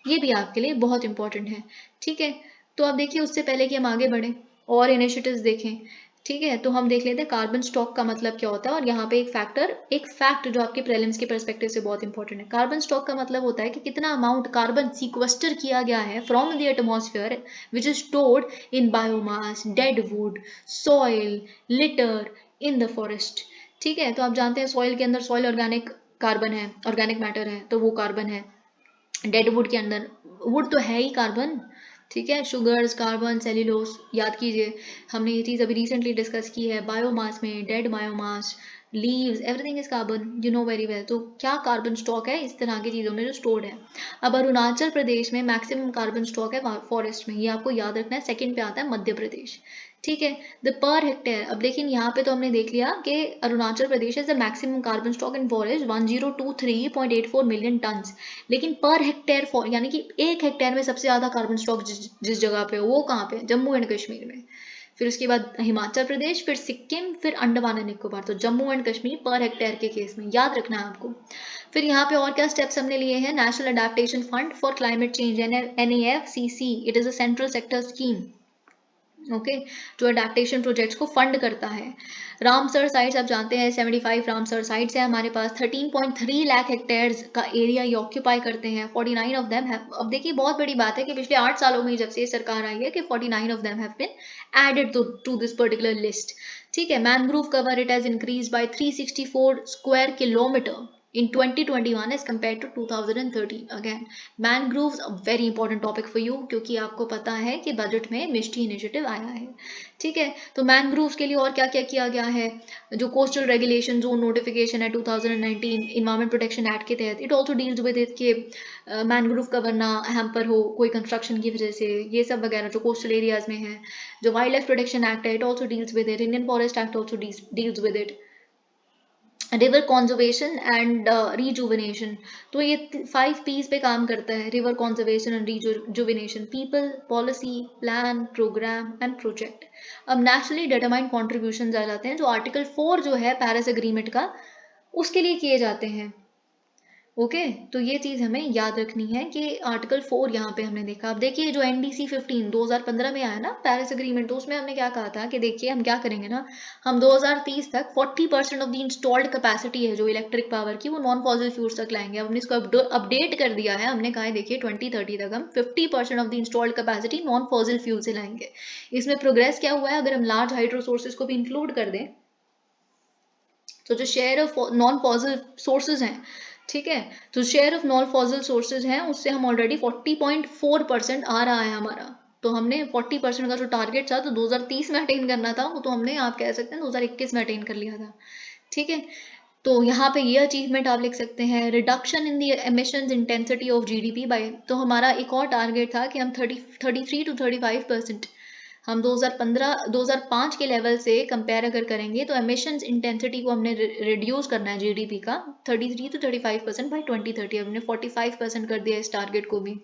ये भी आपके लिए बहुत इंपॉर्टेंट है, ठीक है। तो अब देखिए उससे पहले कि हम आगे बढ़ें और इनिशिएटिव्स देखें, ठीक है, तो हम देख लेते हैं कार्बन स्टॉक का मतलब क्या होता है। और यहाँ पे एक फैक्ट जो आपके प्रीलिम्स के पर्सपेक्टिव से बहुत इंपॉर्टेंट है। कार्बन स्टॉक का मतलब होता है कि कितना अमाउंट कार्बन सीक्वेस्टर किया गया है from the atmosphere which is stored in biomass, dead would, soil, litre, in the forest, ठीक है। तो आप जानते हैं सॉइल के अंदर सॉइल ऑर्गेनिक कार्बन है, ऑर्गेनिक मैटर है, तो वो कार्बन है। डेड वुड के अंदर वुड तो है ही कार्बन, ठीक है, शुगर्स, कार्बन, सेल्यूलोस, याद कीजिए हमने ये चीज़ अभी रिसेंटली डिस्कस की है। बायोमास में dead biomass, leaves, everything is carbon, you know very well. तो क्या कार्बन स्टॉक है इस तरह की चीज़ों में जो स्टोर्ड है। अब अरुणाचल प्रदेश में मैक्सिमम कार्बन स्टॉक है फॉरेस्ट में, ये आपको याद रखना है। सेकंड पे आता है मध्य प्रदेश, ठीक है। द पर हेक्टेयर, अब लेकिन यहाँ पे तो हमने देख लिया कि Arunachal Pradesh is the maximum carbon stock in forest 1023.84 million tons, लेकिन पर हेक्टेयर यानी कि एक हेक्टेयर में सबसे ज्यादा कार्बन स्टॉक जिस जगह पे हो वो कहाँ पे, जम्मू एंड कश्मीर में। फिर उसके बाद हिमाचल प्रदेश, फिर सिक्किम, फिर अंडमान एंड निकोबार। तो Jammu and Kashmir per hectare के केस में याद रखना है आपको। फिर यहाँ पे और क्या स्टेप्स हमने लिए हैं, national adaptation fund for climate change, NAFCC, it is a central sector scheme, okay, जो अडेप्टेशन प्रोजेक्ट्स को फंड करता है। रामसर साइट्स आप जानते हैं 75 रामसर साइट्स है हमारे पास, 13.3 लाख हेक्टेयर्स का एरिया ये ऑक्यूपाई करते हैं। 49 ऑफ देम हैव, अब देखिए बहुत बड़ी बात है कि पिछले 8 सालों में जब से ये सरकार आई है कि 49 of them have been added to this particular list, ठीक है। Mangrove cover it has increase by 364 square kilometre in 2021 as compared to 2013. Again, mangroves a very important topic for you, क्योंकि आपको पता है कि बजट में मिष्टी इनिशिएटिव आया है, ठीक है। तो मैनग्रोव्स के लिए और क्या क्या किया गया है, जो कोस्टल रेगुलेशन जोन नोटिफिकेशन है 2019 इन्वायरमेंट प्रोटेक्शन एक्ट के तहत, it also deals with it के मैनग्रोव कवर ना हैम्पर हो कोई कंस्ट्रक्शन की वजह से, ये सब वगैरह जो कोस्टल एरियाज में है। जो वाइल्ड लाइफ प्रोटेक्शन एक्ट है, it also deals with it. Indian forest act also deals with it. River conservation and rejuvenation, तो ये 5 P's पे काम करता है, river conservation and rejuvenation, people, policy, plan, programme and project. अब nationally determined contribution आ जाते हैं, जो आर्टिकल 4 जो है पेरिस एग्रीमेंट का, उसके लिए किए जाते हैं, ओके। तो ये चीज हमें याद रखनी है कि आर्टिकल 4 यहाँ पे हमने देखा। अब देखिए जो NDC 15 2015 में आया ना पेरिस एग्रीमेंट, तो उसमें हमने क्या कहा था कि देखिए हम क्या करेंगे ना, हम 2030 तक 40% ऑफ द इंस्टॉल्ड कैपेसिटी है जो इलेक्ट्रिक पावर की, वो नॉन फॉसिल फ्यूल्स तक लाएंगे। हमने इसको अपडेट कर दिया है, हमने कहा है देखिए 2030 तक हम 50% of the installed capacity non fossil fuel से लाएंगे। इसमें प्रोग्रेस क्या हुआ है, अगर हम लार्ज हाइड्रो सोर्सेज को भी इंक्लूड कर दें, तो जो share of non fossil sources हैं, ठीक है, तो share of non fossil sources हैं उससे हम ऑलरेडी 40.4% आ रहा है हमारा। तो हमने 40% का जो टारगेट था तो 2030 में अटेन करना था, वो तो हमने आप कह सकते हैं 2021 में अटेन कर लिया था, ठीक है। तो यहाँ पे ये अचीवमेंट आप लिख सकते हैं। Reduction in the emissions intensity of GDP by, तो हमारा एक और टारगेट था कि हम 33 to 35%, हम 2005 के लेवल से कंपेयर अगर करेंगे तो एमिशंस इंटेंसिटी को हमने रिड्यूस करना है GDP का 33 to 35% बाय 2030। हमने 45% कर दिया इस टारगेट को भी।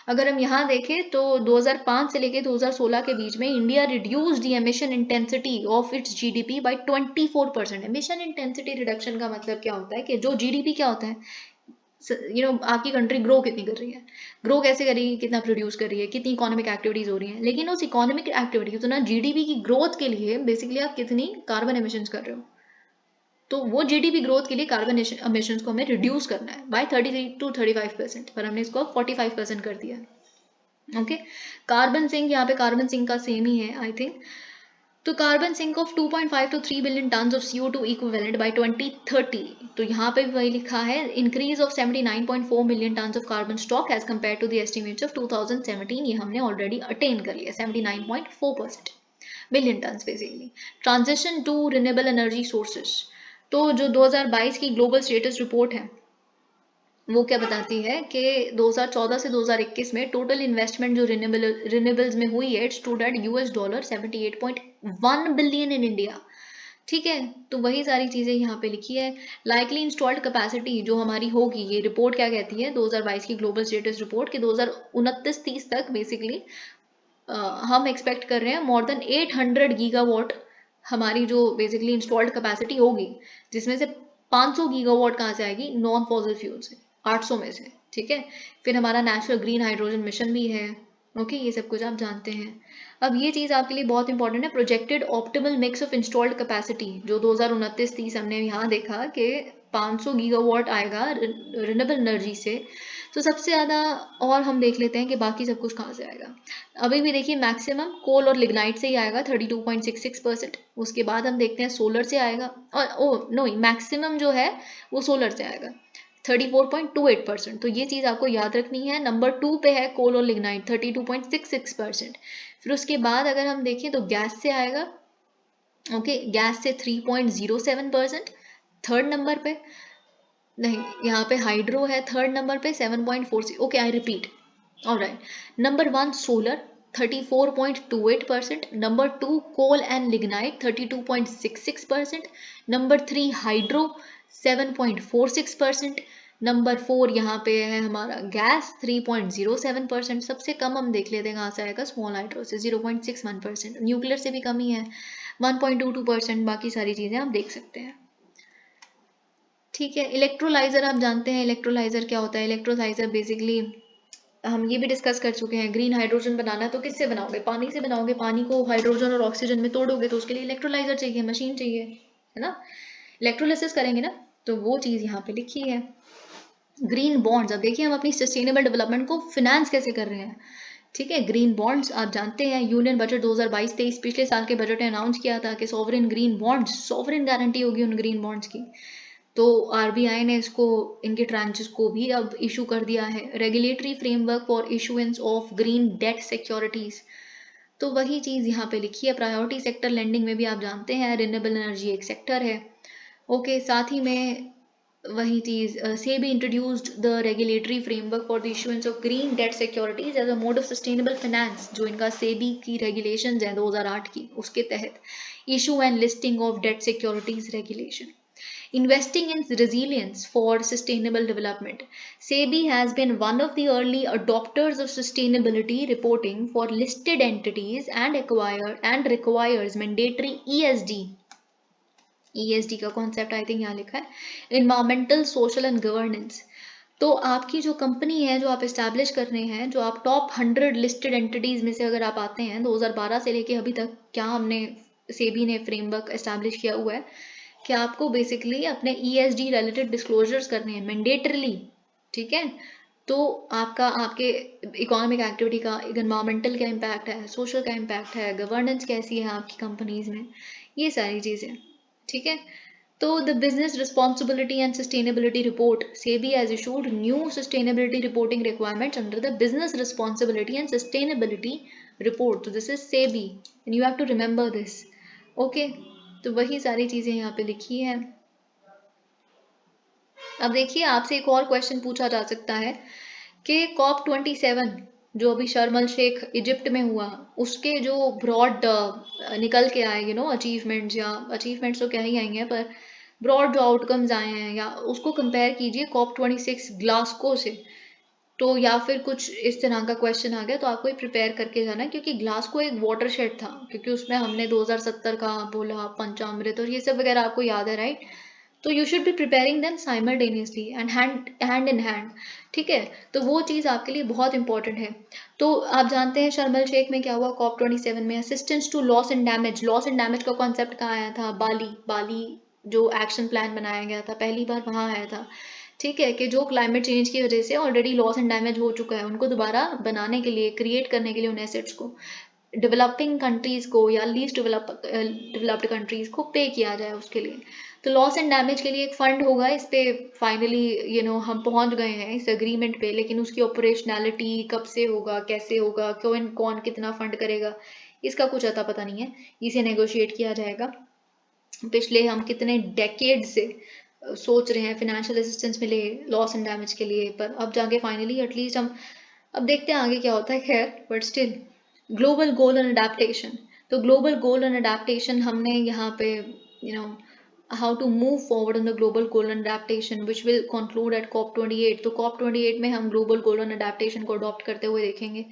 अगर हम यहाँ देखें तो 2005 से लेके 2016 के बीच में India reduced the emission intensity of its GDP by 24%। Emission intensity reduction का मतलब क्या होता है कि जो GDP क्या होता है, आपकी कंट्री ग्रो कितनी कर रही है, ग्रो कैसे करेगी, कितना प्रोड्यूस कर रही है, कितनी इकोनॉमिक एक्टिविटीज हो रही हैं, लेकिन उस इकोनॉमिक एक्टिविटी तो ना GDP की ग्रोथ के लिए बेसिकली आप कितनी कार्बन एमिशंस कर रहे हो, तो वो GDP ग्रोथ के लिए कार्बन एमिशंस को हमें रिड्यूस करना है बाय 33 to 35%, पर हमने इसको 45% कर दिया, ओके। कार्बन सिंक, यहाँ पे कार्बन सिंक का सेम ही है आई थिंक। तो carbon sink of 2.5 to 3 billion tons of CO2 equivalent by 2030, तो यहाँ पे भी वही लिखा है, increase of 79.4 million tons of carbon stock as compare to the estimates of 2017, ये हमने ऑलरेडी अटेन कर लिया 79.4% million tons basically. Transition to renewable energy sources, तो जो 2022 की ग्लोबल स्टेटस रिपोर्ट है वो क्या बताती है कि 2014 से 2021 में टोटल इन्वेस्टमेंट जो रिन्यूएबल्स में हुई है, it stood at $78.1 billion in India, ठीक है। तो वही सारी चीजें यहाँ पे लिखी है। लाइकली इंस्टॉल्ड कैपेसिटी जो हमारी होगी, ये रिपोर्ट क्या कहती है 2022 की ग्लोबल स्टेटस रिपोर्ट के 2029-30 तक बेसिकली हम एक्सपेक्ट कर रहे हैं मोर देन 800 गीगावाट हमारी जो बेसिकली इंस्टॉल्ड कैपेसिटी होगी, जिसमें से 500 गीगावाट कहाँ से आएगी, नॉन फॉसिल फ्यूल से, 800 में से, ठीक है। फिर हमारा नेशनल ग्रीन हाइड्रोजन मिशन भी है, ओके, ये सब कुछ आप जानते हैं। अब ये चीज़ आपके लिए बहुत इंपॉर्टेंट है, projected optimal mix of installed capacity जो 2029-30 हमने यहाँ देखा कि 500 गीगावाट आएगा रिन्यूएबल एनर्जी से। तो सबसे ज़्यादा, और हम देख लेते हैं कि बाकी सब कुछ कहाँ से आएगा। अभी भी देखिए मैक्सिमम कोल और लिग्नाइट से ही आएगा 32.66%, उसके बाद हम देखते हैं सोलर से आएगा, और ओ नो, मैक्सिमम जो है वो सोलर से आएगा 34.28%। तो ये चीज़ आपको याद रखनी है। नंबर 2 पे है कोल और लिग्नाइट 32.66%। फिर उसके बाद अगर हम देखें तो गैस से आएगा ओके, गैस से 3.07%, थर्ड नंबर पे। नहीं, यहाँ पे हाइड्रो है थर्ड नंबर पे 7.46। Okay, I repeat. Alright, number 1 solar 34.28%, number 2 coal and lignite 32.66%, number 3 hydro 7.46%, number 4 यहाँ पे है हमारा गैस 3.07%। सबसे कम हम देख लेते हैं कहाँ से आएगा, स्मॉल हाइड्रो से 0.61%, न्यूक्लियर से भी कम ही है 1.22%। बाकी सारी चीज़ें आप देख सकते हैं। ठीक है, इलेक्ट्रोलाइजर आप जानते हैं इलेक्ट्रोलाइजर क्या होता है। इलेक्ट्रोलाइजर बेसिकली हम ये भी डिस्कस कर चुके हैं, ग्रीन हाइड्रोजन बनाना तो किससे बनाओगे, पानी से बनाओगे। पानी को हाइड्रोजन और ऑक्सीजन में तोड़ोगे तो उसके लिए इलेक्ट्रोलाइजर चाहिए, मशीन चाहिए, है ना। इलेक्ट्रोलिसिस करेंगे ना, तो वो चीज़ यहाँ पे लिखी है। ग्रीन बॉन्ड्स, अब देखिए हम अपनी सस्टेनेबल डेवलपमेंट को फिनेंस कैसे कर रहे हैं। ठीक है, ग्रीन बॉन्ड्स आप जानते हैं, यूनियन बजट 2022-23 पिछले साल के बजट ने अनाउंस किया था कि sovereign green bonds, sovereign guarantee होगी उन ग्रीन बॉन्ड्स की। तो आरबीआई ने इसको, इनके ट्रांचेस को भी अब इशू कर दिया है। Regulatory framework for issuance of green debt securities, तो वही चीज़ यहाँ पे लिखी है। प्रायोरिटी सेक्टर लेंडिंग में भी आप जानते हैं रिन्यूएबल एनर्जी एक सेक्टर है। ओके, साथ ही में वही चीज़ SEBI introduced the regulatory framework for the issuance of green debt securities as a mode of sustainable finance, जो इनका सेबी की रेगुलेशंस हैं 2008 की, उसके तहत issue and listing of debt securities regulation. Investing in resilience for sustainable development. SEBI has been one of the early adopters of sustainability reporting for listed entities and requires mandatory ESG. ESG का concept I think यहाँ लिखा है, environmental social and governance. तो आपकी जो company है जो आप इस्टेब्लिश कर रहे हैं, जो आप टॉप 100 लिस्टेड एंटिटीज में से अगर आप आते हैं 2012 से लेके अभी तक, क्या हमने सेबी ने फ्रेमवर्क इस्टेब्लिश किया हुआ है कि आपको बेसिकली अपने ESG रिलेटेड डिस्क्लोजर्स करने हैं मैंडेटरली। ठीक है, तो आपका आपके इकोनॉमिक एक्टिविटी का इन्वायरमेंटल क्या इम्पैक्ट है, सोशल का इम्पैक्ट है, गवर्नेंस कैसी है आपकी कंपनीज में, ये सारी चीज़ें। ठीक है, तो the business responsibility and sustainability report, SEBI has issued new sustainability reporting requirements under the business responsibility and sustainability report. तो this is SEBI and you have to remember this. Okay, तो वही सारी चीज़ें यहाँ पे लिखी है। अब देखिए, आपसे एक और क्वेश्चन पूछा जा सकता है कि COP27 जो अभी शर्म अल शेख इजिप्ट में हुआ, उसके जो ब्रॉड निकल के आए अचीवमेंट्स, या अचीवमेंट्स तो क्या ही आएंगे, पर ब्रॉड जो आउटकम्स आए हैं, या उसको कंपेयर कीजिए COP26 ग्लासगो से। तो या फिर कुछ इस तरह का क्वेश्चन आ गया तो आपको प्रिपेयर करके जाना है, क्योंकि ग्लासगो एक वाटरशेड था, क्योंकि उसमें हमने 2070 का बोला पंचामृत और ये सब वगैरह आपको याद है, राइट। तो you should be preparing them simultaneously and hand in hand. ठीक है, तो वो चीज़ आपके लिए बहुत इंपॉर्टेंट है। तो आप जानते हैं शर्म अल शेख में क्या हुआ, COP27 में assistance to loss and damage. Loss and damage का कॉन्सेप्ट कहाँ आया था, बाली जो एक्शन प्लान बनाया गया था पहली बार वहाँ आया था। ठीक है, कि जो क्लाइमेट चेंज की वजह से ऑलरेडी लॉस एंड डैमेज हो चुका है, उनको दोबारा बनाने के लिए, क्रिएट करने के लिए उन एसेट्स को डेवलपिंग कंट्रीज को या लीस्ट डेवलप्ड कंट्रीज को पे किया जाए उसके लिए। तो लॉस एंड डैमेज के लिए एक फंड होगा, इस पे फाइनली हम पहुंच गए हैं इस एग्रीमेंट पे, लेकिन उसकी ऑपरेशनैलिटी कब से होगा, कैसे होगा, कौन कितना फंड करेगा, इसका कुछ अता पता नहीं है। इसे नेगोशिएट किया जाएगा। पिछले हम कितने डेकेड से सोच रहे हैं फाइनेंशियल असिस्टेंस मिले लॉस एंड डैमेज के लिए, पर अब जाके फाइनली एटलीस्ट हम, अब देखते हैं आगे क्या होता है, खैर, but still. Global goal and adaptation, तो ग्लोबल गोल एंड अडेप्टेशन हमने यहाँ पे how to move forward on the global goal and adaptation which will conclude at COP28। तो COP28 में हम global goal and adaptation को adopt करते हुए देखेंगे।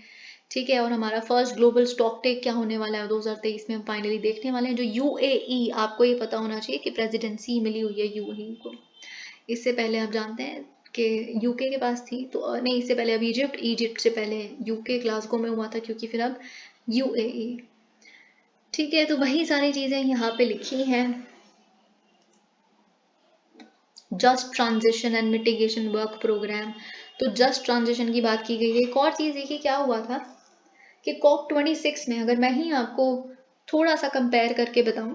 ठीक है, और हमारा फर्स्ट ग्लोबल स्टॉक टेक क्या होने वाला है 2023 में हम फाइनली देखने वाले हैं, जो UAE, आपको ये पता होना चाहिए कि प्रेसिडेंसी मिली हुई है UAE को। इससे पहले आप जानते हैं कि यूके के पास थी, तो नहीं, इससे पहले अब इजिप्ट से पहले यूके ग्लासगो में हुआ था, क्योंकि फिर अब UAE। ठीक है, तो वही सारी चीज़ें यहाँ पे लिखी हैं। Just transition and mitigation work programme, तो जस्ट ट्रांजिशन की बात की गई है। एक और चीज़ देखिए क्या हुआ था कि COP26 में, अगर मैं ही आपको थोड़ा सा कंपेयर करके बताऊं,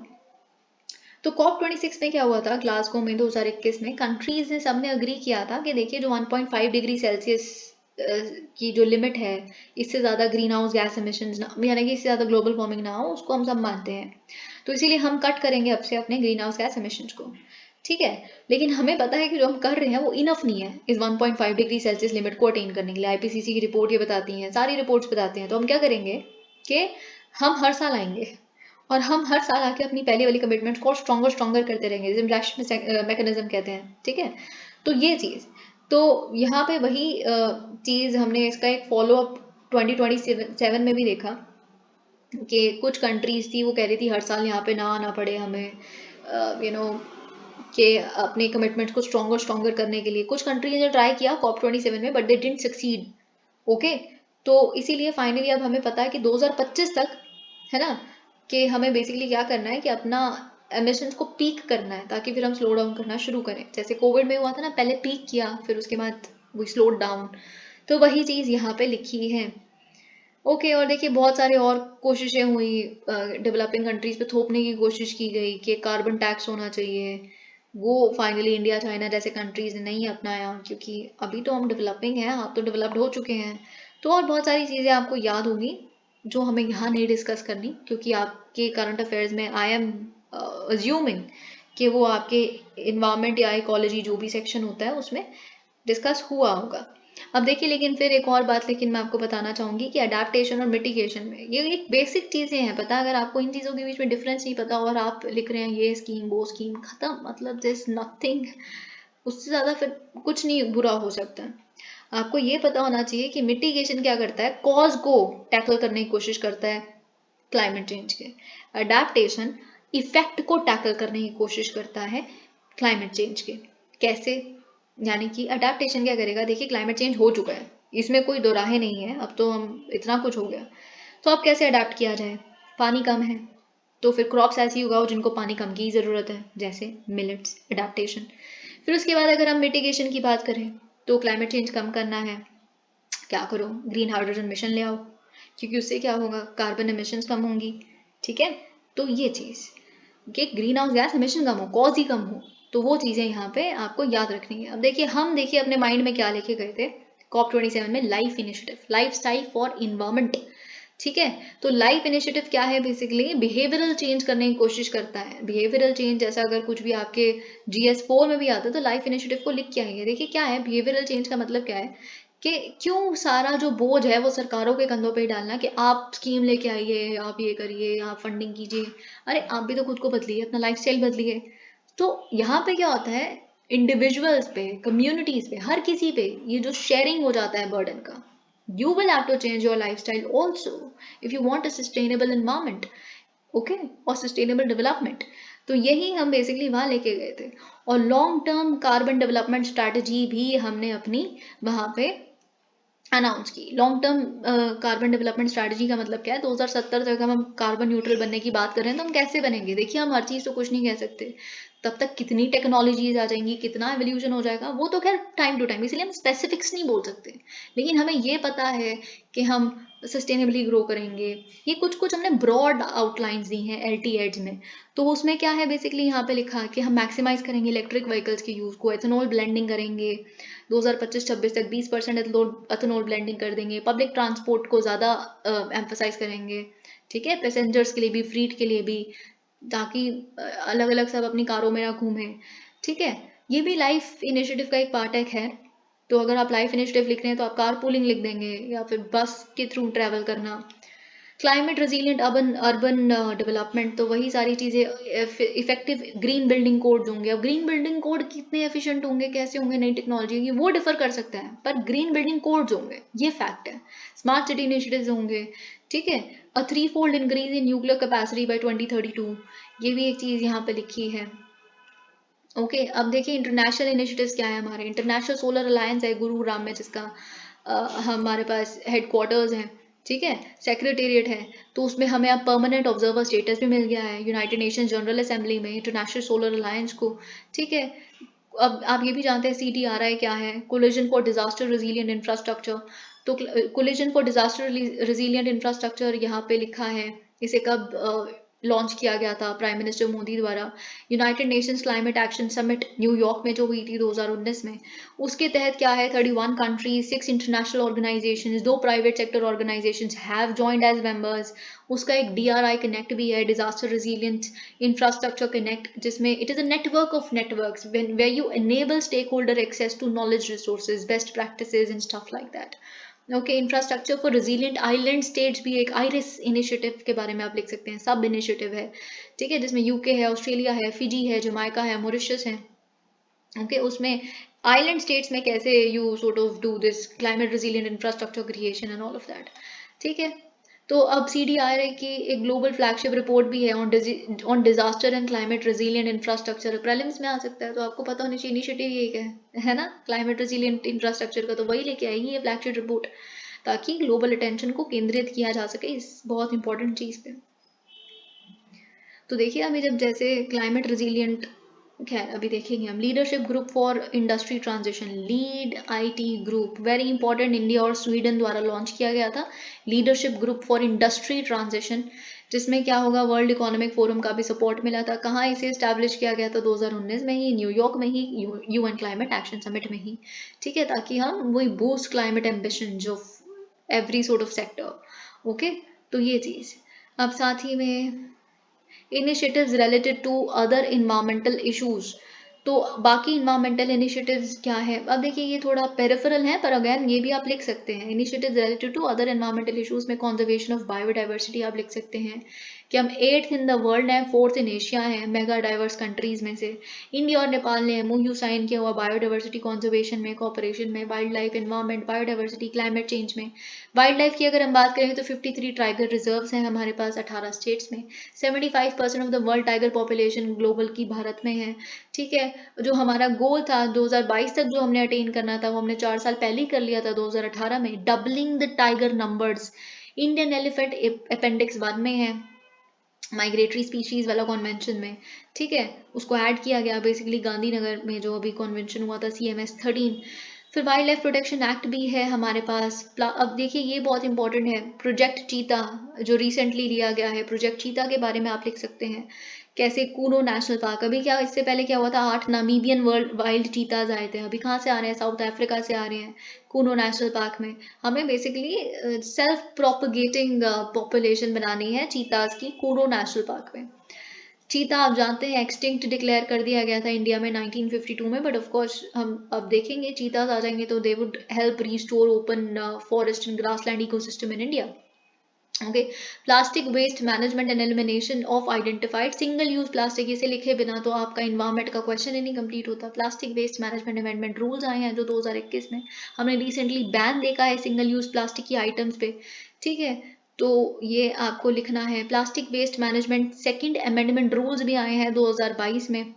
तो COP26 में क्या हुआ था ग्लासगो में 2021 में, कंट्रीज ने सबने अग्री किया था कि देखिए जो 1.5 डिग्री सेल्सियस की जो लिमिट है, इससे ज़्यादा ग्रीन हाउस गैस एमिशंस ना, यानी कि इससे ज़्यादा ग्लोबल वार्मिंग ना हो, उसको हम सब मानते हैं। तो इसीलिए हम कट करेंगे अब से अपने ग्रीन हाउस गैस एमिशंस को, ठीक है। लेकिन हमें पता है कि जो हम कर रहे हैं वो इनफ नहीं है इस 1.5 डिग्री सेल्सियस लिमिट को अटेन करने के लिए। आईपीसीसी की रिपोर्ट ये बताती हैं, सारी रिपोर्ट्स बताते हैं। तो हम क्या करेंगे कि हम हर साल आएंगे और हम हर साल आके अपनी पहले वाली कमिटमेंट्स को स्ट्रॉन्गर स्ट्रॉन्गर करते रहेंगे, जिसे इंप्रेशन मैकेनिज्म कहते हैं, ठीक है। तो ये चीज़, तो यहाँ पे वही चीज़ हमने इसका एक फॉलो अप 2027 में भी देखा कि कुछ कंट्रीज थी वो कह रही थी हर साल यहाँ पे ना आना पड़े हमें, यू नो, कि अपने कमिटमेंट्स को स्ट्रॉन्गर स्ट्रॉन्गर करने के लिए। कुछ कंट्रीज ने ट्राई किया COP27 में, but they didn't succeed, okay. तो इसीलिए फाइनली अब हमें पता है कि 2025 तक, है ना, कि हमें बेसिकली क्या करना है कि अपना एमिशंस को पीक करना है, ताकि फिर हम स्लो डाउन करना शुरू करें। जैसे कोविड में हुआ था ना, पहले पीक किया फिर उसके बाद वी स्लो डाउन। तो वही चीज़ यहाँ पे लिखी है, ओके। और देखिए बहुत सारे और कोशिशें हुई, डेवलपिंग कंट्रीज पे थोपने की कोशिश की गई कि कार्बन टैक्स होना चाहिए। वो फाइनली इंडिया चाइना जैसे कंट्रीज ने नहीं अपनाया, क्योंकि अभी तो हम डेवलपिंग हैं, आप तो डेवलप्ड हो चुके हैं। तो और बहुत सारी चीज़ें आपको याद होगी जो हमें यहाँ नहीं डिस्कस करनी, क्योंकि आपके करंट अफेयर्स में आई एम अज्यूमिंग कि वो आपके इन्वायरमेंट या इकोलॉजी जो भी सेक्शन होता है उसमें डिस्कस हुआ होगा। अब देखिए, लेकिन फिर एक और बात लेकिन मैं आपको बताना चाहूँगी कि अडेप्टेशन और मिटिगेशन में ये एक बेसिक चीज़ें हैं, पता। अगर आपको इन चीज़ों के बीच में डिफरेंस नहीं पता और आप लिख रहे हैं ये स्कीम वो स्कीम, खत्म, मतलब दिस नथिंग, उससे ज़्यादा फिर कुछ नहीं बुरा हो सकता है। आपको ये पता होना चाहिए कि मिटिगेशन क्या करता है, कॉज को टैकल करने की कोशिश करता है क्लाइमेट चेंज के। अडेप्टेशन इफेक्ट को टैकल करने की कोशिश करता है क्लाइमेट चेंज के। कैसे? यानी कि अडेप्टेशन क्या करेगा, देखिए क्लाइमेट चेंज हो चुका है, इसमें कोई दो राहें नहीं है, अब तो हम इतना कुछ हो गया। तो अब कैसे अडेप्ट किया जाए? पानी कम है तो फिर क्रॉप्स ऐसी उगाओ जिनको पानी कम की ज़रूरत है, जैसे मिलेट्स, अडेप्टेशन। फिर उसके बाद अगर हम मिटिगेशन की बात करें तो क्लाइमेट चेंज कम करना है, क्या करो, ग्रीन हाइड्रोजन मिशन ले आओ, क्योंकि उससे क्या होगा, कार्बन एमिशंस कम होंगी, ठीक है। तो ये चीज़ कि ग्रीन हाउस गैस एमिशन कम हो, कॉज ही कम हो, तो वो चीज़ें यहाँ पे आपको याद रखनी है। अब देखिए, हम देखिए अपने माइंड में क्या लेके गए थे COP27 में, life initiative, life style for environment, ठीक है। तो लाइफ इनिशिएटिव क्या है, बेसिकली बिहेवियरल चेंज करने की कोशिश करता है। बिहेवियरल चेंज जैसा अगर कुछ भी आपके GS4 में भी आता है तो लाइफ इनिशिएटिव को लिख के आइए। देखिए क्या है बिहेवियरल चेंज का मतलब, क्या है कि क्यों सारा जो बोझ है वो सरकारों के कंधों पे ही डालना कि आप स्कीम लेके आइए, आप ये करिए, आप फंडिंग कीजिए। अरे आप भी तो खुद को बदलिए, अपना लाइफस्टाइल बदलिए। तो यहाँ पे क्या होता है, इंडिविजुअल्स पे, कम्युनिटीज पे, हर किसी पे ये जो शेयरिंग हो जाता है बर्डन का, you will have to change your lifestyle also if you want a sustainable environment, okay, और sustainable development। तो यही हम बेसिकली वहाँ लेके गए थे। और long term carbon development strategy भी हमने अपनी वहाँ पे अनाउंस की। Long term carbon development strategy का मतलब क्या है, 2070 तक हम कार्बन न्यूट्रल बनने की बात कर रहे हैं, तो हम कैसे बनेंगे? देखिए हम हर चीज़ तो कुछ नहीं कह सकते, तब तक कितनी टेक्नोलॉजीज आ जाएंगी, कितना एवोल्यूशन हो जाएगा, वो तो खैर टाइम टू टाइम, इसलिए हम स्पेसिफिक्स नहीं बोल सकते। लेकिन हमें ये पता है कि हम सस्टेनेबली ग्रो करेंगे। ये कुछ कुछ हमने ब्रॉड आउटलाइंस दी हैं LTEDs में। तो उसमें क्या है, बेसिकली यहाँ पे लिखा है कि हम मैक्सिमाइज करेंगे इलेक्ट्रिक व्हीकल्स के यूज़ को, एथेनॉल ब्लेंडिंग करेंगे, 2025-26 तक 20% एथेनॉल ब्लेंडिंग कर देंगे, पब्लिक ट्रांसपोर्ट को ज़्यादा एम्फोसाइज करेंगे, ठीक है, पैसेंजर्स के लिए भी, फ्लीट के लिए भी, ताकि अलग अलग सब अपनी कारों में ना घूमें, ठीक है। ये भी लाइफ इनिशिएटिव का एक पार्ट है, खैर। तो अगर आप लाइफ इनिशिएटिव लिख रहे हैं तो आप कार पूलिंग लिख देंगे या फिर बस के थ्रू ट्रैवल करना। Climate resilient urban urban development, तो वही सारी चीज़ें। इफेक्टिव ग्रीन बिल्डिंग कोड्स होंगे। अब ग्रीन बिल्डिंग कोड कितने एफिशिएंट होंगे, कैसे होंगे, नई टेक्नोलॉजी की, वो डिफर कर सकता है, पर ग्रीन बिल्डिंग कोड्स होंगे, ये फैक्ट है। स्मार्ट सिटी इनिशिएटिव्स होंगे, ठीक है। A 3-fold increase in nuclear capacity by 2032, ये भी एक चीज़ यहाँ पे लिखी है, ओके। अब देखिए इंटरनेशनल इनिशिएटिव्स क्या है हमारे। इंटरनेशनल सोलर अलायंस है गुरुग्राम में, जिसका हमारे पास हेडक्वार्टर्स हैं, ठीक है, सेक्रेटेरिएट है। तो उसमें हमें अब परमानेंट ऑब्जर्वर स्टेटस भी मिल गया है यूनाइटेड नेशन जनरल असेंबली में, इंटरनेशनल सोलर अलायंस को, ठीक है। अब आप ये भी जानते हैं CDRI क्या है, coalition for disaster resilient infrastructure. तो coalition for disaster resilient infrastructure यहाँ पे लिखा है, इसे कब लॉन्च किया गया था प्राइम मिनिस्टर मोदी द्वारा, United Nations climate action summit New York में जो हुई थी 2019 में, उसके तहत क्या है 31 countries, 6 international organisations, 2 private sector organisations have joined as members. उसका एक DRI कनेक्ट भी है, डिजास्टर रेजिलिएंट इंफ्रास्ट्रक्चर कनेक्ट, जिसमें it is a network of networks where you enable stakeholder access to knowledge resources, best practices and stuff like that. Okay, infrastructure for resilient island states भी एक iris initiative के बारे में आप लिख सकते हैं, सब इनिशिएटिव है, ठीक है, जिसमें यूके है, ऑस्ट्रेलिया है, फिजी है, जमाइका है, मॉरिशस है। ओके, उसमें आइलैंड स्टेट्स में कैसे you sort of do this climate resilient infrastructure creation and all of that, ठीक है। तो अब CDRI की एक ग्लोबल फ्लैगशिप रिपोर्ट भी है on disaster and climate resilient infrastructure, prelims में आ सकता है, तो आपको पता होना चाहिए इनिशिएटिव ये है ना, क्लाइमेट रेजिलिएंट इंफ्रास्ट्रक्चर का, तो वही लेके आएगी ये फ्लैगशिप रिपोर्ट, ताकि ग्लोबल अटेंशन को केंद्रित किया जा सके इस बहुत इंपॉर्टेंट चीज पे। तो देखिए अभी जब जैसे क्लाइमेट रेजिलिएंट, खैर अभी देखेंगे हम, leadership group for industry transition, lead IT group, very important, India और स्वीडन द्वारा लॉन्च किया गया था leadership group for industry transition, जिसमें क्या होगा, वर्ल्ड इकोनॉमिक फोरम का भी सपोर्ट मिला था। कहाँ इसे स्टैब्लिश किया गया था, 2019 में ही, न्यूयॉर्क में ही, UN क्लाइमेट एक्शन समिट में ही, ठीक है, ताकि हम वही बूस्ट क्लाइमेट एम्बिशन जो every sort of sector. Okay, तो ये चीज। अब साथ ही में initiatives related to other environmental issues, तो बाकी इन्वायरमेंटल इनिशिएटिव्स क्या है, अब देखिए ये थोड़ा पेरिफेरल है, पर अगेन ये भी आप लिख सकते हैं, initiatives related to other environmental issues में कंजर्वेशन ऑफ बायोडाइवर्सिटी आप लिख सकते हैं कि हम 8th इन द वर्ल्ड हैं, 4th इन एशिया हैं, मेगा डाइवर्स कंट्रीज में से इंडिया और नेपाल ने MOU साइन किया हुआ बायोडाइवर्सिटी कंजर्वेशन में, कोऑपरेशन में, wild life, environment, biodiversity, climate change में। वाइल्ड लाइफ की अगर हम बात करें तो 53 टाइगर रिजर्व्स हैं हमारे पास 18 स्टेट्स में, 75% of the world tiger population global की भारत में है, ठीक है। जो हमारा गोल था 2022 तक जो हमने अटेन करना था, वो हमने 4 साल पहले ही कर लिया था 2018 में, doubling the tiger numbers. Indian elephant appendix बाद में है, माइग्रेटरी स्पीशीज वाला कॉन्वेंशन में, ठीक है, उसको ऐड किया गया बेसिकली गांधीनगर में जो अभी कॉन्वेंशन हुआ था CMS 13। फिर वाइल्ड लाइफ प्रोटेक्शन एक्ट भी है हमारे पास। अब देखिए ये बहुत इंपॉर्टेंट है, प्रोजेक्ट चीता जो रिसेंटली लिया गया है, प्रोजेक्ट चीता के बारे में आप लिख सकते हैं, कैसे कूनो नेशनल पार्क, अभी क्या इससे पहले क्या हुआ था, 8 नामीबियन वर्ल्ड वाइल्ड चीताज आए थे, अभी कहाँ से आ रहे हैं, साउथ अफ्रीका से आ रहे हैं कूनो नेशनल पार्क में। हमें बेसिकली सेल्फ प्रोपगेटिंग पॉपुलेशन बनानी है चीताज की कूनो नेशनल पार्क में। चीता आप जानते हैं एक्सटिंक्ट डिक्लेयर कर दिया गया था इंडिया में 1952 में, बट ऑफ कोर्स हम अब देखेंगे चीताज आ जाएंगे तो they would help restore open forest and grassland ecosystem in India. Okay, plastic waste management and elimination of identified single use plastic, इसे लिखे बिना तो आपका इन्वायरमेंट का क्वेश्चन ही नहीं कंप्लीट होता। Plastic waste management amendment rules आए हैं जो 2021 में, हमने रिसेंटली बैन देखा है सिंगल यूज प्लास्टिक की आइटम्स पे, ठीक है, तो ये आपको लिखना है। Plastic waste management second amendment rules भी आए हैं 2022 में।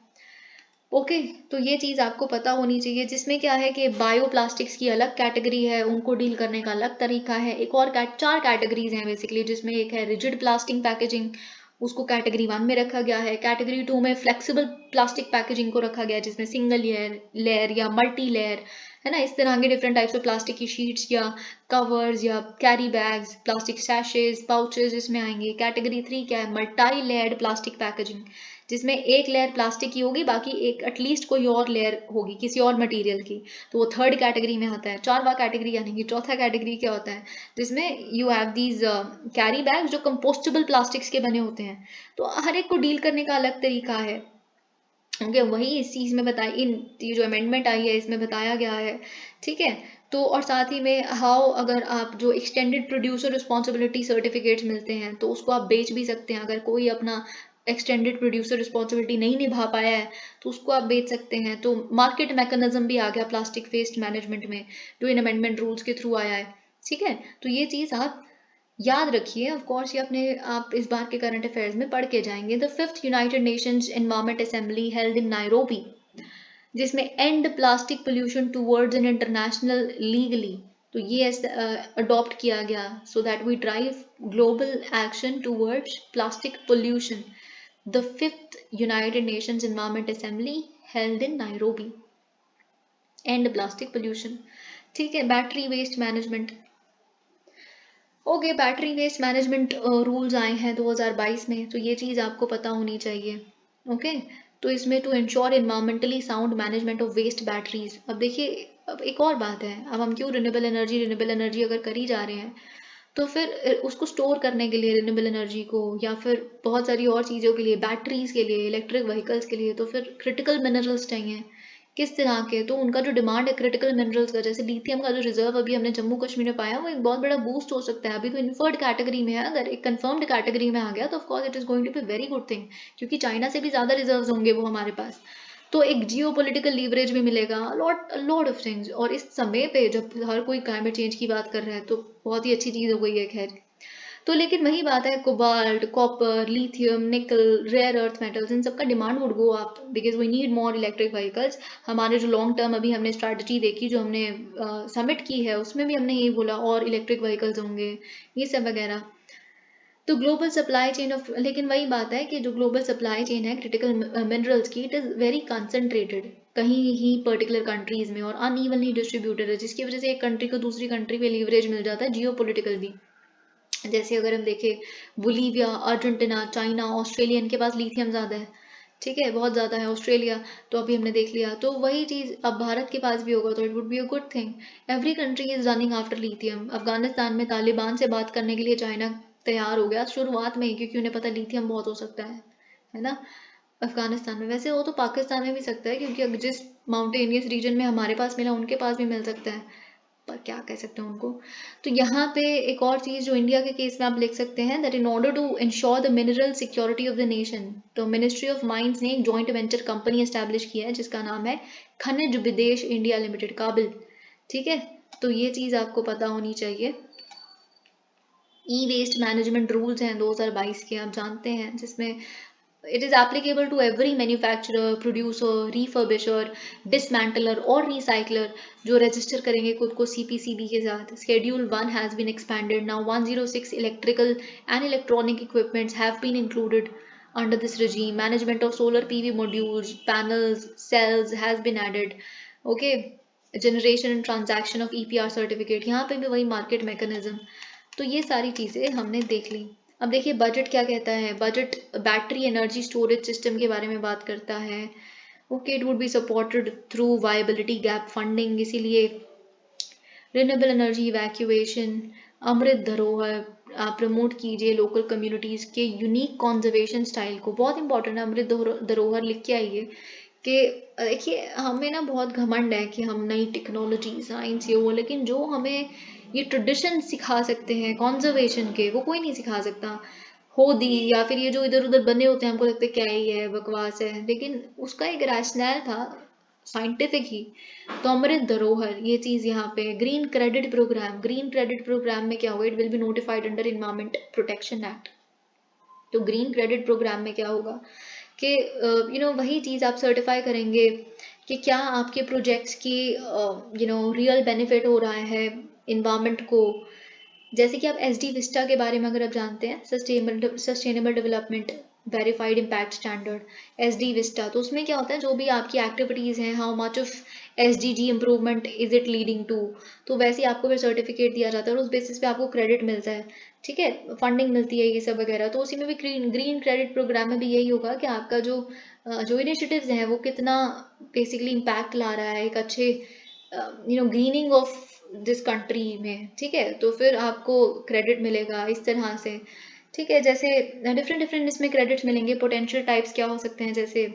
ओके, तो ये चीज़ आपको पता होनी चाहिए, जिसमें क्या है कि बायोप्लास्टिक्स की अलग कैटेगरी है, उनको डील करने का अलग तरीका है। एक और चार कैटेगरीज हैं बेसिकली, जिसमें एक है रिजिड प्लास्टिक पैकेजिंग, उसको कैटेगरी 1 में रखा गया है। कैटेगरी 2 में फ्लेक्सिबल प्लास्टिक पैकेजिंग को रखा गया है, जिसमें सिंगल लेयर या मल्टी लेयर, है ना, इस तरह के डिफरेंट टाइप्स ऑफ प्लास्टिक की शीट्स या कवर्स या कैरी बैग्स, प्लास्टिक सैशेज, पाउचेज इसमें आएंगे। कैटेगरी 3 क्या है, मल्टी लेयर्ड प्लास्टिक पैकेजिंग, जिसमें एक लेयर प्लास्टिक की होगी, बाकी एक एटलीस्ट कोई और लेयर होगी किसी और मटेरियल की, तो वो थर्ड कैटेगरी में आता है। चौथा कैटेगरी यानी कि चौथा कैटेगरी क्या होता है, जिसमें you have these carry bag जो कंपोस्टेबल प्लास्टिक्स के बने होते हैं। तो हर एक को डील करने का अलग तरीका है। ओके, वही इस चीज़ में बताई, इन ये जो अमेंडमेंट आई है इसमें बताया गया है, ठीक है। तो और साथ ही में हाउ, अगर आप जो एक्सटेंडेड प्रोड्यूसर रिस्पॉन्सिबिलिटी सर्टिफिकेट्स मिलते हैं तो उसको आप बेच भी सकते हैं, अगर कोई अपना एक्सटेंडेड प्रोड्यूसर रिस्पॉन्सिबिलिटी नहीं निभा पाया है तो उसको आप बेच सकते हैं। तो मार्केट मैकेनिज्म भी आ गया प्लास्टिक वेस्ट मैनेजमेंट में, जो इन अमेंडमेंट रूल्स के थ्रू आया है, ठीक है। तो ये चीज़ आप याद रखिए, ऑफ कोर्स ये अपने आप इस बार के करंट अफेयर्स में पढ़ के जाएंगे। The 5th United Nations environment assembly held in Nairobi, जिसमें and plastic pollution towards an international legally, तो ये अडॉप्ट किया गया, so that we drive global action towards plastic pollution. The 5th United Nations environment assembly held in Nairobi, and plastic pollution, ठीक है। Battery waste management, okay, battery waste management rules आए हैं 2022 में, तो ये चीज़ आपको पता होनी चाहिए। ओके, तो इसमें to ensure environmentally sound management of waste batteries. अब देखिए, अब एक और बात है, अब हम क्यों रिन्यूएबल एनर्जी अगर करी जा रहे हैं, तो फिर उसको स्टोर करने के लिए रिन्यूएबल एनर्जी को, या फिर बहुत सारी और चीज़ों के लिए, बैटरीज के लिए, इलेक्ट्रिक व्हीकल्स के लिए, तो फिर क्रिटिकल मिनरल्स चाहिए। किस तरह के, तो उनका जो डिमांड है क्रिटिकल मिनरल्स का, जैसे लिथियम का जो रिजर्व अभी हमने जम्मू कश्मीर में पाया, वो एक बहुत बड़ा बूस्ट हो सकता है। अभी तो इन्फर्ड कैटेगरी में है, अगर एक कंफर्म्ड कैटेगरी में आ गया तो of course it is going to be very good thing, क्योंकि चाइना से भी ज़्यादा रिजर्व्स होंगे वो हमारे पास। तो एक जियो पोलिटिकल लीवरेज भी मिलेगा, लॉट ऑफ थिंग्स। और इस समय पे जब हर कोई क्लाइमेट चेंज की बात कर रहा है, तो बहुत ही अच्छी चीज़ हो गई है खैर। तो लेकिन वही बात है, cobalt, copper, lithium, nickel, rare earth metals, इन सबका demand would go up because we need more electric vehicles. हमारे जो लॉन्ग टर्म अभी हमने स्ट्रैटेजी देखी, जो हमने सबमिट की है, उसमें भी हमने यही बोला, और इलेक्ट्रिक व्हीकल्स होंगे, ये सब वगैरह। तो ग्लोबल सप्लाई चेन ऑफ, लेकिन वही बात है कि जो ग्लोबल सप्लाई चेन है क्रिटिकल मिनरल्स की, इट इज़ वेरी कंसनट्रेटेड कहीं ही पर्टिकुलर कंट्रीज में, और अनइवनली डिस्ट्रीब्यूटेड है, जिसकी वजह से एक कंट्री को दूसरी कंट्री पे लीवरेज मिल जाता है जियो पोलिटिकल भी। जैसे अगर हम देखें, बोलीविया, अर्जेंटीना, चाइना, ऑस्ट्रेलिया, इनके पास लिथियम ज़्यादा है, ठीक है, बहुत ज़्यादा है ऑस्ट्रेलिया। तो अभी हमने देख लिया, तो वही चीज़ अब भारत के पास भी होगा, तो it would be a good thing. Every country is running after lithium. Afghanistan में तालिबान से बात करने के लिए चाइना तैयार हो गया शुरुआत में ही, क्योंकि उन्हें पता लिथियम बहुत हो सकता है ना। अफगानिस्तान में, वैसे वो तो पाकिस्तान में भी सकता है, क्योंकि अब जिस माउंटेनियस रीजन में हमारे पास मिला, उनके पास भी मिल सकता है, पर क्या कह सकते हैं उनको। तो यहाँ पे एक और चीज़ जो इंडिया के केस में आप लिख सकते हैं, that in order to ensure the mineral security of the nation, तो मिनिस्ट्री ऑफ माइंस ने एक जॉइंट वेंचर कंपनी एस्टैब्लिश किया है, जिसका नाम है खनिज विदेश इंडिया लिमिटेड, काबिल। ठीक है, तो ये चीज़ आपको पता होनी चाहिए। ई वेस्ट मैनेजमेंट रूल्स हैं 2022 के, आप जानते हैं, जिसमें it is applicable to every manufacturer, producer, refurbisher, dismantler और recycler जो रजिस्टर करेंगे खुद को CPCB के साथ। Schedule 1 has been expanded. Now 106 electrical and electronic equipments have been included under this regime. Management of solar PV modules, panels, cells has been added. Okay. Generation and transaction of EPR certificate, यहाँ पे भी वही market mechanism। तो ये सारी चीज़ें हमने देख ली। अब देखिए बजट क्या कहता है। Budget battery energy storage system के बारे में बात करता है। Okay, it would be supported through viability gap funding, इसीलिए रिन्यूएबल एनर्जी इवैक्यूएशन, अमृत धरोहर, आप प्रमोट कीजिए लोकल कम्युनिटीज़ के यूनिक कॉन्जर्वेशन स्टाइल को। बहुत इंपॉर्टेंट है, अमृत धरोहर लिख के आइए कि देखिए हमें ना बहुत घमंड है कि हम नई टेक्नोलॉजी साइंस ये वो, लेकिन जो हमें ये ट्रेडिशन सिखा सकते हैं कॉन्जर्वेशन के, वो कोई नहीं सिखा सकता। होदी या फिर ये जो इधर उधर बने होते हैं, हमको लगता है क्या ही है, बकवास है, लेकिन उसका एक रैशनल था साइंटिफिक ही। तो अमृत धरोहर ये चीज़ यहाँ पे। Green credit programme, green credit programme में क्या होगा, it will be notified under environment protection act. तो ग्रीन क्रेडिट प्रोग्राम में क्या होगा कि वही चीज़ आप सर्टिफाई करेंगे कि क्या आपके प्रोजेक्ट्स की रियल बेनिफिट हो रहा है इन्वायरमेंट को। जैसे कि आप SD विस्टा के बारे में अगर आप जानते हैं, sustainable development verified impact standard, SD Vista, तो उसमें क्या होता है, जो भी आपकी एक्टिविटीज़ हैं, how much of SDG improvement is it leading to, तो वैसे ही आपको फिर सर्टिफिकेट दिया जाता है, और उस बेसिस पे आपको क्रेडिट मिलता है। ठीक है, फंडिंग मिलती है, ये सब वगैरह। तो उसी में भी ग्रीन क्रेडिट प्रोग्राम में भी यही होगा कि आपका जो इनिशिएटिव्स हैं वो कितना बेसिकली इम्पैक्ट ला रहा है एक अच्छे ग्रीनिंग ऑफ जिस कंट्री में। ठीक है, तो फिर आपको क्रेडिट मिलेगा इस तरह से। ठीक है, जैसे डिफरेंट डिफरेंट इसमें क्रेडिट्स मिलेंगे। पोटेंशियल टाइप्स क्या हो सकते हैं, जैसे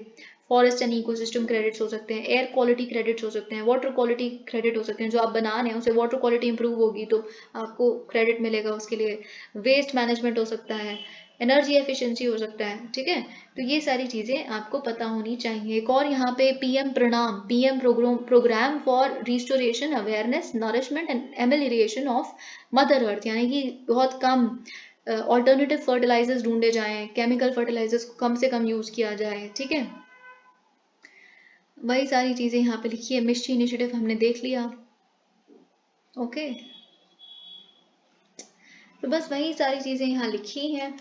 फॉरेस्ट एंड इकोसिस्टम क्रेडिट्स हो सकते हैं, एयर क्वालिटी क्रेडिट्स हो सकते हैं, वाटर क्वालिटी क्रेडिट हो सकते हैं, जो आप बना रहे हैं उसे वाटर क्वालिटी इंप्रूव होगी तो आपको क्रेडिट मिलेगा उसके लिए। वेस्ट मैनेजमेंट हो सकता है, एनर्जी एफिशिएंसी हो सकता है। ठीक है, तो ये सारी चीज़ें आपको पता होनी चाहिए। एक और यहाँ पे PM Pranam, PM programme for restoration awareness nourishment and amelioration of mother earth, यानी कि बहुत कम ऑल्टरनेटिव फर्टिलाइजर्स ढूंढे जाएं, केमिकल फर्टिलाइजर्स को कम से कम यूज़ किया जाए। ठीक है, वही सारी चीज़ें यहाँ पे लिखी है। मिस्ट्री इनिशिएटिव हमने देख लिया। ओके, तो बस वही सारी चीज़ें यहाँ लिखी हैं।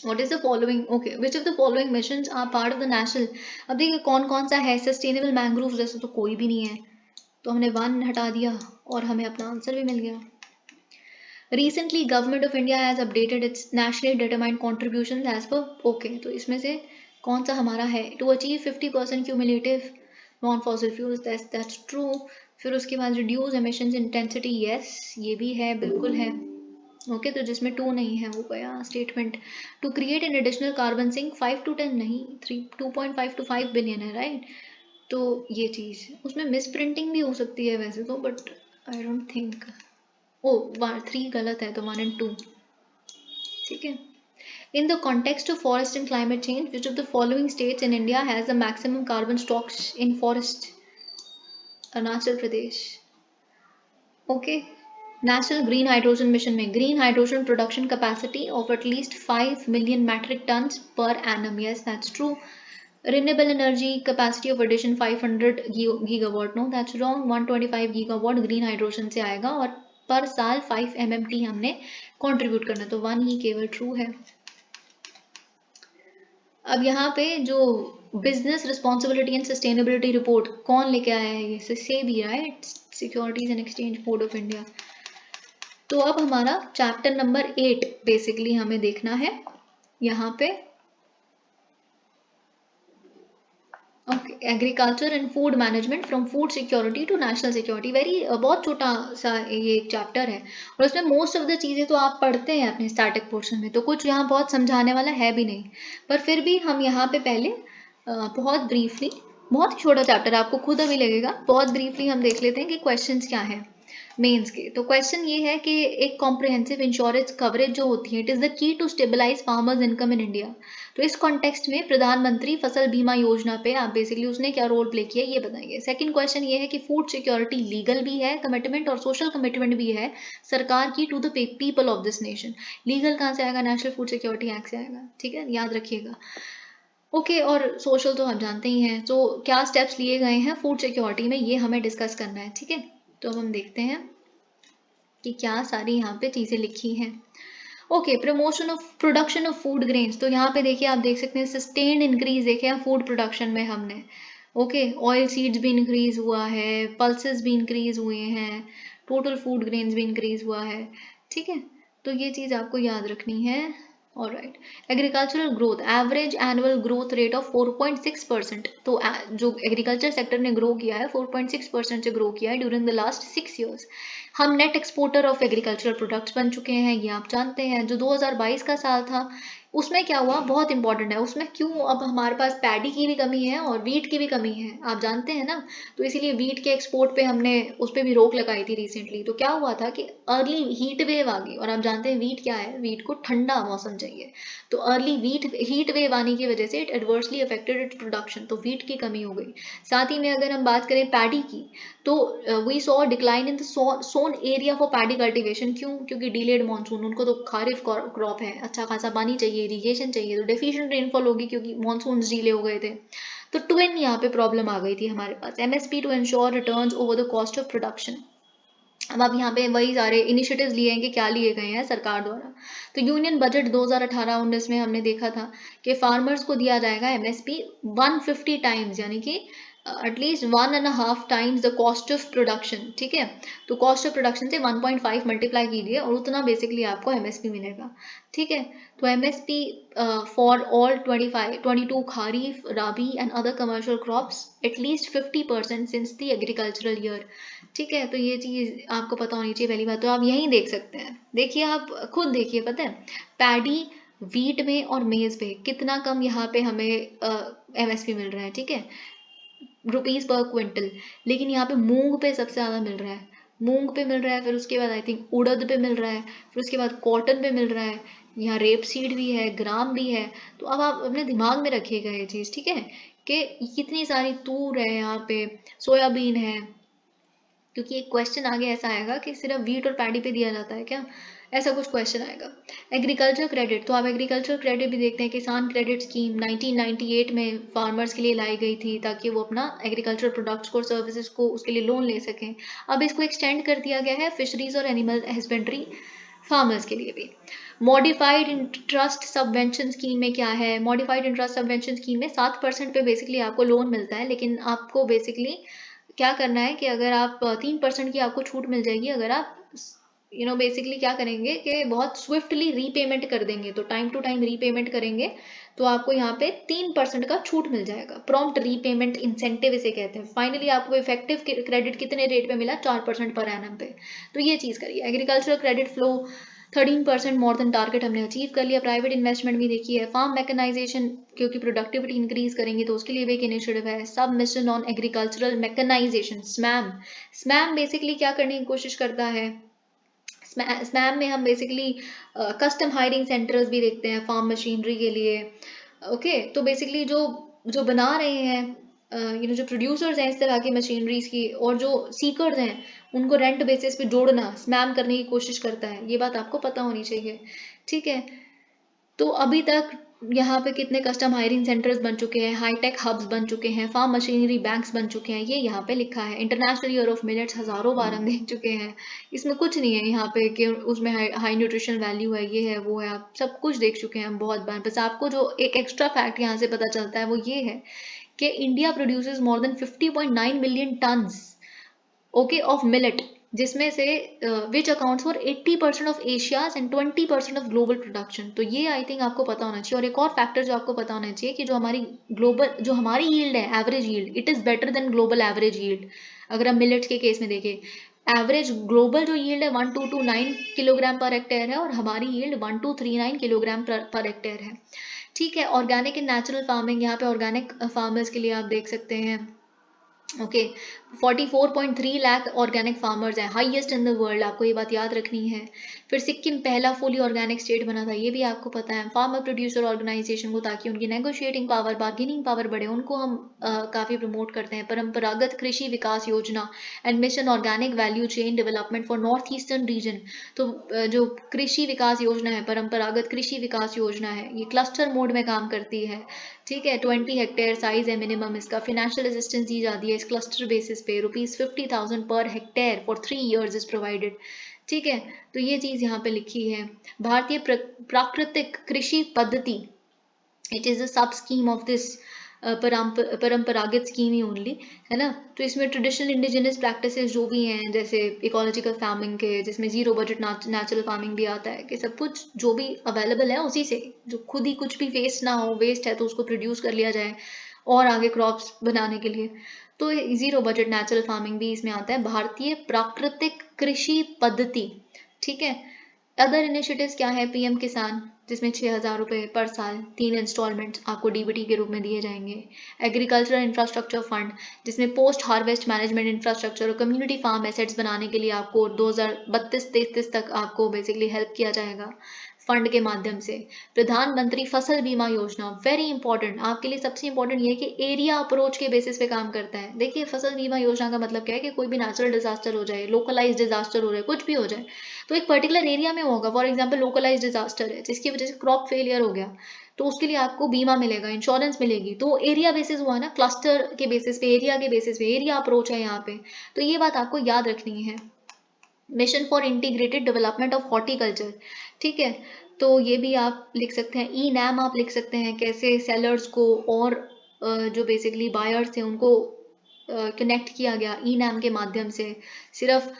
What is the following? Okay, which of the following missions are part of the national? अब देखिए कौन कौन सा है। सस्टेनेबल मैंग्रोव जैसे तो कोई भी नहीं है, तो हमने 1 हटा दिया और हमें अपना आंसर भी मिल गया। Recently, Government of India has updated its nationally determined contributions as per okay, तो इसमें से कौन सा हमारा है? To achieve 50% cumulative non-fossil fuels, that's true. फिर उसके बाद reduce emissions intensity, yes, ये भी है, बिल्कुल है। ओके तो जिसमें 2 नहीं है वो गया statement. To create an additional carbon sink 5 to 10 नहीं 2.5 to 5 बिलियन है, राइट। तो ये चीज़ उसमें मिस प्रिंटिंग भी हो सकती है वैसे तो, बट आई डोंट थिंक। ओ 3 गलत है तो 1 and 2 ठीक है। In the context of forest and climate change, which of the following states in India has the maximum carbon stocks in forest? Arunachal Pradesh. Okay national green hydrogen mission में green hydrogen production capacity of at least 5 million metric tons per annum, yes that's true. Renewable energy capacity of addition 500 gigawatt, no that's wrong, 125 gigawatt green hydrogen से आएगा और पर साल 5 MMT हमने contribute करना, तो 1 ही केवल ट्रू है। अब यहाँ पे जो business responsibility and sustainability report कौन लेके आया है? ये SEBI, right, securities and exchange board of India. तो अब हमारा चैप्टर नंबर 8 बेसिकली हमें देखना है यहाँ पे। Okay agriculture and food management from food security to national security, very बहुत छोटा सा ये चैप्टर है और उसमें मोस्ट ऑफ द चीज़ें तो आप पढ़ते हैं अपने स्टैटिक पोर्शन में, तो कुछ यहाँ बहुत समझाने वाला है भी नहीं, पर फिर भी हम यहाँ पे पहले बहुत ब्रीफली, बहुत छोटा चैप्टर आपको खुद अभी लगेगा, बहुत ब्रीफली हम देख लेते हैं कि क्वेश्चंस क्या है मेंस के। तो क्वेश्चन ये है कि एक कॉम्प्रिहेंसिव इंश्योरेंस कवरेज जो होती है, it is the key to stabilise farmers income in India. तो इस कॉन्टेक्स्ट में प्रधानमंत्री फसल बीमा योजना पे आप बेसिकली उसने क्या रोल प्ले किया ये बताइए। सेकंड क्वेश्चन ये है कि फूड सिक्योरिटी लीगल भी है कमिटमेंट और सोशल कमिटमेंट भी है सरकार की to the people of this nation. Legal कहाँ से आएगा? नेशनल फूड सिक्योरिटी एक्ट से आएगा, ठीक है, याद रखिएगा। ओके और सोशल तो हम जानते ही हैं, तो क्या स्टेप्स लिए गए हैं फूड सिक्योरिटी में ये हमें डिस्कस करना है, ठीक है। तो अब हम देखते हैं कि क्या सारी यहाँ पे चीज़ें लिखी हैं। Okay promotion of production of food grains, तो यहाँ पे देखिए आप देख सकते हैं सस्टेन इंक्रीज देखे फूड प्रोडक्शन में हमने। ओके ऑयल सीड्स भी इंक्रीज हुआ है, पल्सेस भी इंक्रीज हुए हैं, टोटल फूड ग्रेन्स भी इंक्रीज हुआ है, ठीक है। तो ये चीज़ आपको याद रखनी है। Alright agricultural growth average annual growth rate of 4.6%, तो जो एग्रीकल्चर सेक्टर ने ग्रो किया है 4.6% से ग्रो किया है ड्यूरिंग द लास्ट 6 years। हम net exporter of agricultural products बन चुके हैं, ये आप जानते हैं। जो 2022 का साल था उसमें क्या हुआ, बहुत इंपॉर्टेंट है, उसमें क्यों अब हमारे पास पैडी की भी कमी है और वीट की भी कमी है, आप जानते हैं ना। तो इसीलिए वीट के एक्सपोर्ट पे हमने उस पर भी रोक लगाई थी रिसेंटली। तो क्या हुआ था कि अर्ली हीट वेव आ गई, और आप जानते हैं वीट क्या है, वीट को ठंडा मौसम चाहिए। तो अर्ली हीट वेव आने की वजह से it adversely affected it production, तो वीट की कमी हो गई। साथ ही में अगर हम बात करें पैडी की, तो we saw decline in the sown area for paddy cultivation. क्यों? क्योंकि डिलेड मानसून, उनको तो खारिफ क्रॉप है, अच्छा खासा पानी चाहिए, इरीगेशन चाहिए, तो डेफिशिएंट रेनफॉल होगी क्योंकि मानसून डिले हो गए थे। तो ट्विन यहाँ पे प्रॉब्लम आ गई थी हमारे पास। MSP to ensure returns over the cost of production. अब आप यहाँ पे वही सारे इनिशिएटिव्स लिए हैं कि क्या लिए गए हैं सरकार द्वारा। तो यूनियन बजट 2018-19 में हमने देखा था कि फार्मर्स को दिया जाएगा एमएसपी 150 टाइम्स, यानी कि at least 1.5 times the cost of production, ठीक है। तो कॉस्ट ऑफ प्रोडक्शन से 1.5 मल्टीप्लाई कीजिए और उतना बेसिकली आपको एमएसपी मिलेगा, ठीक है। तो MSP for all 22 kharif, rabi and other commercial crops at least 50% since the agricultural year, ठीक है। तो ये चीज़ आपको पता होनी चाहिए पहली बात। तो आप यहीं देख सकते हैं, देखिए आप खुद देखिए, पता है पैडी वीट में और मेज पे कितना कम यहाँ पे हमें एमएसपी मिल रहा है, ठीक है, रुपीज़ पर क्विंटल। लेकिन यहाँ पे मूंग पे सबसे ज़्यादा मिल रहा है, मूंग पे मिल रहा है, फिर उसके बाद आई थिंक उड़द पे मिल रहा है, फिर उसके बाद कॉटन पे मिल रहा है, यहाँ रेप सीड भी है, ग्राम भी है। तो अब आप अपने दिमाग में रखिएगा ये चीज़, ठीक है, कि कितनी सारी तूर है यहाँ पे, सोयाबीन है। क्योंकि एक क्वेश्चन आगे ऐसा आएगा कि सिर्फ वीट और पैडी पे दिया जाता है क्या, ऐसा कुछ क्वेश्चन आएगा। एग्रीकल्चर क्रेडिट, तो आप एग्रीकल्चर क्रेडिट भी देखते हैं, किसान क्रेडिट स्कीम 1998 में फार्मर्स के लिए लाई गई थी ताकि वो अपना एग्रीकल्चर प्रोडक्ट्स को, सर्विसेज को, उसके लिए लोन ले सकें। अब इसको एक्सटेंड कर दिया गया है फिशरीज और एनिमल हस्बेंड्री फार्मर्स के लिए भी। मॉडिफाइड इंटरेस्ट सबवेंशन स्कीम में क्या है, मॉडिफाइड इंटरेस्ट सबवेंशन स्कीम में 7% पे बेसिकली आपको लोन मिलता है, लेकिन आपको बेसिकली क्या करना है कि अगर आप 3% की आपको छूट मिल जाएगी अगर आप बेसिकली क्या करेंगे कि बहुत स्विफ्टली रीपेमेंट कर देंगे, तो टाइम टू टाइम रीपेमेंट करेंगे तो आपको यहाँ पे 3% का छूट मिल जाएगा। प्रॉम्प्ट रीपेमेंट इंसेंटिव इसे कहते हैं। फाइनली आपको इफेक्टिव क्रेडिट कितने रेट पे मिला? 4% पर एनम पे। तो ये चीज़ करिए। Agricultural credit flow 13% more than target हमने अचीव कर लिया। प्राइवेट इन्वेस्टमेंट भी देखी है। फार्म मैकेनाइजेशन, क्योंकि प्रोडक्टिविटी इंक्रीज करेंगे तो उसके लिए भी एक इनिशिएटिव है। Sub mission on agricultural mechanization, SMAM. SMAM basically क्या करने की कोशिश करता है? स्मैम में हम बेसिकली कस्टम हायरिंग सेंटर्स भी देखते हैं फार्म मशीनरी के लिए। ओके, तो बेसिकली जो जो बना रहे हैं जो प्रोड्यूसर्स हैं इस तरह की मशीनरीज की, और जो सीकर्स हैं उनको रेंट बेसिस पे जोड़ना स्मैम करने की कोशिश करता है। ये बात आपको पता होनी चाहिए, ठीक है। तो अभी तक यहाँ पे कितने कस्टम हायरिंग सेंटर्स बन चुके हैं, हाईटेक हब्स बन चुके हैं, फार्म मशीनरी बैंक्स बन चुके हैं, ये यहाँ पे लिखा है। इंटरनेशनल ईयर ऑफ मिलेट्स हजारों बार हम देख चुके हैं। इसमें कुछ नहीं है यहाँ पे कि उसमें हाई न्यूट्रिशन वैल्यू है, ये है वो है, आप सब कुछ देख चुके हैं हम बहुत बार। बस आपको जो एक एक्स्ट्रा फैक्ट यहाँ से पता चलता है वो ये है कि India produces more than 50.9 million turns okay of millet, जिसमें से which accounts for 80% of Asia's and 20% of global production. तो ये आई थिंक आपको पता होना चाहिए। और एक और फैक्टर जो आपको पता होना चाहिए कि जो हमारी यील्ड है, average yield, it is better than global average yield. अगर हम मिलेट्स के केस में देखें, एवरेज ग्लोबल जो यील्ड है 1229 किलोग्राम पर हेक्टेयर है और हमारी यील्ड 1239 किलोग्राम पर हेक्टेयर है, ठीक है। ऑर्गेनिक एंड नेचुरल फार्मिंग, यहाँ पे ऑर्गेनिक फार्मर्स के लिए आप देख सकते हैं ओके 44.3 लाख ऑर्गेनिक फार्मर्स हैं, हाईएस्ट इन द वर्ल्ड, आपको ये बात याद रखनी है। फिर सिक्किम पहला फुली ऑर्गेनिक स्टेट बना था, ये भी आपको पता है। फार्मर प्रोड्यूसर ऑर्गेनाइजेशन को, ताकि उनकी नेगोशिएटिंग पावर, बार्गेनिंग पावर बढ़े, उनको हम काफ़ी प्रमोट करते हैं। परंपरागत कृषि विकास योजना and mission organic value chain development for north eastern region. तो जो कृषि विकास योजना है, परंपरागत कृषि विकास योजना है, ये क्लस्टर मोड में काम करती है, ठीक है। 20 हेक्टेयर साइज है मिनिमम इसका। फाइनेंशियल असिस्टेंस दी जाती है इस क्लस्टर बेसिस पे, ₹50,000 per hectare for 3 years is provided, ठीक है। तो ये चीज़ यहाँ पे लिखी है। भारतीय प्राकृतिक कृषि पद्धति, इट इज़ अ सब स्कीम ऑफ दिस परंपरागत स्कीम ही ओनली, है ना। तो इसमें ट्रेडिशनल इंडिजिनस प्रैक्टिसेस जो भी हैं, जैसे इकोलॉजिकल फार्मिंग के, जिसमें जीरो बजट नेचुरल फार्मिंग भी आता है, कि सब कुछ जो भी अवेलेबल है उसी से, जो खुद ही कुछ भी वेस्ट ना हो, वेस्ट है तो उसको प्रोड्यूस कर लिया जाए और आगे क्रॉप्स बनाने के लिए। तो जीरो बजट नेचुरल फार्मिंग भी इसमें आता है। भारतीय प्राकृतिक कृषि पद्धति, ठीक है। अदर इनिशिएटिव्स क्या है? पीएम किसान, जिसमें 6,000 रुपये पर साल 3 इंस्टॉलमेंट आपको डीबीटी के रूप में दिए जाएंगे। एग्रीकल्चरल इंफ्रास्ट्रक्चर फंड, जिसमें पोस्ट हार्वेस्ट मैनेजमेंट इंफ्रास्ट्रक्चर और कम्युनिटी फार्म एसेट्स बनाने के लिए आपको 2032-33 तक आपको बेसिकली हेल्प किया जाएगा फंड के माध्यम से। प्रधानमंत्री फसल बीमा योजना, वेरी इंपॉर्टेंट, आपके लिए सबसे इंपॉर्टेंट ये है कि एरिया अप्रोच के बेसिस पे काम करता है। देखिए, फसल बीमा योजना का मतलब क्या है कि कोई भी नेचुरल डिजास्टर हो जाए, लोकलाइज डिजास्टर हो जाए, कुछ भी हो जाए, तो एक पर्टिकुलर एरिया में होगा। फॉर एग्जाम्पल लोकलाइज डिजास्टर है जिसकी वजह से क्रॉप फेलियर हो गया, तो उसके लिए आपको बीमा मिलेगा, इंश्योरेंस मिलेगी। तो एरिया बेसिस हुआ ना, क्लस्टर के बेसिस पे, एरिया के बेसिस पे, एरिया अप्रोच है यहाँ पे। तो ये बात आपको याद रखनी है। Mission for integrated development of horticulture, ठीक है। तो ये भी आप लिख सकते हैं। ई नैम आप लिख सकते हैं, कैसे सेलर्स को और जो बेसिकली बायर्स थे उनको कनेक्ट किया गया ई नैम के माध्यम से। सिर्फ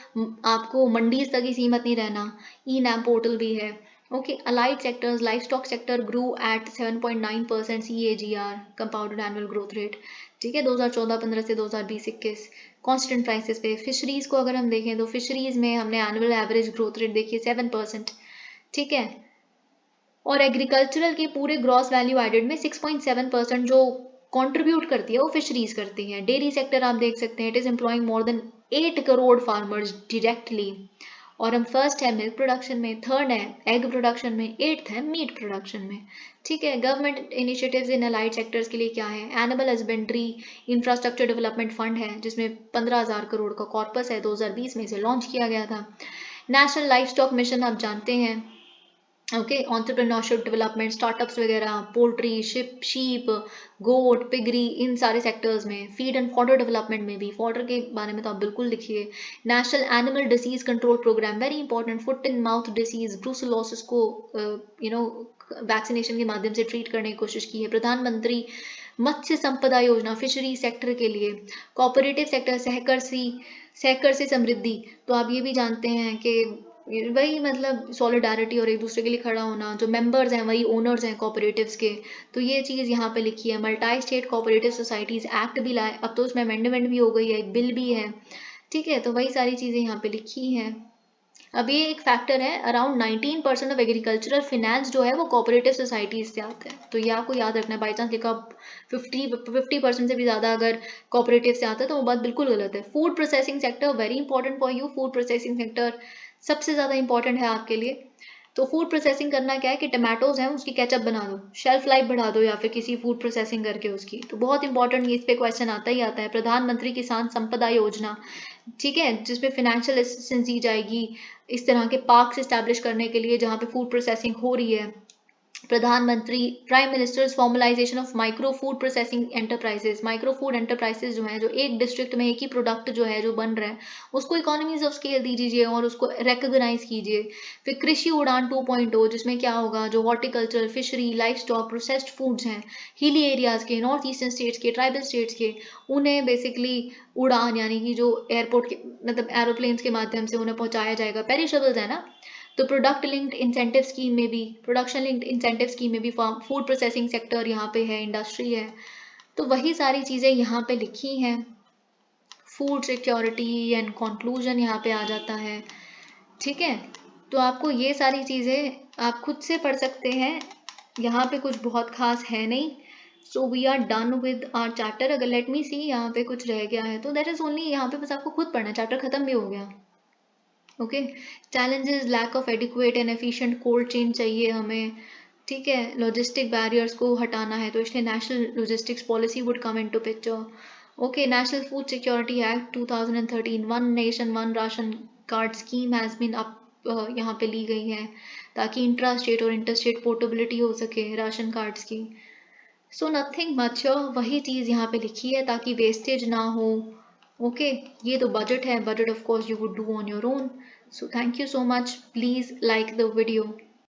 आपको मंडीज तक ही सीमित नहीं रहना, ई नैम पोर्टल भी है, okay. Allied sectors, life stock sector grew at 7.9% CAGR, compounded annual growth rate, ठीक है, 2014-15 से 2020-21 कांस्टेंट प्राइसेस पे। फिशरीज को अगर हम देखें तो फिशरीज में हमने एनुअल एवरेज ग्रोथ रेट देखी 7%, ठीक है। और एग्रीकल्चरल के पूरे ग्रॉस वैल्यू एडेड में 6.7% जो कंट्रीब्यूट करती है वो फिशरीज करती है। डेयरी सेक्टर आप देख सकते हैं, it is employing more than 8 crore farmers directly. और हम फर्स्ट है मिल्क प्रोडक्शन में, थर्ड है एग प्रोडक्शन में, एट्थ है मीट प्रोडक्शन में, ठीक है। गवर्नमेंट इनिशिएटिव्स इन अलाइड सेक्टर्स के लिए क्या है? Animal husbandry infrastructure development fund है, जिसमें 15,000 करोड़ का कॉर्पस है, 2020 में इसे लॉन्च किया गया था। नेशनल लाइफ स्टॉक मिशन आप जानते हैं, ओके। एंटरप्रेन्योरशिप डेवलपमेंट, स्टार्टअप्स वगैरह, पोल्ट्री, शीप, गोट, पिगरी, इन सारे सेक्टर्स में। फीड एंड फॉडर डेवलपमेंट में भी, फॉडर के बारे में तो आप बिल्कुल लिखिए। National animal disease control programme, very important. Foot and mouth disease, brucellosis को वैक्सीनेशन के माध्यम से ट्रीट करने की कोशिश की है। प्रधानमंत्री मत्स्य संपदा योजना फिशरी सेक्टर के लिए, कोऑपरेटिव सेक्टर सहकर से समृद्धि, तो आप ये भी जानते हैं कि वही मतलब सॉलिडारिटी और एक दूसरे के लिए खड़ा होना, जो मेंबर्स हैं वही ओनर्स हैं कोऑपरेटिव्स के, तो ये चीज़ यहाँ पे लिखी है। Multi state cooperative societies act भी लाए, अब तो उसमें अमेंडमेंट भी हो गई है, एक बिल भी है, ठीक है, तो वही सारी चीज़ें यहाँ पे लिखी हैं। अब ये एक फैक्टर है, अराउंड 19% ऑफ एग्रीकल्चरल फिनेंस जो है वो कोऑपरेटिव सोसाइटीज से आता है, तो ये आपको याद रखना है। बाई चांस लिखा 50% से भी ज़्यादा अगर कोऑपरेटिव से आता है तो वो बात बिल्कुल गलत है। Food processing sector very important for you, food processing sector सबसे ज़्यादा इंपॉर्टेंट है आपके लिए। तो फूड प्रोसेसिंग करना क्या है कि टमाटोज हैं उसकी केचप बना दो, शेल्फ लाइफ बढ़ा दो, या फिर किसी फूड प्रोसेसिंग करके उसकी, तो बहुत इंपॉर्टेंट ये इस पे क्वेश्चन आता ही आता है। प्रधानमंत्री किसान संपदा योजना, ठीक है, जिसमें फाइनेंशियल असिस्टेंस दी जाएगी इस तरह के पार्क्स इस्टेब्लिश करने के लिए जहाँ पे फूड प्रोसेसिंग हो रही है। प्रधानमंत्री prime ministers formalisation of micro food processing enterprises, micro food enterprises जो है, जो एक डिस्ट्रिक्ट में एक ही प्रोडक्ट जो है जो बन रहा है उसको इकोनॉमीज ऑफ स्केल दीजिए और उसको रिकॉग्नाइज कीजिए। फिर कृषि उड़ान 2.0, जिसमें क्या होगा, जो horticulture fishery life stock processed foods हैं हिली एरियाज के, नॉर्थ ईस्टर्न स्टेट्स के, ट्राइबल स्टेट्स के, उन्हें बेसिकली उड़ान यानी कि जो एयरपोर्ट के मतलब एरोप्लेन्स के माध्यम से उन्हें पहुंचाया जाएगा, पेरिशेबल्स है ना, तो प्रोडक्ट लिंक्ड इंसेंटिव स्कीम में भी, प्रोडक्शन लिंक्ड इंसेंटिव स्कीम में भी फूड प्रोसेसिंग सेक्टर यहाँ पे है, इंडस्ट्री है, तो वही सारी चीज़ें यहाँ पे लिखी हैं। फूड सिक्योरिटी एंड कंक्लूजन यहाँ पे आ जाता है, ठीक है, तो आपको ये सारी चीज़ें आप खुद से पढ़ सकते हैं, यहाँ पे कुछ बहुत खास है नहीं। So we are done with our chapter. अगर लेट मी सी यहाँ पे कुछ रह गया है तो दैट इज ओनली, यहाँ पे बस आपको खुद पढ़ना है, चैप्टर खत्म भी हो गया। Okay, challenges lack of adequate and efficient cold chain चाहिए हमें, ठीक है, लॉजिस्टिक बैरियर्स को हटाना है तो इसलिए national logistics policy would come into picture. Okay, national food security act 2013, one nation one ration card scheme has been up यहाँ पे ली गई है ताकि इंट्रा स्टेट और इंटर स्टेट पोर्टेबिलिटी हो सके राशन कार्ड्स की। सो नथिंग मच, वही चीज़ यहाँ पे लिखी है ताकि वेस्टेज ना हो। ओके, ये तो बजट है, budget of course you would do on your own. So thank you so much, please like the video.